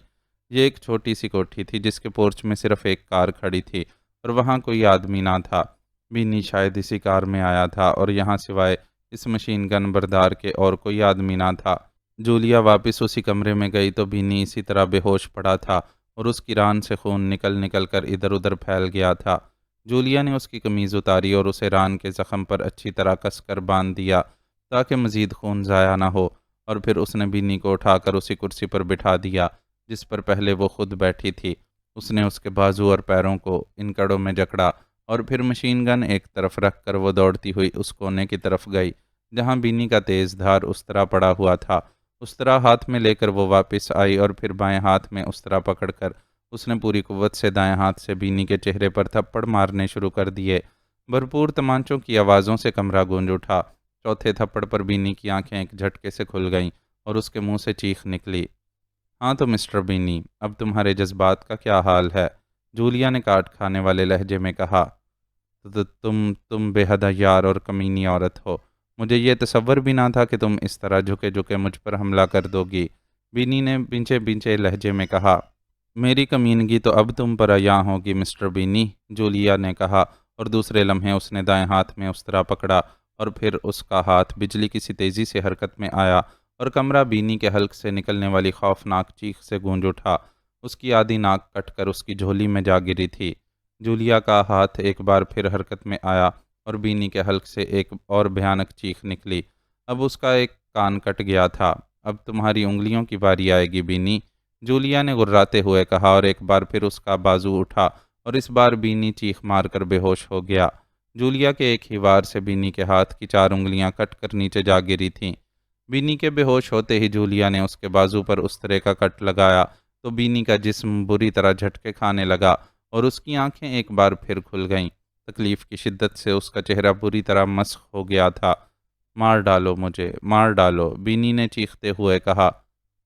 یہ ایک چھوٹی سی کوٹھی تھی جس کے پورچ میں صرف ایک کار کھڑی تھی اور وہاں کوئی آدمی نہ تھا۔ بینی شاید اسی کار میں آیا تھا اور یہاں سوائے اس مشین گن بردار کے اور کوئی آدمی نہ تھا۔ جولیا واپس اسی کمرے میں گئی تو بینی اسی طرح بے ہوش پڑا تھا اور اس کی ران سے خون نکل نکل کر ادھر ادھر پھیل گیا تھا۔ جولیا نے اس کی قمیض اتاری اور اسے ران کے زخم پر اچھی طرح کس کر باندھ دیا تاکہ مزید خون ضائع نہ ہو، اور پھر اس نے بینی کو اٹھا کر اسی کرسی پر بٹھا دیا جس پر پہلے وہ خود بیٹھی تھی۔ اس نے اس کے بازو اور پیروں کو ان کڑوں میں جکڑا اور پھر مشین گن ایک طرف رکھ کر وہ دوڑتی ہوئی اس کونے کی طرف گئی جہاں بینی کا تیز دھار استرا پڑا ہوا تھا۔ استرا ہاتھ میں لے کر وہ واپس آئی اور پھر بائیں ہاتھ میں استرا پکڑ کر اس نے پوری قوت سے دائیں ہاتھ سے بینی کے چہرے پر تھپڑ مارنے شروع کر دیے۔ بھرپور تمانچوں کی آوازوں سے کمرہ گونج اٹھا۔ چوتھے تھپڑ پر بینی کی آنکھیں ایک جھٹکے سے کھل گئیں اور اس کے منہ سے چیخ نکلی۔ ہاں تو مسٹر بینی، اب تمہارے جذبات کا کیا حال ہے؟ جولیا نے کاٹ کھانے والے لہجے میں کہا۔ تم بے حد عیار اور کمینی عورت ہو۔ مجھے یہ تصور بھی نہ تھا کہ تم اس طرح جھکے جھکے مجھ پر حملہ کر دو گی، بینی نے بینچے بینچے لہجے میں کہا۔ میری کمینگی تو اب تم پر عیاں ہوگی مسٹر بینی، جولیا نے کہا، اور دوسرے لمحے اس نے دائیں ہاتھ میں استرا پکڑا اور پھر اس کا ہاتھ بجلی کی سی تیزی سے حرکت میں آیا اور کمرہ بینی کے حلق سے نکلنے والی خوفناک چیخ سے گونج اٹھا۔ اس کی آدھی ناک کٹ کر اس کی جھولی میں جا گری تھی۔ جولیا کا ہاتھ ایک بار پھر حرکت میں آیا اور بینی کے حلق سے ایک اور بھیانک چیخ نکلی۔ اب اس کا ایک کان کٹ گیا تھا۔ اب تمہاری انگلیوں کی باری آئے گی بینی، جولیا نے غراتے ہوئے کہا، اور ایک بار پھر اس کا بازو اٹھا اور اس بار بینی چیخ مار کر بے ہوش ہو گیا۔ جولیا کے ایک ہی وار سے بینی کے ہاتھ کی 4 انگلیاں کٹ کر نیچے جا گری تھیں۔ بینی کے بے ہوش ہوتے ہی جولیا نے اس کے بازو پر اس طرح کا کٹ لگایا تو بینی کا جسم بری طرح جھٹکے کھانے لگا اور اس کی آنکھیں ایک بار پھر کھل گئیں۔ تکلیف کی شدت سے اس کا چہرہ بری طرح مسخ ہو گیا تھا۔ مار ڈالو مجھے، مار ڈالو، بینی نے چیختے ہوئے کہا۔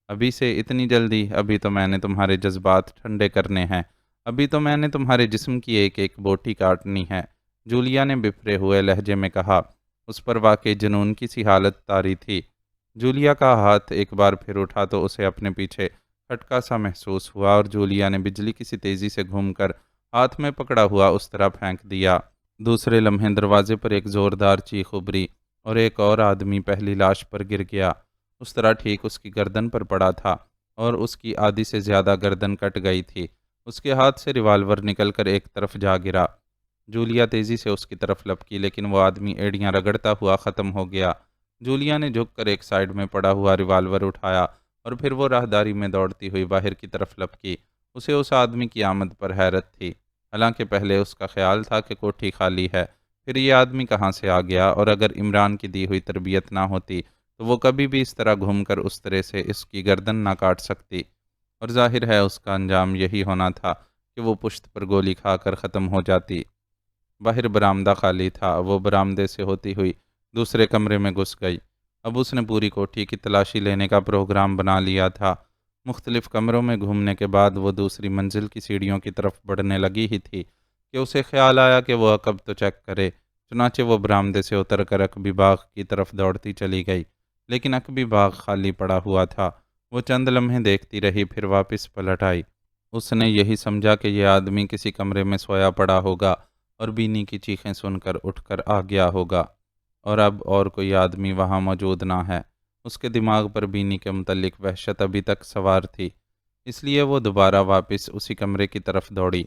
ابھی سے اتنی جلدی؟ ابھی تو میں نے تمہارے جذبات ٹھنڈے کرنے ہیں، ابھی تو میں نے تمہارے جسم کی ایک ایک بوٹی کاٹنی ہے، جولیا نے بفرے ہوئے لہجے میں کہا۔ اس پر واقعی جنون کی سی حالت طاری تھی۔ جولیا کا ہاتھ ایک بار پھر اٹھا تو اسے اپنے پیچھے کھٹکا سا محسوس ہوا اور جولیا نے بجلی کی سی تیزی سے گھوم کر ہاتھ میں پکڑا ہوا اس طرح پھینک دیا۔ دوسرے لمحے دروازے پر ایک زوردار چیخ ابھری اور ایک اور آدمی پہلی لاش پر گر گیا، اس طرح ٹھیک اس کی گردن پر پڑا تھا اور اس کی آدھی سے زیادہ گردن کٹ گئی تھی۔ اس کے ہاتھ سے ریوالور نکل کر ایک طرف جا گرا۔ جولیا تیزی سے اس کی طرف لپکی لیکن وہ آدمی ایڑیاں رگڑتا ہوا ختم ہو گیا۔ جولیا نے جھک کر ایک سائیڈ میں پڑا ہوا ریوالور اٹھایا اور پھر وہ راہداری میں دوڑتی ہوئی باہر کی طرف لپکی۔ اسے اس آدمی کی آمد پر حیرت تھی، حالانکہ پہلے اس کا خیال تھا کہ کوٹھی خالی ہے، پھر یہ آدمی کہاں سے آ گیا، اور اگر عمران کی دی ہوئی تربیت نہ ہوتی تو وہ کبھی بھی اس طرح گھوم کر اس طرح سے اس کی گردن نہ کاٹ سکتی، اور ظاہر ہے اس کا انجام یہی ہونا تھا کہ وہ پشت پر گولی کھا کر ختم ہو جاتی۔ باہر برآمدہ خالی تھا، وہ برآمدے سے ہوتی ہوئی دوسرے کمرے میں گھس گئی۔ اب اس نے پوری کوٹھی کی تلاشی لینے کا پروگرام بنا لیا تھا۔ مختلف کمروں میں گھومنے کے بعد وہ دوسری منزل کی سیڑھیوں کی طرف بڑھنے لگی ہی تھی کہ اسے خیال آیا کہ وہ عقب تو چیک کرے، چنانچہ وہ برآمدے سے اتر کر عقبی باغ کی طرف دوڑتی چلی گئی، لیکن عقبی باغ خالی پڑا ہوا تھا۔ وہ چند لمحے دیکھتی رہی، پھر واپس پلٹ آئی۔ اس نے یہی سمجھا کہ یہ آدمی کسی کمرے میں سویا پڑا ہوگا اور بینی کی چیخیں سن کر اٹھ کر آ گیا ہوگا، اور اب اور کوئی آدمی وہاں موجود نہ ہے۔ اس کے دماغ پر بینی کے متعلق وحشت ابھی تک سوار تھی، اس لیے وہ دوبارہ واپس اسی کمرے کی طرف دوڑی،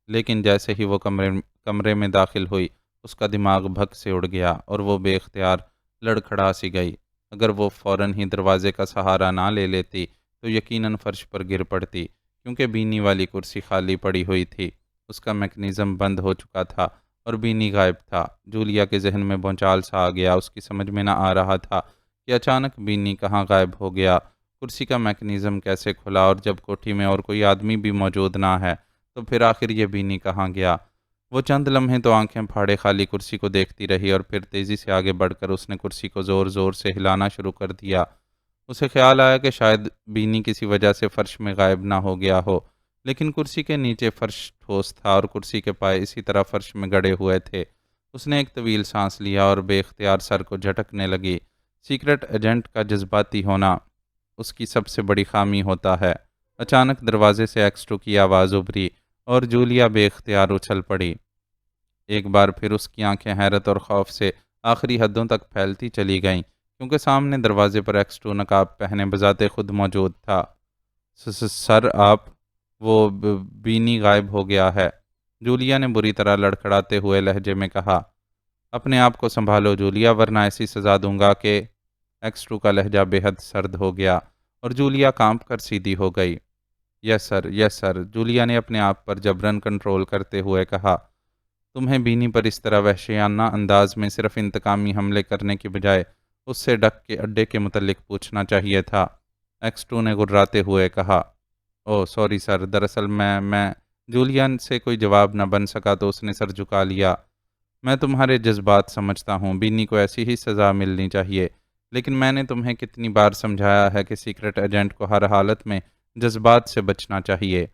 لیکن جیسے ہی وہ کمرے میں داخل ہوئی اس کا دماغ بھگ سے اڑ گیا اور وہ بے اختیار لڑکھڑا سی گئی۔ اگر وہ فوراً ہی دروازے کا سہارا نہ لے لیتی تو یقیناً فرش پر گر پڑتی، کیونکہ بینی والی کرسی خالی پڑی ہوئی تھی، اس کا میکنزم بند ہو چکا تھا اور بینی غائب تھا۔ جولیا کے ذہن میں بھونچال سا آ گیا، اس کی سمجھ میں نہ آ رہا تھا کہ اچانک بینی کہاں غائب ہو گیا، کرسی کا میکنزم کیسے کھلا، اور جب کوٹھی میں اور کوئی آدمی بھی موجود نہ ہے تو پھر آخر یہ بینی کہاں گیا۔ وہ چند لمحے تو آنکھیں پھاڑے خالی کرسی کو دیکھتی رہی اور پھر تیزی سے آگے بڑھ کر اس نے کرسی کو زور زور سے ہلانا شروع کر دیا۔ اسے خیال آیا کہ شاید بینی کسی وجہ سے فرش میں غائب نہ ہو گیا ہو، لیکن کرسی کے نیچے فرش ٹھوس تھا اور کرسی کے پائے اسی طرح فرش میں گڑے ہوئے تھے۔ اس نے ایک طویل سانس لیا اور بے اختیار سر کو جھٹکنے لگی۔ سیکرٹ ایجنٹ کا جذباتی ہونا اس کی سب سے بڑی خامی ہوتا ہے۔ اچانک دروازے سے ایکسٹو کی آواز ابھری اور جولیا بے اختیار اچھل پڑی۔ ایک بار پھر اس کی آنکھیں حیرت اور خوف سے آخری حدوں تک پھیلتی چلی گئیں، کیونکہ سامنے دروازے پر ایکسٹو نقاب پہنے بذات خود موجود تھا۔ سر آپ، وہ بینی غائب ہو گیا ہے، جولیا نے بری طرح لڑکھڑاتے ہوئے لہجے میں کہا۔ اپنے آپ کو سنبھالو جولیا، ورنہ ایسی سزا دوں گا کہ… ایکسٹو کا لہجہ بے حد سرد ہو گیا اور جولیا کانپ کر سیدھی ہو گئی۔ یس سر، یس سر، جولیا نے اپنے آپ پر جبراً کنٹرول کرتے ہوئے کہا۔ تمہیں بینی پر اس طرح وحشیانہ انداز میں صرف انتقامی حملے کرنے کی بجائے اس سے ڈک کے اڈے کے متعلق پوچھنا چاہیے تھا، ایکسٹو نے گرراتے ہوئے کہا۔ اوہ سوری سر، دراصل میں جولیا سے کوئی جواب نہ بن سکا تو اس نے سر جھکا لیا۔ میں تمہارے جذبات سمجھتا ہوں، بینی کو ایسی ہی سزا ملنی چاہیے، لیکن میں نے تمہیں کتنی بار سمجھایا ہے کہ سیکرٹ ایجنٹ کو ہر حالت میں جذبات سے بچنا چاہیے۔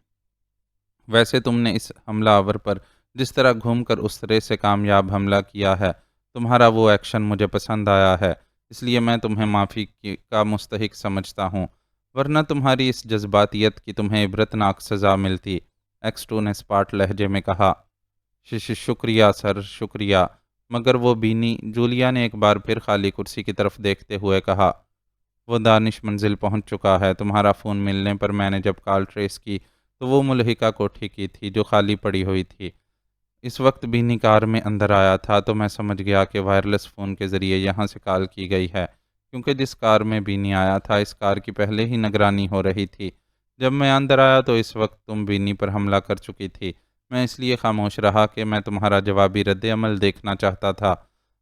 ویسے تم نے اس حملہ آور پر جس طرح گھوم کر اس طرح سے کامیاب حملہ کیا ہے، تمہارا وہ ایکشن مجھے پسند آیا ہے، اس لیے میں تمہیں معافی کا مستحق سمجھتا ہوں، ورنہ تمہاری اس جذباتیت کی تمہیں عبرتناک سزا ملتی، ایکسٹو نے اسپاٹ لہجے میں کہا۔ شکریہ سر، شکریہ، مگر وہ بینی، جولیا نے ایک بار پھر خالی کرسی کی طرف دیکھتے ہوئے کہا۔ وہ دانش منزل پہنچ چکا ہے، تمہارا فون ملنے پر میں نے جب کال ٹریس کی تو وہ ملحقہ کوٹھی کی تھی جو خالی پڑی ہوئی تھی۔ اس وقت بینی کار میں اندر آیا تھا تو میں سمجھ گیا کہ وائرلیس فون کے ذریعے یہاں سے کال کی گئی ہے، کیونکہ جس کار میں بینی آیا تھا اس کار کی پہلے ہی نگرانی ہو رہی تھی۔ جب میں اندر آیا تو اس وقت تم بینی پر حملہ کر چکی تھی، میں اس لیے خاموش رہا کہ میں تمہارا جوابی رد عمل دیکھنا چاہتا تھا۔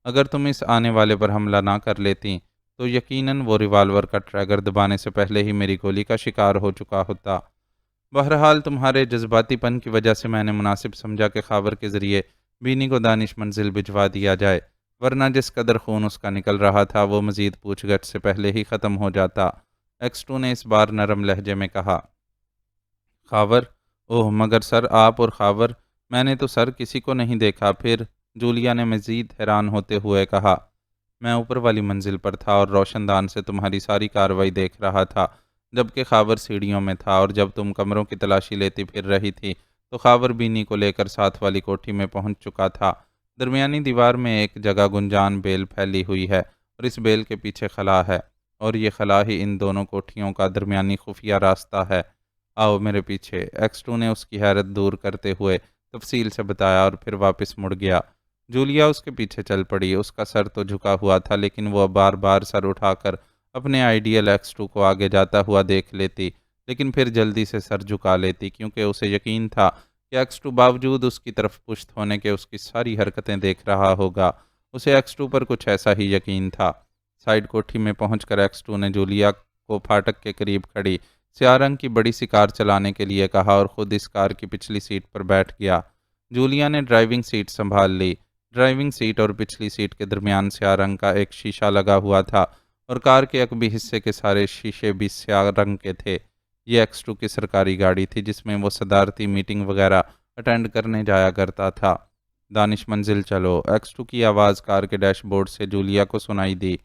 اگر تم اس آنے والے پر حملہ نہ کر لیتی تو یقیناً وہ ریوالور کا ٹریگر دبانے سے پہلے ہی میری گولی کا شکار ہو چکا ہوتا۔ بہرحال تمہارے جذباتی پن کی وجہ سے میں نے مناسب سمجھا کہ خاور کے ذریعے بینی کو دانش منزل بھجوا دیا جائے، ورنہ جس قدر خون اس کا نکل رہا تھا وہ مزید پوچھ گچھ سے پہلے ہی ختم ہو جاتا۔ ایکس 2 نے اس بار نرم لہجے میں کہا۔ خاور؟ اوہ مگر سر آپ اور خاور؟ میں نے تو سر کسی کو نہیں دیکھا۔ پھر؟ جولیا نے مزید حیران ہوتے ہوئے کہا۔ میں اوپر والی منزل پر تھا اور روشن دان سے تمہاری ساری کارروائی دیکھ رہا تھا، جبکہ خاور سیڑھیوں میں تھا، اور جب تم کمروں کی تلاشی لیتی پھر رہی تھی تو خاور بینی کو لے کر ساتھ والی کوٹھی میں پہنچ چکا تھا۔ درمیانی دیوار میں ایک جگہ گنجان بیل پھیلی ہوئی ہے اور اس بیل کے پیچھے خلا ہے، اور یہ خلا ہی ان دونوں کوٹھیوں کا درمیانی خفیہ راستہ ہے۔ آؤ میرے پیچھے۔ ایکس 2 نے اس کی حیرت دور کرتے ہوئے تفصیل سے بتایا اور پھر واپس مڑ گیا۔ جولیا اس کے پیچھے چل پڑی۔ اس کا سر تو جھکا ہوا تھا، لیکن وہ بار بار سر اٹھا کر اپنے آئیڈیل ایکس 2 کو آگے جاتا ہوا دیکھ لیتی، لیکن پھر جلدی سے سر جھکا لیتی، کیونکہ اسے یقین تھا کہ ایکس 2 باوجود اس کی طرف پشت ہونے کے اس کی ساری حرکتیں دیکھ رہا ہوگا۔ اسے ایکس 2 پر کچھ ایسا ہی یقین تھا۔ سائیڈ کوٹھی میں پہنچ کر ایکس 2 نے جولیا کو پھاٹک کے قریب کھڑی سیاہ رنگ کی بڑی سی کار چلانے کے لیے کہا اور خود اس کار کی پچھلی سیٹ پر بیٹھ گیا۔ جولیا نے ڈرائیونگ سیٹ سنبھال لی۔ ڈرائیونگ سیٹ اور پچھلی سیٹ کے درمیان سیاہ رنگ کا ایک شیشہ لگا ہوا تھا اور کار کے عقبی حصے کے سارے شیشے بھی سیاہ رنگ کے تھے۔ یہ ایکس 2 کی سرکاری گاڑی تھی جس میں وہ صدارتی میٹنگ وغیرہ اٹینڈ کرنے جایا کرتا تھا۔ دانش منزل چلو، ایکس 2 کی آواز کار کے ڈیش بورڈ سے جولیا کو سنائی دی۔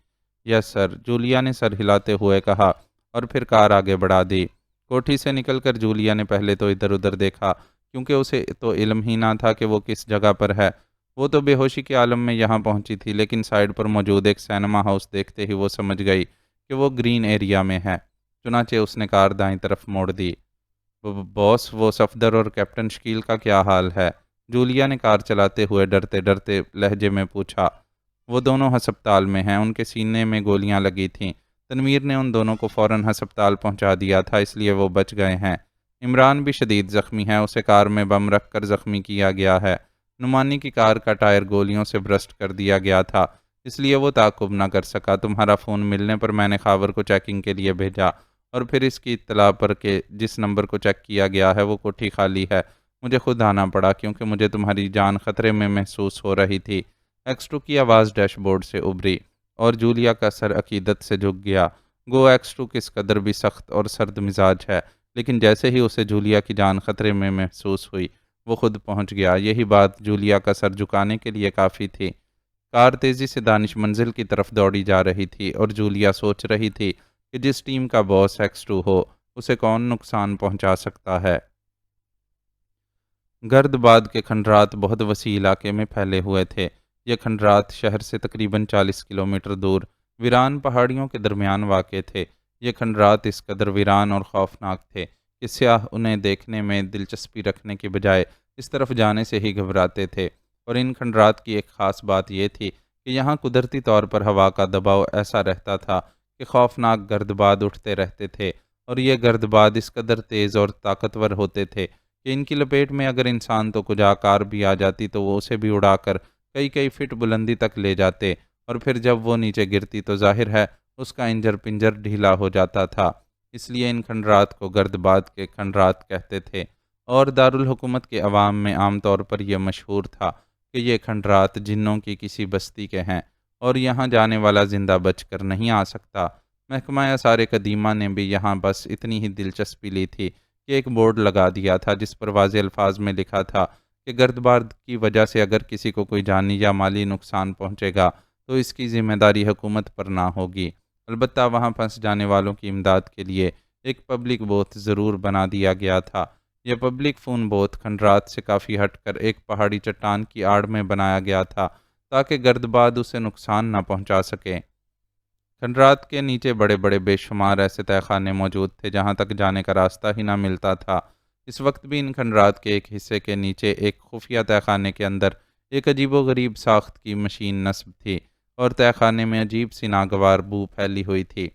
یس سر، جولیا نے سر ہلاتے ہوئے کہا اور پھر کار آگے بڑھا دی۔ کوٹھی سے نکل کر جولیا نے پہلے تو ادھر ادھر دیکھا، کیونکہ اسے تو علم ہی نہ تھا کہ وہ کس جگہ پر ہے۔ وہ تو بے ہوشی کے عالم میں یہاں پہنچی تھی، لیکن سائیڈ پر موجود ایک سینما ہاؤس دیکھتے ہی وہ سمجھ گئی کہ وہ گرین ایریا میں ہے۔ چنانچہ اس نے کار دائیں طرف موڑ دی۔ باس، وہ صفدر اور کیپٹن شکیل کا کیا حال ہے؟ جولیا نے کار چلاتے ہوئے ڈرتے ڈرتے لہجے میں پوچھا۔ وہ دونوں ہسپتال میں ہیں، ان کے سینے میں گولیاں لگی تھیں۔ تنویر نے ان دونوں کو فوراً ہسپتال پہنچا دیا تھا، اس لیے وہ بچ گئے ہیں۔ عمران بھی شدید زخمی ہے، اسے کار میں بم رکھ کر زخمی کیا گیا ہے۔ نعمانی کی کار کا ٹائر گولیوں سے برسٹ کر دیا گیا تھا، اس لیے وہ تعاقب نہ کر سکا۔ تمہارا فون ملنے پر میں نے خاور کو چیکنگ کے لیے بھیجا، اور پھر اس کی اطلاع پر کہ جس نمبر کو چیک کیا گیا ہے وہ کوٹھی خالی ہے، مجھے خود آنا پڑا، کیونکہ مجھے تمہاری جان خطرے میں محسوس ہو رہی تھی۔ ایکس 2 کی آواز ڈیش بورڈ سے ابھری اور جولیا کا سر عقیدت سے جھک گیا۔ گو ایکس 2 کس قدر بھی سخت اور سرد مزاج ہے، لیکن جیسے ہی اسے جولیا کی جان خطرے میں محسوس ہوئی وہ خود پہنچ گیا۔ یہی بات جولیا کا سر جھکانے کے لیے کافی تھی۔ کار تیزی سے دانش منزل کی طرف دوڑی جا رہی تھی اور جولیا سوچ رہی تھی کہ جس ٹیم کا باس ایکس 2 ہو اسے کون نقصان پہنچا سکتا ہے۔ گرد باد کے کھنڈرات بہت وسیع علاقے میں پھیلے ہوئے تھے۔ یہ کھنڈرات شہر سے تقریباً 40 کلومیٹر دور ویران پہاڑیوں کے درمیان واقع تھے۔ یہ کھنڈرات اس قدر ویران اور خوفناک تھے کہ سیاح انہیں دیکھنے میں دلچسپی رکھنے کی بجائے اس طرف جانے سے ہی گھبراتے تھے، اور ان کھنڈرات کی ایک خاص بات یہ تھی کہ یہاں قدرتی طور پر ہوا کا دباؤ ایسا رہتا تھا کہ خوفناک گرد باد اٹھتے رہتے تھے، اور یہ گرد باد اس قدر تیز اور طاقتور ہوتے تھے کہ ان کی لپیٹ میں اگر انسان تو کجا کار بھی آ جاتی تو وہ اسے بھی اڑا کر کئی فٹ بلندی تک لے جاتے، اور پھر جب وہ نیچے گرتی تو ظاہر ہے اس کا انجر پنجر ڈھیلا ہو جاتا تھا۔ اس لیے ان کھنڈرات کو گرد باد کے کھنڈرات کہتے تھے، اور دارالحکومت کے عوام میں عام طور پر یہ مشہور تھا کہ یہ کھنڈرات جنوں کی کسی بستی کے ہیں اور یہاں جانے والا زندہ بچ کر نہیں آ سکتا۔ محکمہ آثار قدیمہ نے بھی یہاں بس اتنی ہی دلچسپی لی تھی کہ ایک بورڈ لگا دیا تھا جس پر واضح الفاظ میں لکھا تھا کہ گرد باد کی وجہ سے اگر کسی کو کوئی جانی یا مالی نقصان پہنچے گا تو اس کی ذمہ داری حکومت پر نہ ہوگی، البتہ وہاں پھنس جانے والوں کی امداد کے لیے ایک پبلک بوتھ ضرور بنا دیا گیا تھا۔ یہ پبلک فون بوتھ کھنڈرات سے کافی ہٹ کر ایک پہاڑی چٹان کی آڑ میں بنایا گیا تھا تاکہ گرد باد اسے نقصان نہ پہنچا سکے۔ کھنڈرات کے نیچے بڑے بڑے بے شمار ایسے تہہ خانے موجود تھے جہاں تک جانے کا راستہ ہی نہ ملتا تھا۔ اس وقت بھی ان کھنڈرات کے ایک حصے کے نیچے ایک خفیہ تہہ خانے کے اندر ایک عجیب و غریب ساخت کی مشین نصب تھی، اور تہہ خانے میں عجیب سی ناگوار بو پھیلی ہوئی تھی۔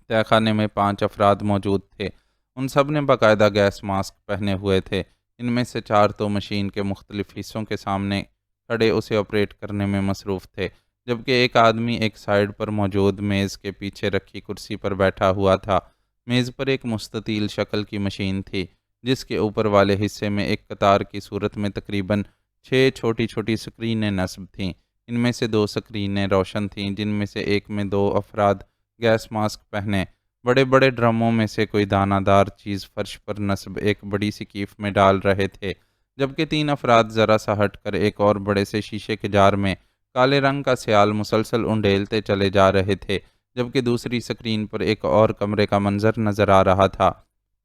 تہہ خانے میں 5 افراد موجود تھے، ان سب نے باقاعدہ گیس ماسک پہنے ہوئے تھے۔ ان میں سے 4 تو مشین کے مختلف حصوں کے سامنے کھڑے اسے آپریٹ کرنے میں مصروف تھے، جبکہ ایک آدمی ایک سائیڈ پر موجود میز کے پیچھے رکھی کرسی پر بیٹھا ہوا تھا۔ میز پر ایک مستطیل شکل کی مشین تھی، جس کے اوپر والے حصے میں ایک قطار کی صورت میں تقریباً 6 چھوٹی چھوٹی سکرینیں نصب تھیں۔ ان میں سے 2 سکرینیں روشن تھیں، جن میں سے ایک میں 2 افراد گیس ماسک پہنے بڑے بڑے ڈرموں میں سے کوئی دانہ دار چیز فرش پر نصب ایک بڑی سی کیف میں ڈال رہے تھے، جبکہ 3 افراد ذرا سا ہٹ کر ایک اور بڑے سے شیشے کے جار میں کالے رنگ کا سیال مسلسل انڈیلتے چلے جا رہے تھے، جبکہ دوسری سکرین پر ایک اور کمرے کا منظر نظر آ رہا تھا،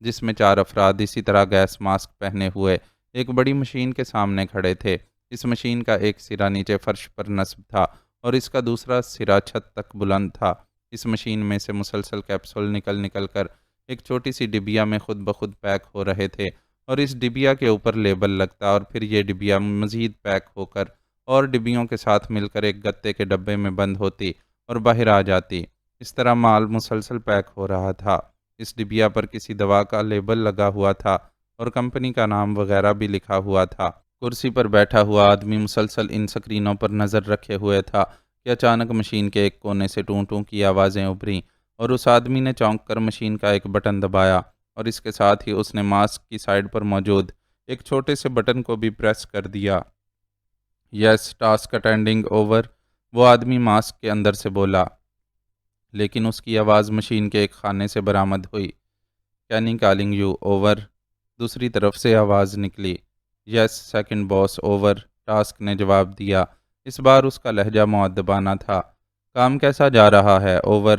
جس میں 4 افراد اسی طرح گیس ماسک پہنے ہوئے ایک بڑی مشین کے سامنے کھڑے تھے۔ اس مشین کا ایک سرا نیچے فرش پر نصب تھا اور اس کا دوسرا سرا چھت تک بلند تھا۔ اس مشین میں سے مسلسل کیپسول نکل کر ایک چھوٹی سی ڈبیا میں خود بخود پیک ہو رہے تھے، اور اس ڈبیا کے اوپر لیبل لگتا اور پھر یہ ڈبیا مزید پیک ہو کر اور ڈبیوں کے ساتھ مل کر ایک گتے کے ڈبے میں بند ہوتی اور باہر آ جاتی۔ اس طرح مال مسلسل پیک ہو رہا تھا۔ اس ڈبیا پر کسی دوا کا لیبل لگا ہوا تھا اور کمپنی کا نام وغیرہ بھی لکھا ہوا تھا۔ کرسی پر بیٹھا ہوا آدمی مسلسل ان سکرینوں پر نظر رکھے ہوئے تھا کہ اچانک مشین کے ایک کونے سے ٹوں ٹوں کی آوازیں ابھریں اور اس آدمی نے چونک کر مشین کا ایک بٹن دبایا، اور اس کے ساتھ ہی اس نے ماسک کی سائیڈ پر موجود ایک چھوٹے سے بٹن کو بھی پریس کر دیا۔ یس ٹاسک اٹینڈنگ اوور، وہ آدمی ماسک کے اندر سے بولا، لیکن اس کی آواز مشین کے ایک خانے سے برآمد ہوئی۔ کینی کالنگ یو اوور، دوسری طرف سے آواز نکلی۔ یس سیکنڈ باس اوور، ٹاسک نے جواب دیا۔ اس بار اس کا لہجہ مؤدبانہ تھا۔ کام کیسا جا رہا ہے اوور،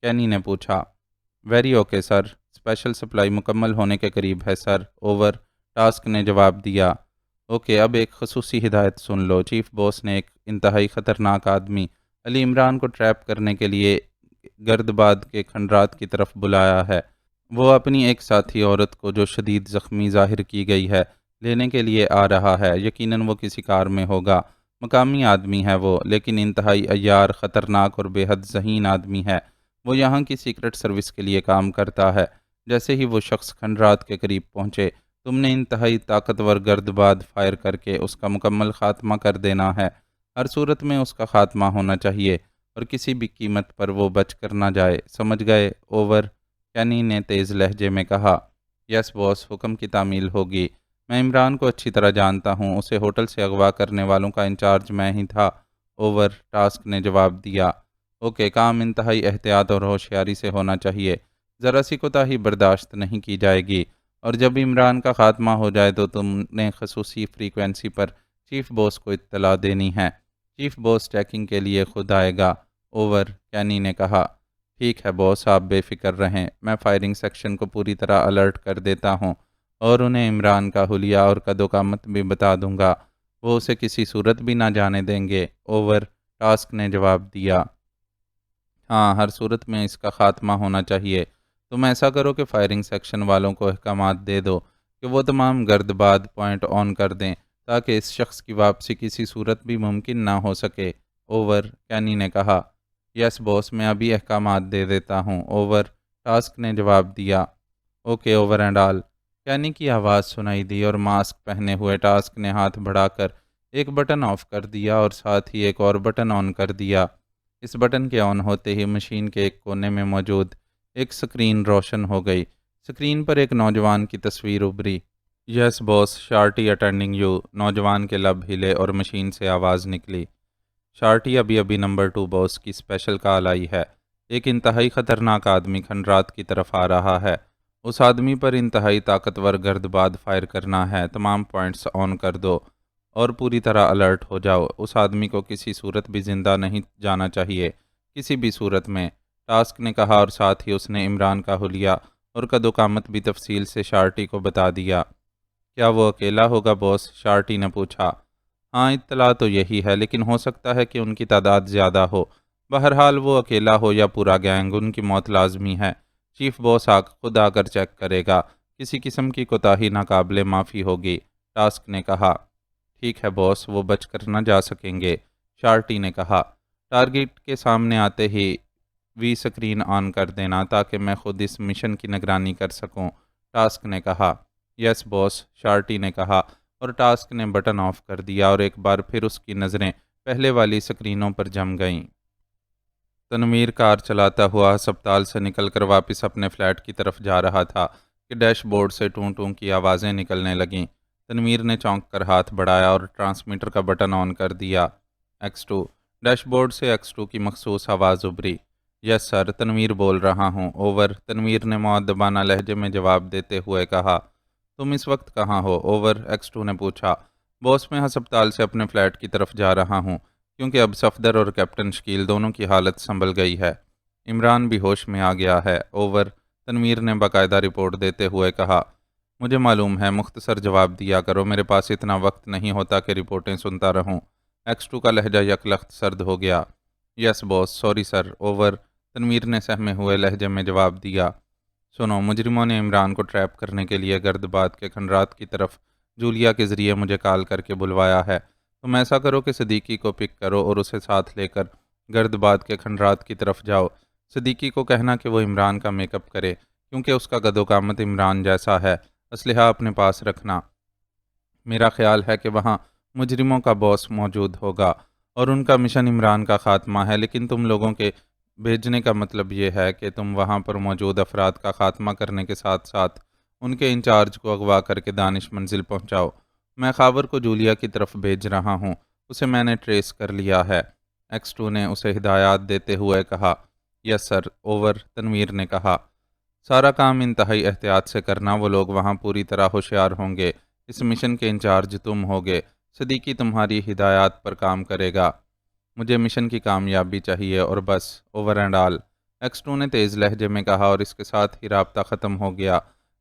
کینی نے پوچھا۔ Very okay sir, special supply مکمل ہونے کے قریب ہے سر اوور، ٹاسک نے جواب دیا۔ اوکے، اب ایک خصوصی ہدایت سن لو، چیف باس نے ایک انتہائی خطرناک آدمی علی عمران کو ٹریپ کرنے کے لیے گردباد کے کھنڈرات کی طرف بلایا ہے۔ وہ اپنی ایک ساتھی عورت کو جو شدید زخمی ظاہر کی گئی ہے لینے کے لیے آ رہا ہے۔ یقیناً وہ کسی کار میں ہوگا۔ مقامی آدمی ہے وہ، لیکن انتہائی عیار، خطرناک اور بے حد ذہین آدمی ہے۔ وہ یہاں کی سیکرٹ سروس کے لیے کام کرتا ہے۔ جیسے ہی وہ شخص کھنڈرات کے قریب پہنچے، تم نے انتہائی طاقتور گردباد فائر کر کے اس کا مکمل خاتمہ کر دینا ہے۔ ہر صورت میں اس کا خاتمہ ہونا چاہیے اور کسی بھی قیمت پر وہ بچ کر نہ جائے، سمجھ گئے اوور، کینی نے تیز لہجے میں کہا۔ یس باس، حکم کی تعمیل ہوگی۔ میں عمران کو اچھی طرح جانتا ہوں، اسے ہوٹل سے اغوا کرنے والوں کا انچارج میں ہی تھا اوور، ٹاسک نے جواب دیا۔ اوکے، کام انتہائی احتیاط اور ہوشیاری سے ہونا چاہیے، ذرا سی کوتاہی برداشت نہیں کی جائے گی، اور جب عمران کا خاتمہ ہو جائے تو تم نے خصوصی فریکوینسی پر چیف باس کو اطلاع دینی ہے۔ چیف باس چیکنگ کے لیے خود آئے گا اوور، کینی نے کہا۔ ٹھیک ہے باس، آپ بے فکر رہیں، میں فائرنگ سیکشن کو پوری طرح الرٹ کر دیتا ہوں اور انہیں عمران کا حلیہ اور قد و قامت بھی بتا دوں گا۔ وہ اسے کسی صورت بھی نہ جانے دیں گے اوور، ٹاسک نے جواب دیا۔ ہاں، ہر صورت میں اس کا خاتمہ ہونا چاہیے۔ تم ایسا کرو کہ فائرنگ سیکشن والوں کو احکامات دے دو کہ وہ تمام گردباد پوائنٹ آن کر دیں تاکہ اس شخص کی واپسی کسی صورت بھی ممکن نہ ہو سکے اوور، کینی نے کہا۔ یس باس، میں ابھی احکامات دے دیتا ہوں اوور، ٹاسک نے جواب دیا۔ Okay over and all, Kenny کی آواز سنائی دی اور ماسک پہنے ہوئے ٹاسک نے ہاتھ بڑھا کر ایک بٹن آف کر دیا اور ساتھ ہی ایک اور بٹن آن کر دیا۔ اس بٹن کے آن ہوتے ہی مشین کے ایک کونے میں موجود ایک سکرین روشن ہو گئی۔ سکرین پر ایک نوجوان کی تصویر ابھری۔ یس باس، شارٹی اٹینڈنگ یو، نوجوان کے لب ہلے اور مشین سے آواز نکلی۔ شارٹی، ابھی نمبر 2 باس کی اسپیشل کال آئی ہے۔ ایک انتہائی خطرناک آدمی کھنڈرات کی طرف آ رہا ہے۔ اس آدمی پر انتہائی طاقتور گردباد فائر کرنا ہے۔ تمام پوائنٹس آن کر دو اور پوری طرح الرٹ ہو جاؤ۔ اس آدمی کو کسی صورت بھی زندہ نہیں جانا چاہیے، کسی بھی صورت میں، ٹاسک نے کہا، اور ساتھ ہی اس نے عمران کا حلیہ اور قد و قامت بھی تفصیل سے شارٹی کو بتا دیا۔ کیا وہ اکیلا ہوگا باس، شارٹی نے پوچھا۔ ہاں، اطلاع تو یہی ہے، لیکن ہو سکتا ہے کہ ان کی تعداد زیادہ ہو۔ بہرحال وہ اکیلا ہو یا پورا گینگ، ان کی موت لازمی ہے۔ چیف باس خود آ کر چیک کرے گا، کسی قسم کی کوتاہی ناقابل معافی ہوگی، ٹاسک نے کہا۔ ٹھیک ہے باس، وہ بچ کر نہ جا سکیں گے، شارٹی نے کہا۔ ٹارگٹ کے سامنے آتے ہی وی سکرین آن کر دینا تاکہ میں خود اس مشن کی نگرانی کر سکوں، ٹاسک نے کہا۔ یس باس، شارٹی نے کہا، اور ٹاسک نے بٹن آف کر دیا اور ایک بار پھر اس کی نظریں پہلے والی سکرینوں پر جم گئیں۔ تنویر کار چلاتا ہوا ہسپتال سے نکل کر واپس اپنے فلیٹ کی طرف جا رہا تھا کہ ڈیش بورڈ سے ٹوں ٹوں کی آوازیں نکلنے لگیں۔ تنویر نے چونک کر ہاتھ بڑھایا اور ٹرانسمیٹر کا بٹن آن کر دیا۔ X2۔ ڈیش بورڈ سے X2 کی مخصوص آواز ابھری۔ یس سر، تنویر بول رہا ہوں، اوور۔ تنویر نے مؤدبانہ لہجے میں جواب دیتے ہوئے کہا۔ تم اس وقت کہاں ہو، اوور؟ X2 نے پوچھا۔ باس، میں ہسپتال سے اپنے فلیٹ کی طرف جا رہا ہوں، کیونکہ اب صفدر اور کیپٹن شکیل دونوں کی حالت سنبھل گئی ہے۔ عمران بھی ہوش میں آ گیا ہے، اوور۔ تنویر نے باقاعدہ رپورٹ دیتے ہوئے کہا۔ مجھے معلوم ہے، مختصر جواب دیا کرو، میرے پاس اتنا وقت نہیں ہوتا کہ رپورٹیں سنتا رہوں۔ X2 کا لہجہ یکلخت سرد ہو گیا۔ یس باس، سوری سر، اوور۔ تنویر نے سہمے ہوئے لہجے میں جواب دیا۔ سنو، مجرموں نے عمران کو ٹریپ کرنے کے لیے گردباد کے کھنڈرات کی طرف جولیا کے ذریعے مجھے کال کر کے بلوایا ہے۔ تم ایسا کرو کہ صدیقی کو پک کرو اور اسے ساتھ لے کر گردباد کے کھنڈرات کی طرف جاؤ۔ صدیقی کو کہنا کہ وہ عمران کا میک اپ کرے، کیونکہ اس کا قد و قامت عمران جیسا ہے۔ اسلحہ اپنے پاس رکھنا۔ میرا خیال ہے کہ وہاں مجرموں کا باس موجود ہوگا اور ان کا مشن عمران کا خاتمہ ہے، لیکن تم لوگوں کے بھیجنے کا مطلب یہ ہے کہ تم وہاں پر موجود افراد کا خاتمہ کرنے کے ساتھ ساتھ ان کے انچارج کو اغوا کر کے دانش منزل پہنچاؤ۔ میں خاور کو جولیا کی طرف بھیج رہا ہوں، اسے میں نے ٹریس کر لیا ہے۔ X2 نے اسے ہدایات دیتے ہوئے کہا۔ یس سر، اوور۔ تنویر نے کہا۔ سارا کام انتہائی احتیاط سے کرنا، وہ لوگ وہاں پوری طرح ہوشیار ہوں گے۔ اس مشن کے انچارج تم ہوگے، صدیقی تمہاری ہدایات پر کام کرے گا۔ مجھے مشن کی کامیابی چاہیے اور بس، اوور اینڈ آل۔ X2 نے تیز لہجے میں کہا اور اس کے ساتھ ہی رابطہ ختم ہو گیا۔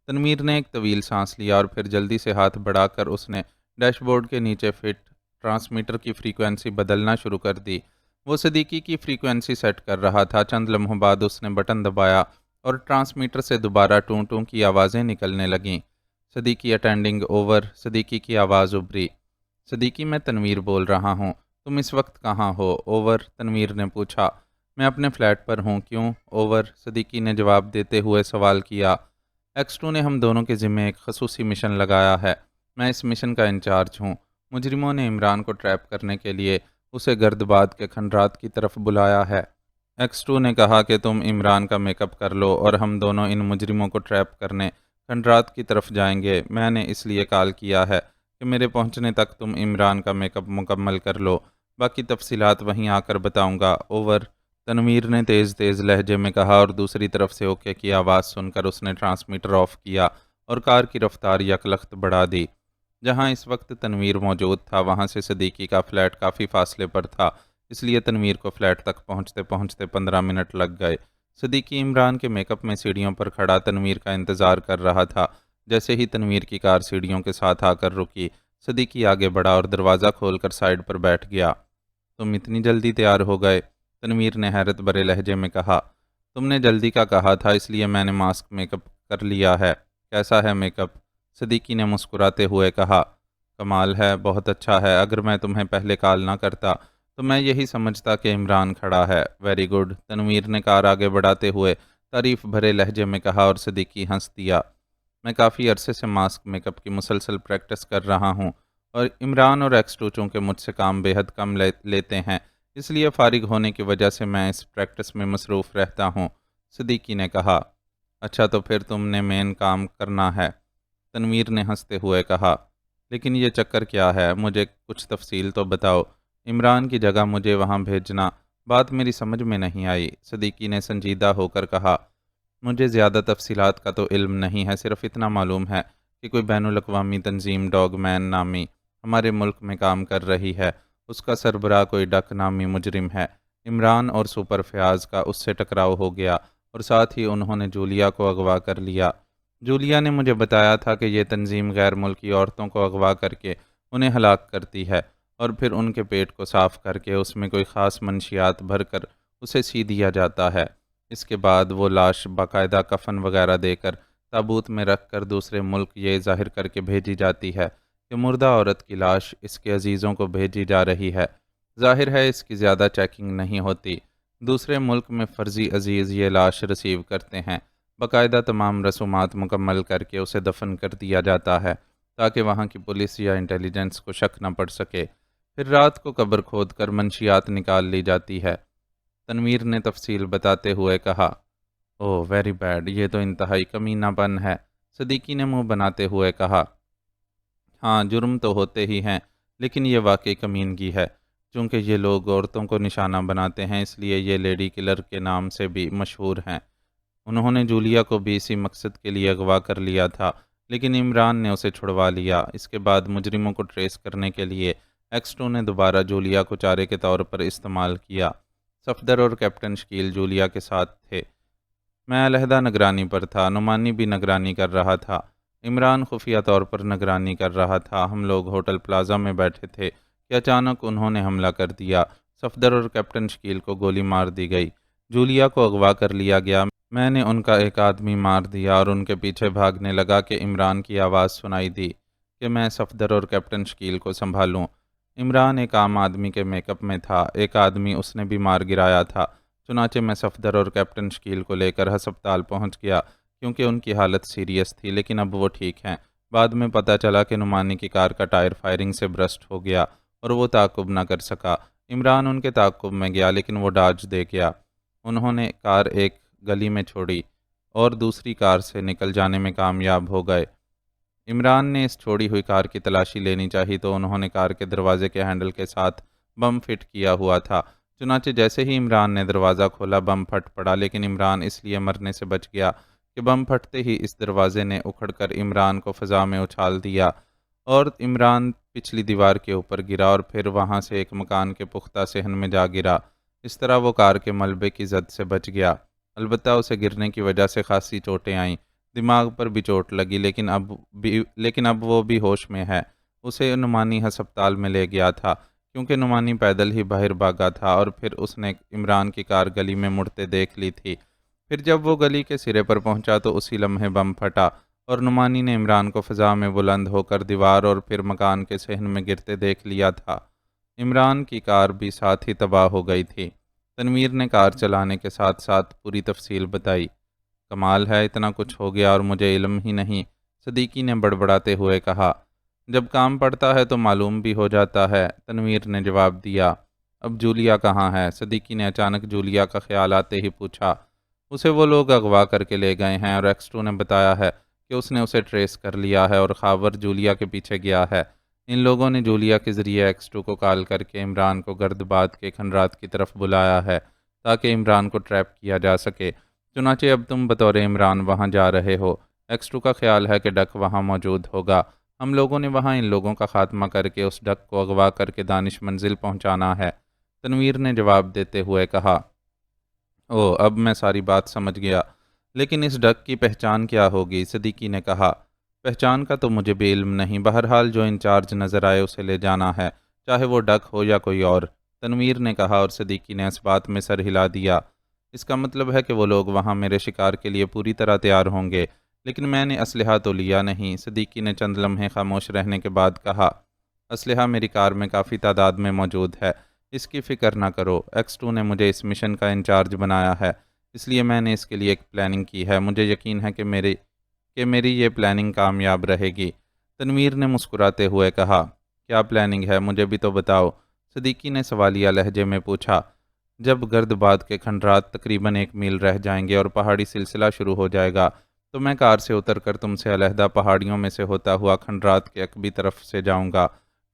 تنویر نے ایک طویل سانس لیا اور پھر جلدی سے ہاتھ بڑھا کر اس نے ڈیش بورڈ کے نیچے فٹ ٹرانسمیٹر کی فریکوینسی بدلنا شروع کر دی۔ وہ صدیقی کی فریکوینسی سیٹ کر رہا تھا۔ چند لمحوں بعد اس نے بٹن دبایا اور ٹرانسمیٹر سے دوبارہ ٹوں ٹوں کی آوازیں نکلنے لگیں۔ Siddiqui attending, over. صدیقی کی آواز ابھری۔ صدیقی، میں تنویر بول رہا ہوں، تم اس وقت کہاں ہو، اوور؟ تنویر نے پوچھا۔ میں اپنے فلیٹ پر ہوں، کیوں، اوور؟ صدیقی نے جواب دیتے ہوئے سوال کیا۔ X2 نے ہم دونوں کے ذمے ایک خصوصی مشن لگایا ہے، میں اس مشن کا انچارج ہوں۔ مجرموں نے عمران کو ٹریپ کرنے کے لیے اسے گردباد کے کھنڈرات کی طرف بلایا ہے۔ X2 نے کہا کہ تم عمران کا میک اپ کر لو اور ہم دونوں ان مجرموں کو ٹریپ کرنے کھنڈرات کی طرف جائیں گے۔ میں نے اس لیے کال کیا ہے کہ میرے پہنچنے تک تم عمران کا میک اپ مکمل کر لو، باقی تفصیلات وہیں آ کر بتاؤں گا، اوور۔ تنویر نے تیز لہجے میں کہا اور دوسری طرف سے اوکے کی آواز سن کر اس نے ٹرانسمیٹر آف کیا اور کار کی رفتار یکلخت بڑھا دی۔ جہاں اس وقت تنویر موجود تھا وہاں سے صدیقی کا فلیٹ کافی فاصلے پر تھا، اس لیے تنویر کو فلیٹ تک پہنچتے پہنچتے 15 منٹ لگ گئے۔ صدیقی عمران کے میک اپ میں سیڑھیوں پر کھڑا تنویر کا انتظار کر رہا تھا۔ جیسے ہی تنویر کی کار سیڑھیوں کے ساتھ آ کر رکی، صدیقی آگے بڑھا اور دروازہ کھول کر سائیڈ پر بیٹھ گیا۔ تم اتنی جلدی تیار ہو گئے؟ تنویر نے حیرت بھرے لہجے میں کہا۔ تم نے جلدی کا کہا تھا، اس لیے میں نے ماسک میک اپ کر لیا ہے۔ کیسا ہے میک اپ؟ صدیقی نے مسکراتے ہوئے کہا۔ کمال ہے، بہت اچھا ہے، اگر میں تمہیں پہلے کال نہ کرتا تو میں یہی سمجھتا کہ عمران کھڑا ہے۔ ویری گڈ، تنویر نے کار آگے بڑھاتے ہوئے تعریف بھرے لہجے میں کہا اور صدیقی ہنس دیا۔ میں کافی عرصے سے ماسک میک اپ کی مسلسل پریکٹس کر رہا ہوں اور عمران اور X2 چونکہ مجھ سے کام بے حد کم لیتے ہیں، اس لیے فارغ ہونے کی وجہ سے میں اس پریکٹس میں مصروف رہتا ہوں، صدیقی نے کہا۔ اچھا، تو پھر تم نے مین کام کرنا ہے، تنویر نے ہنستے ہوئے کہا۔ لیکن یہ چکر کیا ہے، مجھے کچھ تفصیل تو بتاؤ۔ عمران کی جگہ مجھے وہاں بھیجنا، بات میری سمجھ میں نہیں آئی، صدیقی نے سنجیدہ ہو کر کہا۔ مجھے زیادہ تفصیلات کا تو علم نہیں ہے، صرف اتنا معلوم ہے کہ کوئی بین الاقوامی تنظیم ڈاگ مین نامی ہمارے ملک میں کام کر رہی ہے، اس کا سربراہ کوئی ڈک نامی مجرم ہے۔ عمران اور سپر فیاض کا اس سے ٹکراؤ ہو گیا اور ساتھ ہی انہوں نے جولیا کو اغوا کر لیا۔ جولیا نے مجھے بتایا تھا کہ یہ تنظیم غیر ملکی عورتوں کو اغوا کر کے انہیں ہلاک کرتی ہے اور پھر ان کے پیٹ کو صاف کر کے اس میں کوئی خاص منشیات بھر کر اسے سی دیا جاتا ہے۔ اس کے بعد وہ لاش باقاعدہ کفن وغیرہ دے کر تابوت میں رکھ کر دوسرے ملک یہ ظاہر کر کے بھیجی جاتی ہے کہ مردہ عورت کی لاش اس کے عزیزوں کو بھیجی جا رہی ہے۔ ظاہر ہے اس کی زیادہ چیکنگ نہیں ہوتی۔ دوسرے ملک میں فرضی عزیز یہ لاش ریسیو کرتے ہیں، باقاعدہ تمام رسومات مکمل کر کے اسے دفن کر دیا جاتا ہے تاکہ وہاں کی پولیس یا انٹیلیجنس کو شک نہ پڑ سکے۔ پھر رات کو قبر کھود کر منشیات نکال لی جاتی ہے۔ تنویر نے تفصیل بتاتے ہوئے کہا، اوہ ویری بیڈ، یہ تو انتہائی کمینہ پن ہے۔ صدیقی نے منہ بناتے ہوئے کہا، ہاں جرم تو ہوتے ہی ہیں، لیکن یہ واقعی کمینگی ہے۔ چونکہ یہ لوگ عورتوں کو نشانہ بناتے ہیں، اس لیے یہ لیڈی کلر کے نام سے بھی مشہور ہیں۔ انہوں نے جولیا کو بھی اسی مقصد کے لیے اغوا کر لیا تھا، لیکن عمران نے اسے چھڑوا لیا۔ اس کے بعد مجرموں کو ٹریس کرنے کے لیے ایکسٹو نے دوبارہ جولیا کو چارے کے طور پر استعمال کیا۔ صفدر اور کیپٹن شکیل جولیا کے ساتھ تھے۔ میں علیحدہ نگرانی پر تھا، نعمانی بھی نگرانی کر رہا تھا، عمران خفیہ طور پر نگرانی کر رہا تھا۔ ہم لوگ ہوٹل پلازا میں بیٹھے تھے کہ اچانک انہوں نے حملہ کر دیا۔ صفدر اور کیپٹن شکیل کو گولی مار دی گئی، جولیا کو اغوا کر لیا گیا۔ میں نے ان کا ایک آدمی مار دیا اور ان کے پیچھے بھاگنے لگا کہ عمران کی آواز سنائی دی کہ میں صفدر اور کیپٹن شکیل کو سنبھالوں۔ عمران ایک عام آدمی کے میک اپ میں تھا، ایک آدمی اس نے بھی مار گرایا تھا۔ چنانچہ میں صفدر اور کیپٹن شکیل کو لے کر ہسپتال پہنچ گیا کیونکہ ان کی حالت سیریس تھی، لیکن اب وہ ٹھیک ہیں۔ بعد میں پتہ چلا کہ نعمانی کی کار کا ٹائر فائرنگ سے برسٹ ہو گیا اور وہ تعاقب نہ کر سکا۔ عمران ان کے تعاقب میں گیا لیکن وہ ڈاج دے گیا۔ انہوں نے کار ایک گلی میں چھوڑی اور دوسری کار سے نکل جانے میں کامیاب ہو گئے۔ عمران نے اس چھوڑی ہوئی کار کی تلاشی لینی چاہی تو انہوں نے کار کے دروازے کے ہینڈل کے ساتھ بم فٹ کیا ہوا تھا۔ چنانچہ جیسے ہی عمران نے دروازہ کھولا بم پھٹ پڑا، لیکن عمران اس لیے مرنے سے بچ گیا کہ بم پھٹتے ہی اس دروازے نے اکھڑ کر عمران کو فضا میں اچھال دیا اور عمران پچھلی دیوار کے اوپر گرا اور پھر وہاں سے ایک مکان کے پختہ صحن میں جا گرا۔ اس طرح وہ کار کے ملبے کی زد سے بچ گیا۔ البتہ اسے گرنے کی وجہ سے خاصی چوٹیں آئیں، دماغ پر بھی چوٹ لگی، لیکن اب وہ بھی ہوش میں ہے۔ اسے نعمانی ہسپتال میں لے گیا تھا کیونکہ نعمانی پیدل ہی باہر بھاگا تھا اور پھر اس نے عمران کی کار گلی میں مڑتے دیکھ لی تھی۔ پھر جب وہ گلی کے سرے پر پہنچا تو اسی لمحے بم پھٹا اور نعمانی نے عمران کو فضا میں بلند ہو کر دیوار اور پھر مکان کے صحن میں گرتے دیکھ لیا تھا۔ عمران کی کار بھی ساتھ ہی تباہ ہو گئی تھی۔ تنویر نے کار چلانے کے ساتھ ساتھ پوری تفصیل بتائی۔ کمال ہے، اتنا کچھ ہو گیا اور مجھے علم ہی نہیں، صدیقی نے بڑبڑاتے ہوئے کہا۔ جب کام پڑتا ہے تو معلوم بھی ہو جاتا ہے، تنویر نے جواب دیا۔ اب جولیا کہاں ہے؟ صدیقی نے اچانک جولیا کا خیال آتے ہی پوچھا۔ اسے وہ لوگ اغوا کر کے لے گئے ہیں اور ایکسٹو نے بتایا ہے کہ اس نے اسے ٹریس کر لیا ہے اور خاور جولیا کے پیچھے گیا ہے۔ ان لوگوں نے جولیا کے ذریعے ایکسٹو کو کال کر کے عمران کو گرد باد کے کھنڈرات کی طرف بلایا ہے تاکہ عمران کو ٹریپ کیا جا سکے۔ چنانچہ اب تم بطور عمران وہاں جا رہے ہو۔ ایکسٹو کا خیال ہے کہ ڈک وہاں موجود ہوگا۔ ہم لوگوں نے وہاں ان لوگوں کا خاتمہ کر کے اس ڈک کو اغوا کر کے دانش منزل پہنچانا ہے، تنویر نے جواب دیتے ہوئے کہا۔ اب میں ساری بات سمجھ گیا، لیکن اس ڈک کی پہچان کیا ہوگی؟ صدیقی نے کہا۔ پہچان کا تو مجھے بھی علم نہیں، بہرحال جو انچارج نظر آئے اسے لے جانا ہے، چاہے وہ ڈک ہو یا کوئی اور، تنویر نے کہا اور صدیقی نے اس بات میں سر ہلا دیا۔ اس کا مطلب ہے کہ وہ لوگ وہاں میرے شکار کے لیے پوری طرح تیار ہوں گے، لیکن میں نے اسلحہ تو لیا نہیں، صدیقی نے چند لمحے خاموش رہنے کے بعد کہا۔ اسلحہ میری کار میں کافی تعداد میں موجود ہے، اس کی فکر نہ کرو۔ ایکسٹو نے مجھے اس مشن کا انچارج بنایا ہے، اس لیے میں نے اس کے لیے ایک پلاننگ کی ہے۔ مجھے یقین ہے کہ میری یہ پلاننگ کامیاب رہے گی، تنویر نے مسکراتے ہوئے کہا۔ کیا پلاننگ ہے؟ مجھے بھی تو بتاؤ، صدیقی نے سوالیہ لہجے میں پوچھا۔ جب گرد باد کے کھنڈرات تقریباً 1 میل رہ جائیں گے اور پہاڑی سلسلہ شروع ہو جائے گا تو میں کار سے اتر کر تم سے علیحدہ پہاڑیوں میں سے ہوتا ہوا کھنڈرات کے عقبی طرف سے جاؤں گا۔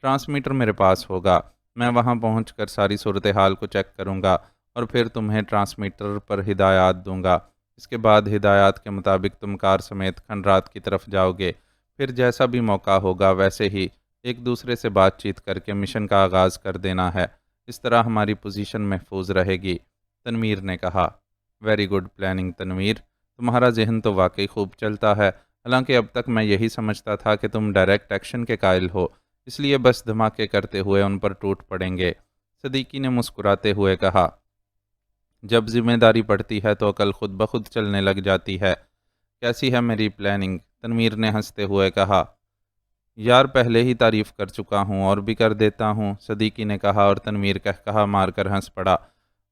ٹرانسمیٹر میرے پاس ہوگا، میں وہاں پہنچ کر ساری صورتحال کو چیک کروں گا اور پھر تمہیں ٹرانسمیٹر پر ہدایات دوں گا۔ اس کے بعد ہدایات کے مطابق تم کار سمیت کھنڈرات کی طرف جاؤ گے۔ پھر جیسا بھی موقع ہوگا ویسے ہی ایک دوسرے سے بات چیت کر کے مشن کا آغاز کر دینا ہے، اس طرح ہماری پوزیشن محفوظ رہے گی، تنویر نے کہا۔ ویری گڈ پلاننگ تنویر، تمہارا ذہن تو واقعی خوب چلتا ہے، حالانکہ اب تک میں یہی سمجھتا تھا کہ تم ڈائریکٹ ایکشن کے قائل ہو، اس لیے بس دھماکے کرتے ہوئے ان پر ٹوٹ پڑیں گے، صدیقی نے مسکراتے ہوئے کہا۔ جب ذمہ داری پڑتی ہے تو عقل خود بخود چلنے لگ جاتی ہے۔ کیسی ہے میری پلاننگ؟ تنویر نے ہنستے ہوئے کہا۔ یار پہلے ہی تعریف کر چکا ہوں اور بھی کر دیتا ہوں، صدیقی نے کہا اور تنویر کہا مار کر ہنس پڑا۔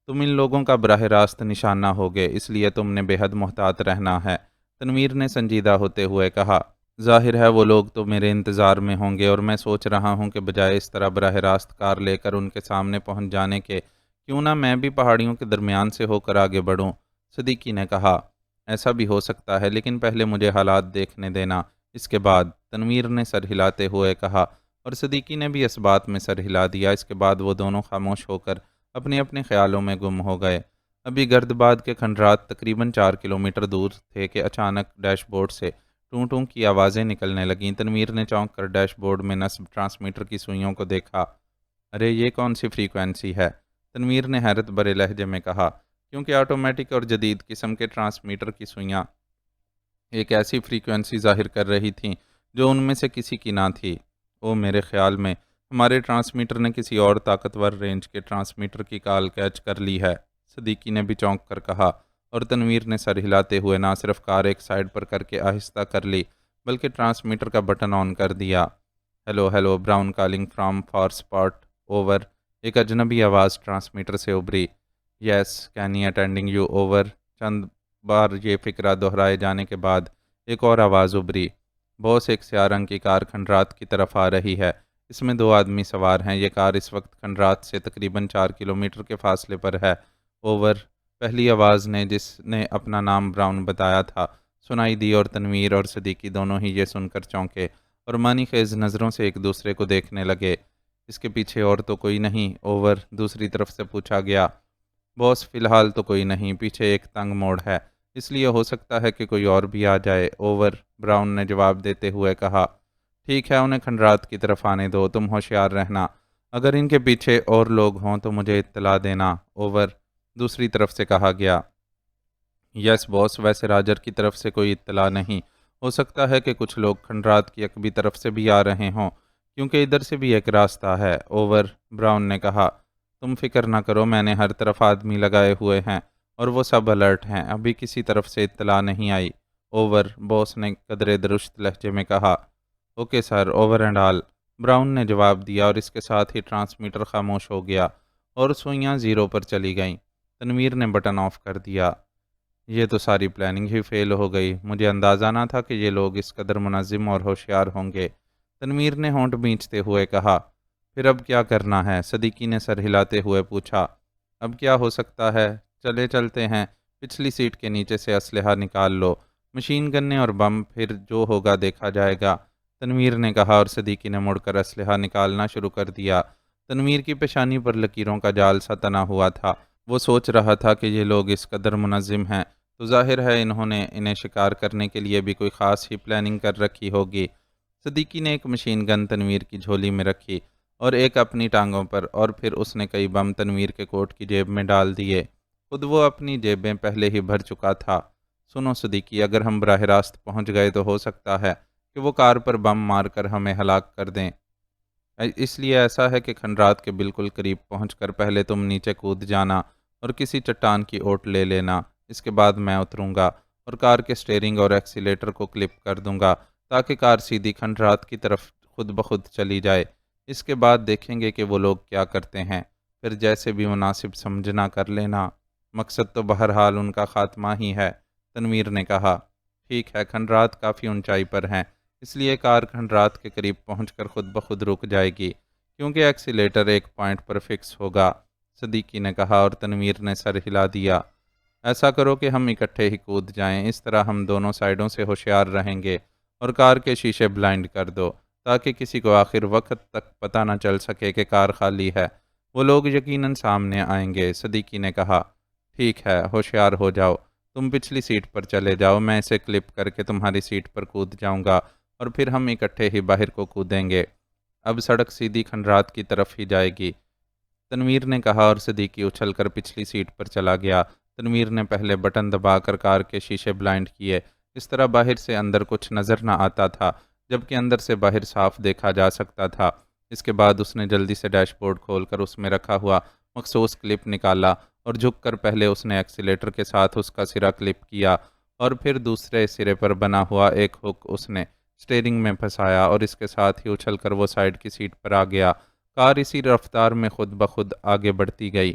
تم ان لوگوں کا براہ راست نشانہ ہوگے، اس لیے تم نے بے حد محتاط رہنا ہے، تنویر نے سنجیدہ ہوتے ہوئے کہا۔ ظاہر ہے وہ لوگ تو میرے انتظار میں ہوں گے، اور میں سوچ رہا ہوں کہ بجائے اس طرح براہ راست کار لے کر ان کے سامنے پہنچ جانے کے، کیوں نہ میں بھی پہاڑیوں کے درمیان سے ہو کر آگے بڑھوں۔ صدیقی نے کہا، ایسا بھی ہو سکتا ہے، لیکن پہلے مجھے حالات دیکھنے دینا۔ اس کے بعد تنویر نے سر ہلاتے ہوئے کہا، اور صدیقی نے بھی اس بات میں سر ہلا دیا۔ اس کے بعد وہ دونوں خاموش ہو کر اپنے اپنے خیالوں میں گم ہو گئے۔ ابھی گردباد کے کھنڈرات تقریباً 4 کلومیٹر دور تھے کہ اچانک ڈیش بورڈ سے ٹوں ٹوں کی آوازیں نکلنے لگیں۔ تنویر نے چونک کر ڈیش بورڈ میں نصب ٹرانسمیٹر کی سوئیوں کو دیکھا۔ ارے یہ کون سی فریکوینسی ہے؟ تنویر نے حیرت بھرے لہجے میں کہا، کیونکہ آٹومیٹک اور جدید قسم کے ٹرانسمیٹر کی سوئیاں ایک ایسی فریکوینسی ظاہر کر رہی تھیں جو ان میں سے کسی کی نہ تھی۔ او میرے خیال میں ہمارے ٹرانسمیٹر نے کسی اور طاقتور رینج کے ٹرانسمیٹر کی کال کیچ کر لی ہے، صدیقی نے بھی چونک کر کہا، اور تنویر نے سر ہلاتے ہوئے نہ صرف کار ایک سائڈ پر کر کے آہستہ کر لی بلکہ ٹرانسمیٹر کا بٹن آن کر دیا۔ Hello hello brown calling from for spot, over. ایک اجنبی آواز ٹرانسمیٹر سے ابھری۔ یس کینی اٹینڈنگ یو، اوور۔ چند بار یہ فکرہ دہرائے جانے کے بعد ایک اور آواز ابھری، باس ایک سیاہ رنگ کی کار کھنڈرات کی طرف آ رہی ہے، اس میں 2 آدمی سوار ہیں، یہ کار اس وقت کھنڈرات سے تقریباً 4 کلومیٹر کے فاصلے پر ہے، اوور۔ پہلی آواز نے، جس نے اپنا نام براؤن بتایا تھا، سنائی دی، اور تنویر اور صدیقی دونوں ہی یہ سن کر چونکے اور معنی خیز نظروں سے ایک دوسرے کو دیکھنے لگے۔ اس کے پیچھے اور تو کوئی نہیں، اوور؟ دوسری طرف سے پوچھا گیا۔ باس فی الحال تو کوئی نہیں، پیچھے ایک تنگ موڑ ہے، اس لیے ہو سکتا ہے کہ کوئی اور بھی آ جائے، اوور۔ براؤن نے جواب دیتے ہوئے کہا، ٹھیک ہے انہیں کھنڈرات کی طرف آنے دو، تم ہوشیار رہنا، اگر ان کے پیچھے اور لوگ ہوں تو مجھے اطلاع دینا، اوور۔ دوسری طرف سے کہا گیا، یس باس، ویسے راجر کی طرف سے کوئی اطلاع نہیں، ہو سکتا ہے کہ کچھ لوگ کھنڈرات کی عقبی طرف سے بھی آ رہے ہوں، کیونکہ ادھر سے بھی ایک راستہ ہے، اوور۔ براؤن نے کہا، تم فکر نہ کرو، میں نے ہر طرف آدمی لگائے ہوئے ہیں اور وہ سب الرٹ ہیں، ابھی کسی طرف سے اطلاع نہیں آئی، اوور۔ باس نے قدرے درست لہجے میں کہا، okay sir, over and all, brown نے جواب دیا، اور اس کے ساتھ ہی ٹرانسمیٹر خاموش ہو گیا اور سوئیاں زیرو پر چلی گئیں۔ تنویر نے بٹن آف کر دیا۔ یہ تو ساری پلاننگ ہی فیل ہو گئی، مجھے اندازہ نہ تھا کہ یہ لوگ اس قدر منظم اور ہوشیار ہوں گے، تنویر نے ہونٹ بھینچتے ہوئے کہا۔ پھر اب کیا کرنا ہے؟ صدیقی نے سر ہلاتے ہوئے پوچھا۔ اب کیا ہو سکتا ہے، چلے چلتے ہیں، پچھلی سیٹ کے نیچے سے اسلحہ نکال لو، مشین گنیں اور بم، پھر جو ہوگا دیکھا جائے گا، تنویر نے کہا، اور صدیقی نے مڑ کر اسلحہ نکالنا شروع کر دیا۔ تنویر کی پیشانی پر لکیروں کا جال سا تنا ہوا تھا، وہ سوچ رہا تھا کہ یہ لوگ اس قدر منظم ہیں تو ظاہر ہے انہوں نے انہیں شکار کرنے کے لیے بھی کوئی خاص ہی پلاننگ کر رکھی ہوگی۔ صدیقی نے ایک مشین گن تنویر کی جھولی میں رکھی اور ایک اپنی ٹانگوں پر، اور پھر اس نے کئی بم تنویر کے کوٹ کی جیب میں ڈال دیے، خود وہ اپنی جیبیں پہلے ہی بھر چکا تھا۔ سنو صدیقی، اگر ہم براہ راست پہنچ گئے تو ہو سکتا ہے کہ وہ کار پر بم مار کر ہمیں ہلاک کر دیں، اس لیے ایسا ہے کہ کھنڈرات کے بالکل قریب پہنچ کر پہلے تم نیچے کود جانا اور کسی چٹان کی اوٹ لے لینا، اس کے بعد میں اتروں گا اور کار کے سٹیئرنگ اور ایکسیلیٹر کو کلپ کر دوں گا تاکہ کار سیدھی کھنڈرات کی طرف خود بخود چلی جائے، اس کے بعد دیکھیں گے کہ وہ لوگ کیا کرتے ہیں، پھر جیسے بھی مناسب سمجھنا کر لینا، مقصد تو بہرحال ان کا خاتمہ ہی ہے، تنویر نے کہا۔ ٹھیک ہے، کھنڈرات کافی اونچائی پر ہیں، اس لیے کار کھنڈرات کے قریب پہنچ کر خود بخود رک جائے گی کیونکہ ایکسیلیٹر ایک پوائنٹ پر فکس ہوگا، صدیقی نے کہا، اور تنویر نے سر ہلا دیا۔ ایسا کرو کہ ہم اکٹھے ہی کود جائیں، اس طرح ہم دونوں سائیڈوں سے ہوشیار رہیں گے، اور کار کے شیشے بلائنڈ کر دو تاکہ کسی کو آخر وقت تک پتہ نہ چل سکے کہ کار خالی ہے، وہ لوگ یقیناً سامنے آئیں گے، صدیقی نے کہا۔ ٹھیک ہے، ہوشیار ہو جاؤ، تم پچھلی سیٹ پر چلے جاؤ، میں اسے کلپ کر کے تمہاری سیٹ پر کود جاؤں گا اور پھر ہم اکٹھے ہی باہر کو کودیں گے، اب سڑک سیدھی کھنڈرات کی طرف ہی جائے گی، تنویر نے کہا، اور صدیقی اچھل کر پچھلی سیٹ پر چلا گیا۔ تنویر نے پہلے بٹن دبا کر کار کے شیشے بلائنڈ کیے، اس طرح باہر سے اندر کچھ نظر نہ آتا تھا جبکہ اندر سے باہر صاف دیکھا جا سکتا تھا۔ اس کے بعد اس نے جلدی سے ڈیش بورڈ کھول کر اس میں رکھا ہوا مخصوص کلپ نکالا اور جھک کر پہلے اس نے ایکسیلیٹر کے ساتھ اس کا سرا کلپ کیا اور پھر دوسرے سرے پر بنا ہوا ایک ہک اس نے سٹیئرنگ میں پھنسایا اور اس کے ساتھ ہی اچھل کر وہ سائیڈ کی سیٹ پر آ گیا۔ کار اسی رفتار میں خود بخود آگے بڑھتی گئی۔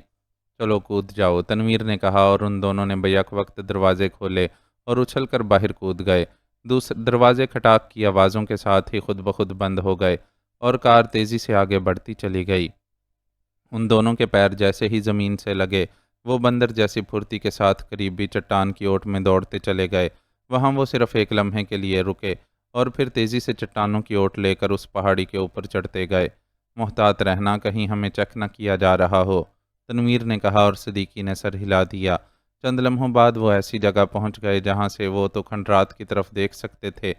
چلو کود جاؤ، تنویر نے کہا، اور ان دونوں نے بیک وقت دروازے کھولے اور اچھل کر باہر کود گئے۔ دروازے کھٹاک کی آوازوں کے ساتھ ہی خود بخود بند ہو گئے اور کار تیزی سے آگے بڑھتی چلی گئی۔ ان دونوں کے پیر جیسے ہی زمین سے لگے، وہ بندر جیسی پھرتی کے ساتھ قریبی چٹان کی اوٹ میں دوڑتے چلے گئے۔ وہاں وہ صرف ایک لمحے کے لیے رکے اور پھر تیزی سے چٹانوں کی اوٹ لے کر اس پہاڑی کے اوپر چڑھتے گئے۔ محتاط رہنا، کہیں ہمیں چک نہ کیا جا رہا ہو، تنویر نے کہا اور صدیقی نے سر ہلا دیا۔ چند لمحوں بعد وہ ایسی جگہ پہنچ گئے جہاں سے وہ تو کھنڈرات کی طرف دیکھ سکتے تھے،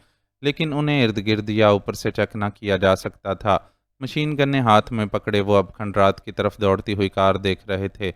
لیکن انہیں ارد گرد یا اوپر سے چک نہ کیا جا سکتا تھا۔ مشین گنیں ہاتھ میں پکڑے وہ اب کھنڈرات کی طرف دوڑتی ہوئی کار دیکھ رہے تھے۔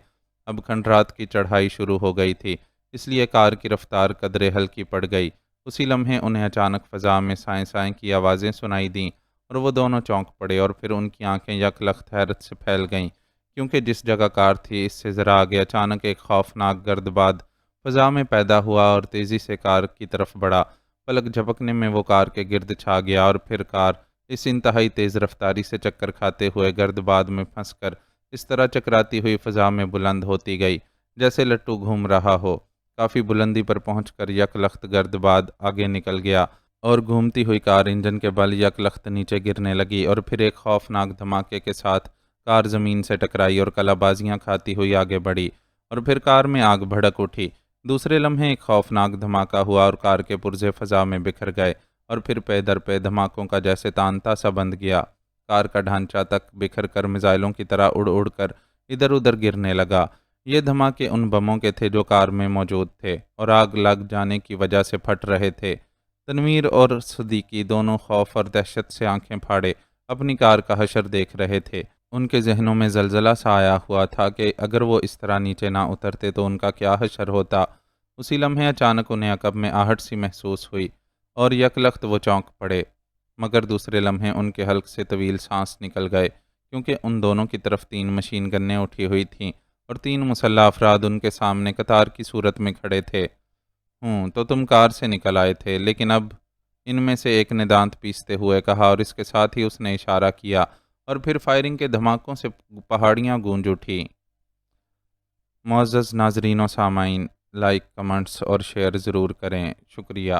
اب کھنڈرات کی چڑھائی شروع ہو گئی تھی، اس لیے کار کی رفتار قدرے ہلکی پڑ گئی۔ اسی لمحے انہیں اچانک فضا میں سائیں سائیں کی آوازیں سنائی دیں اور وہ دونوں چونک پڑے اور پھر ان کی آنکھیں یک لخت حیرت سے پھیل گئیں، کیونکہ جس جگہ کار تھی اس سے ذرا آگے اچانک ایک خوفناک گرد باد فضا میں پیدا ہوا اور تیزی سے کار کی طرف بڑھا۔ پلک جھپکنے میں وہ کار کے گرد چھا گیا اور پھر کار اس انتہائی تیز رفتاری سے چکر کھاتے ہوئے گرد باد میں پھنس کر اس طرح چکراتی ہوئی فضا میں بلند ہوتی گئی جیسے لٹو گھوم رہا ہو۔ کافی بلندی پر پہنچ کر یک لخت گرد باد آگے نکل گیا اور گھومتی ہوئی کار انجن کے بل یک لخت نیچے گرنے لگی اور پھر ایک خوفناک دھماکے کے ساتھ کار زمین سے ٹکرائی اور کلا بازیاں کھاتی ہوئی آگے بڑھی اور پھر کار میں آگ بھڑک اٹھی۔ دوسرے لمحے ایک خوفناک دھماکہ ہوا اور کار کے پرزے فضا میں بکھر گئے اور پھر پے در پے دھماکوں کا جیسے تانتا سا بند گیا۔ کار کا ڈھانچہ تک بکھر کر میزائلوں کی طرح اڑ اڑ کر ادھر ادھر گرنے لگا۔ یہ دھماکے ان بموں کے تھے جو کار میں موجود تھے اور آگ لگ جانے کی وجہ سے پھٹ رہے تھے۔ تنویر اور صدیقی دونوں خوف اور دہشت سے آنکھیں پھاڑے اپنی کار کا حشر دیکھ رہے تھے۔ ان کے ذہنوں میں زلزلہ سا آیا ہوا تھا کہ اگر وہ اس طرح نیچے نہ اترتے تو ان کا کیا حشر ہوتا۔ اسی لمحے اچانک انہیں عقب میں آہٹ سی محسوس ہوئی اور یک لخت وہ چونک پڑے، مگر دوسرے لمحے ان کے حلق سے طویل سانس نکل گئے، کیونکہ ان دونوں کی طرف 3 مشین گنیں اٹھی ہوئی تھیں اور 3 مسلح افراد ان کے سامنے قطار کی صورت میں کھڑے تھے۔ تو تم کار سے نکل آئے تھے، لیکن اب، ان میں سے ایک نے دانت پیستے ہوئے کہا اور اس کے ساتھ ہی اس نے اشارہ کیا اور پھر فائرنگ کے دھماکوں سے پہاڑیاں گونج اٹھی۔ معزز ناظرین و سامعین، لائک، کمنٹس اور شیئر ضرور کریں، شکریہ۔